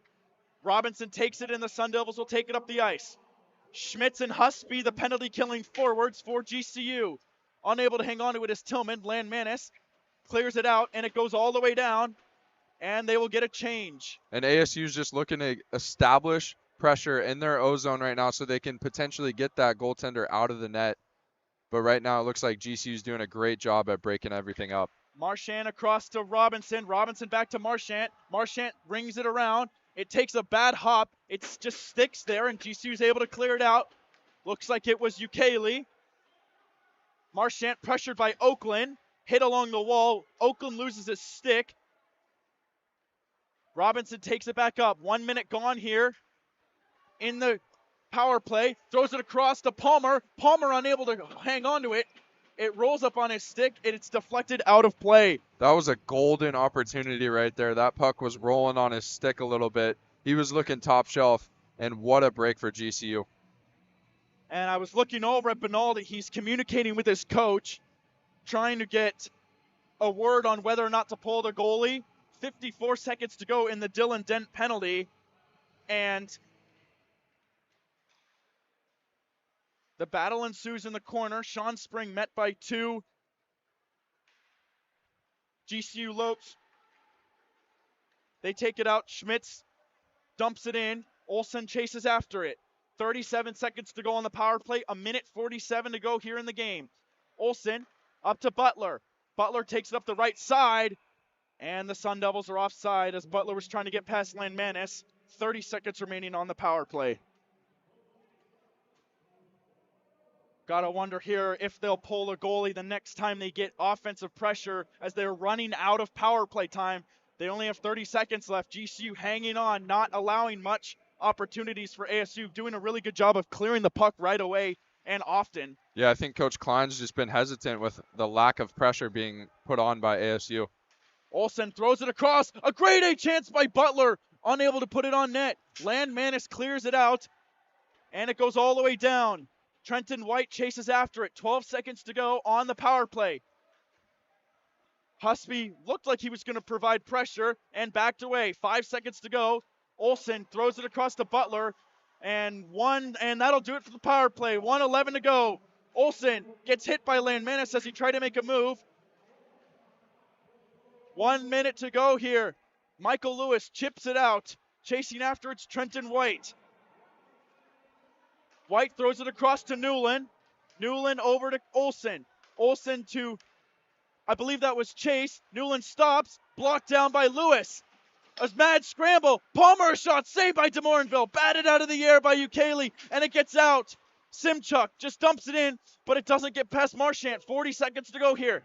Robinson takes it, and the Sun Devils will take it up the ice. Schmitz and Husby, the penalty-killing forwards for GCU. Unable to hang on to it is Tillman. Landmanis clears it out, and it goes all the way down, and they will get a change. And ASU's just looking to establish pressure in their O-zone right now so they can potentially get that goaltender out of the net. But right now it looks like GCU's doing a great job at breaking everything up. Marchand across to Robinson. Robinson back to Marchand. Marchand rings it around. It takes a bad hop. It just sticks there, and GCU's able to clear it out. Looks like it was Ukele. Marchand pressured by Oakland. Hit along the wall. Oakland loses his stick. Robinson takes it back up. 1 minute gone here in the power play. Throws it across to Palmer. Palmer unable to hang on to it. It rolls up on his stick, and it's deflected out of play. That was a golden opportunity right there. That puck was rolling on his stick a little bit. He was looking top shelf, and what a break for GCU. And I was looking over at Benaldi. He's communicating with his coach, trying to get a word on whether or not to pull the goalie. 54 seconds to go in the Dylan Dent penalty. And the battle ensues in the corner. Sean Spring met by two GCU Lopes. They take it out. Schmitz dumps it in. Olsen chases after it. 37 seconds to go on the power play. 1:47 to go here in the game. Olsen up to Butler. Butler takes it up the right side. And the Sun Devils are offside as Butler was trying to get past Landmanis. 30 seconds remaining on the power play. Gotta wonder here if they'll pull a goalie the next time they get offensive pressure as they're running out of power play time. They only have 30 seconds left. GCU hanging on, not allowing much opportunities for ASU, doing a really good job of clearing the puck right away and often. Yeah, I think Coach Klein's just been hesitant with the lack of pressure being put on by ASU. Olsen throws it across. A grade A chance by Butler. Unable to put it on net. Landmanis clears it out. And it goes all the way down. Trenton White chases after it. 12 seconds to go on the power play. Husby looked like he was going to provide pressure and backed away. 5 seconds to go. Olsen throws it across to Butler. And that'll do it for the power play. 1:11 to go. Olsen gets hit by Landmanis as he tried to make a move. 1 minute to go here. Michael Lewis chips it out. Chasing after it's Trenton White. White throws it across to Newland. Newland over to Olsen. Olsen to, I believe that was Chase. Newland stops. Blocked down by Lewis. A mad scramble. Palmer a shot saved by DeMorinville. Batted out of the air by Ukele. And it gets out. Simchuk just dumps it in, but it doesn't get past Marchant. 40 seconds to go here.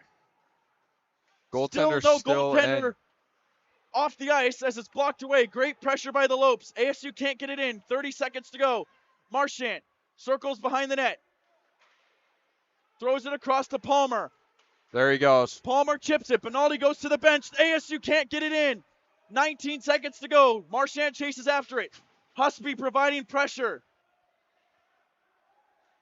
Goaltender Still no still goaltender off the ice as it's blocked away. Great pressure by the Lopes. ASU can't get it in. 30 seconds to go. Marchant circles behind the net. Throws it across to Palmer. There he goes. Palmer chips it. Benaldi goes to the bench. ASU can't get it in. 19 seconds to go. Marchant chases after it. Husby providing pressure.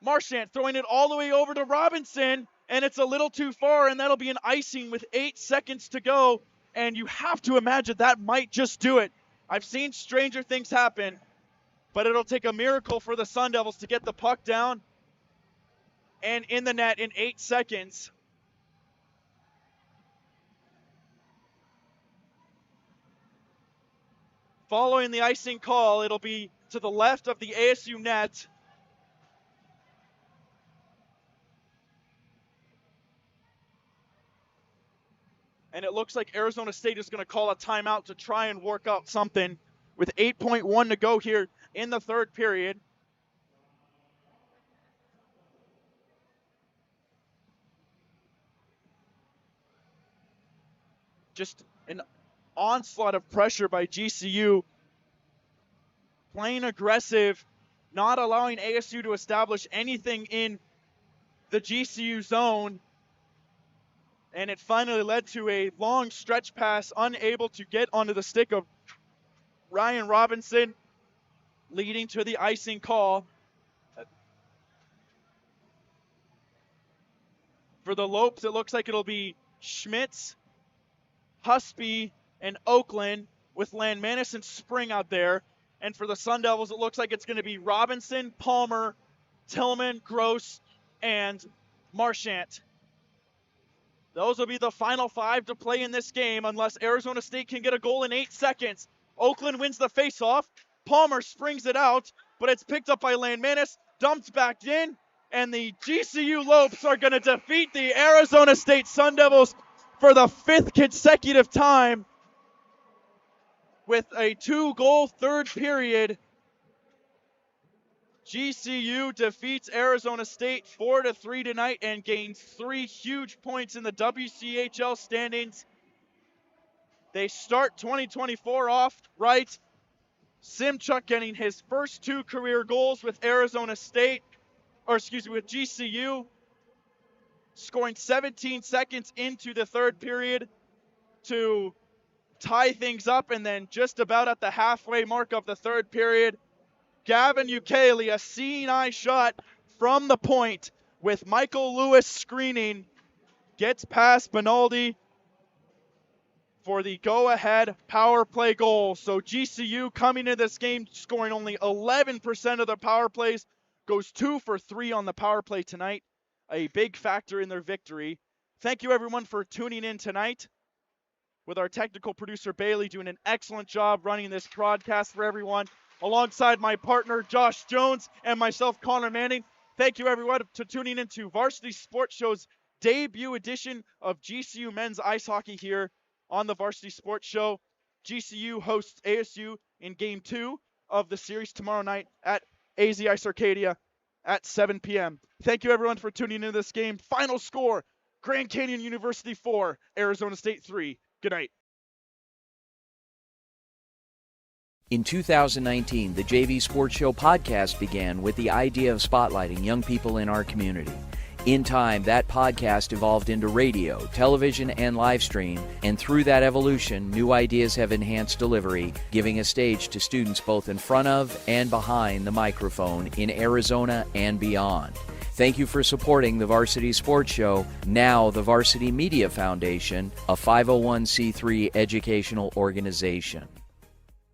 Marchant throwing it all the way over to Robinson. And it's a little too far, and that'll be an icing with 8 seconds to go. And you have to imagine that might just do it. I've seen stranger things happen, but it'll take a miracle for the Sun Devils to get the puck down and in the net in 8 seconds. Following the icing call, it'll be to the left of the ASU net. And it looks like Arizona State is going to call a timeout to try and work out something with 8.1 to go here in the third period. Just an onslaught of pressure by GCU. Playing aggressive, not allowing ASU to establish anything in the GCU zone. And it finally led to a long stretch pass, unable to get onto the stick of Ryan Robinson, leading to the icing call. For the Lopes, it looks like it'll be Schmitz, Husby, and Oakland with Landmanis and Spring out there. And for the Sun Devils, it looks like it's going to be Robinson, Palmer, Tillman, Gross, and Marchant. Those will be the final 5 to play in this game unless Arizona State can get a goal in 8 seconds. Oakland wins the faceoff. Palmer springs it out, but it's picked up by Landmanis, dumped back in, and the GCU Lopes are going to defeat the Arizona State Sun Devils for the 5th consecutive time with a 2-goal third period. GCU defeats Arizona State 4-3 tonight and gains 3 huge points in the WCHL standings. They start 2024 off right. Simchuk getting his first 2 career goals with Arizona State, with GCU, scoring 17 seconds into the third period to tie things up, and then just about at the halfway mark of the third period, Gavin Ukele, a seeing eye shot from the point with Michael Lewis screening, gets past Benaldi for the go-ahead power play goal. So GCU coming into this game scoring only 11% of their power plays, goes 2 for 3 on the power play tonight, a big factor in their victory. Thank you everyone for tuning in tonight, with our technical producer Bailey doing an excellent job running this broadcast for everyone. alongside my partner Josh Jones and myself, Connor Manning. Thank you everyone for tuning into Varsity Sports Show's debut edition of GCU men's ice hockey here on the Varsity Sports Show. GCU hosts ASU in Game 2 of the series tomorrow night at AZ Ice Arcadia at 7 p.m. Thank you everyone for tuning into this game. Final score, Grand Canyon University 4, Arizona State 3. Good night. In 2019, the JV Sports Show podcast began with the idea of spotlighting young people in our community. In time, that podcast evolved into radio, television, and live stream, and through that evolution, new ideas have enhanced delivery, giving a stage to students both in front of and behind the microphone in Arizona and beyond. Thank you for supporting the Varsity Sports Show, now the Varsity Media Foundation, a 501c3 educational organization.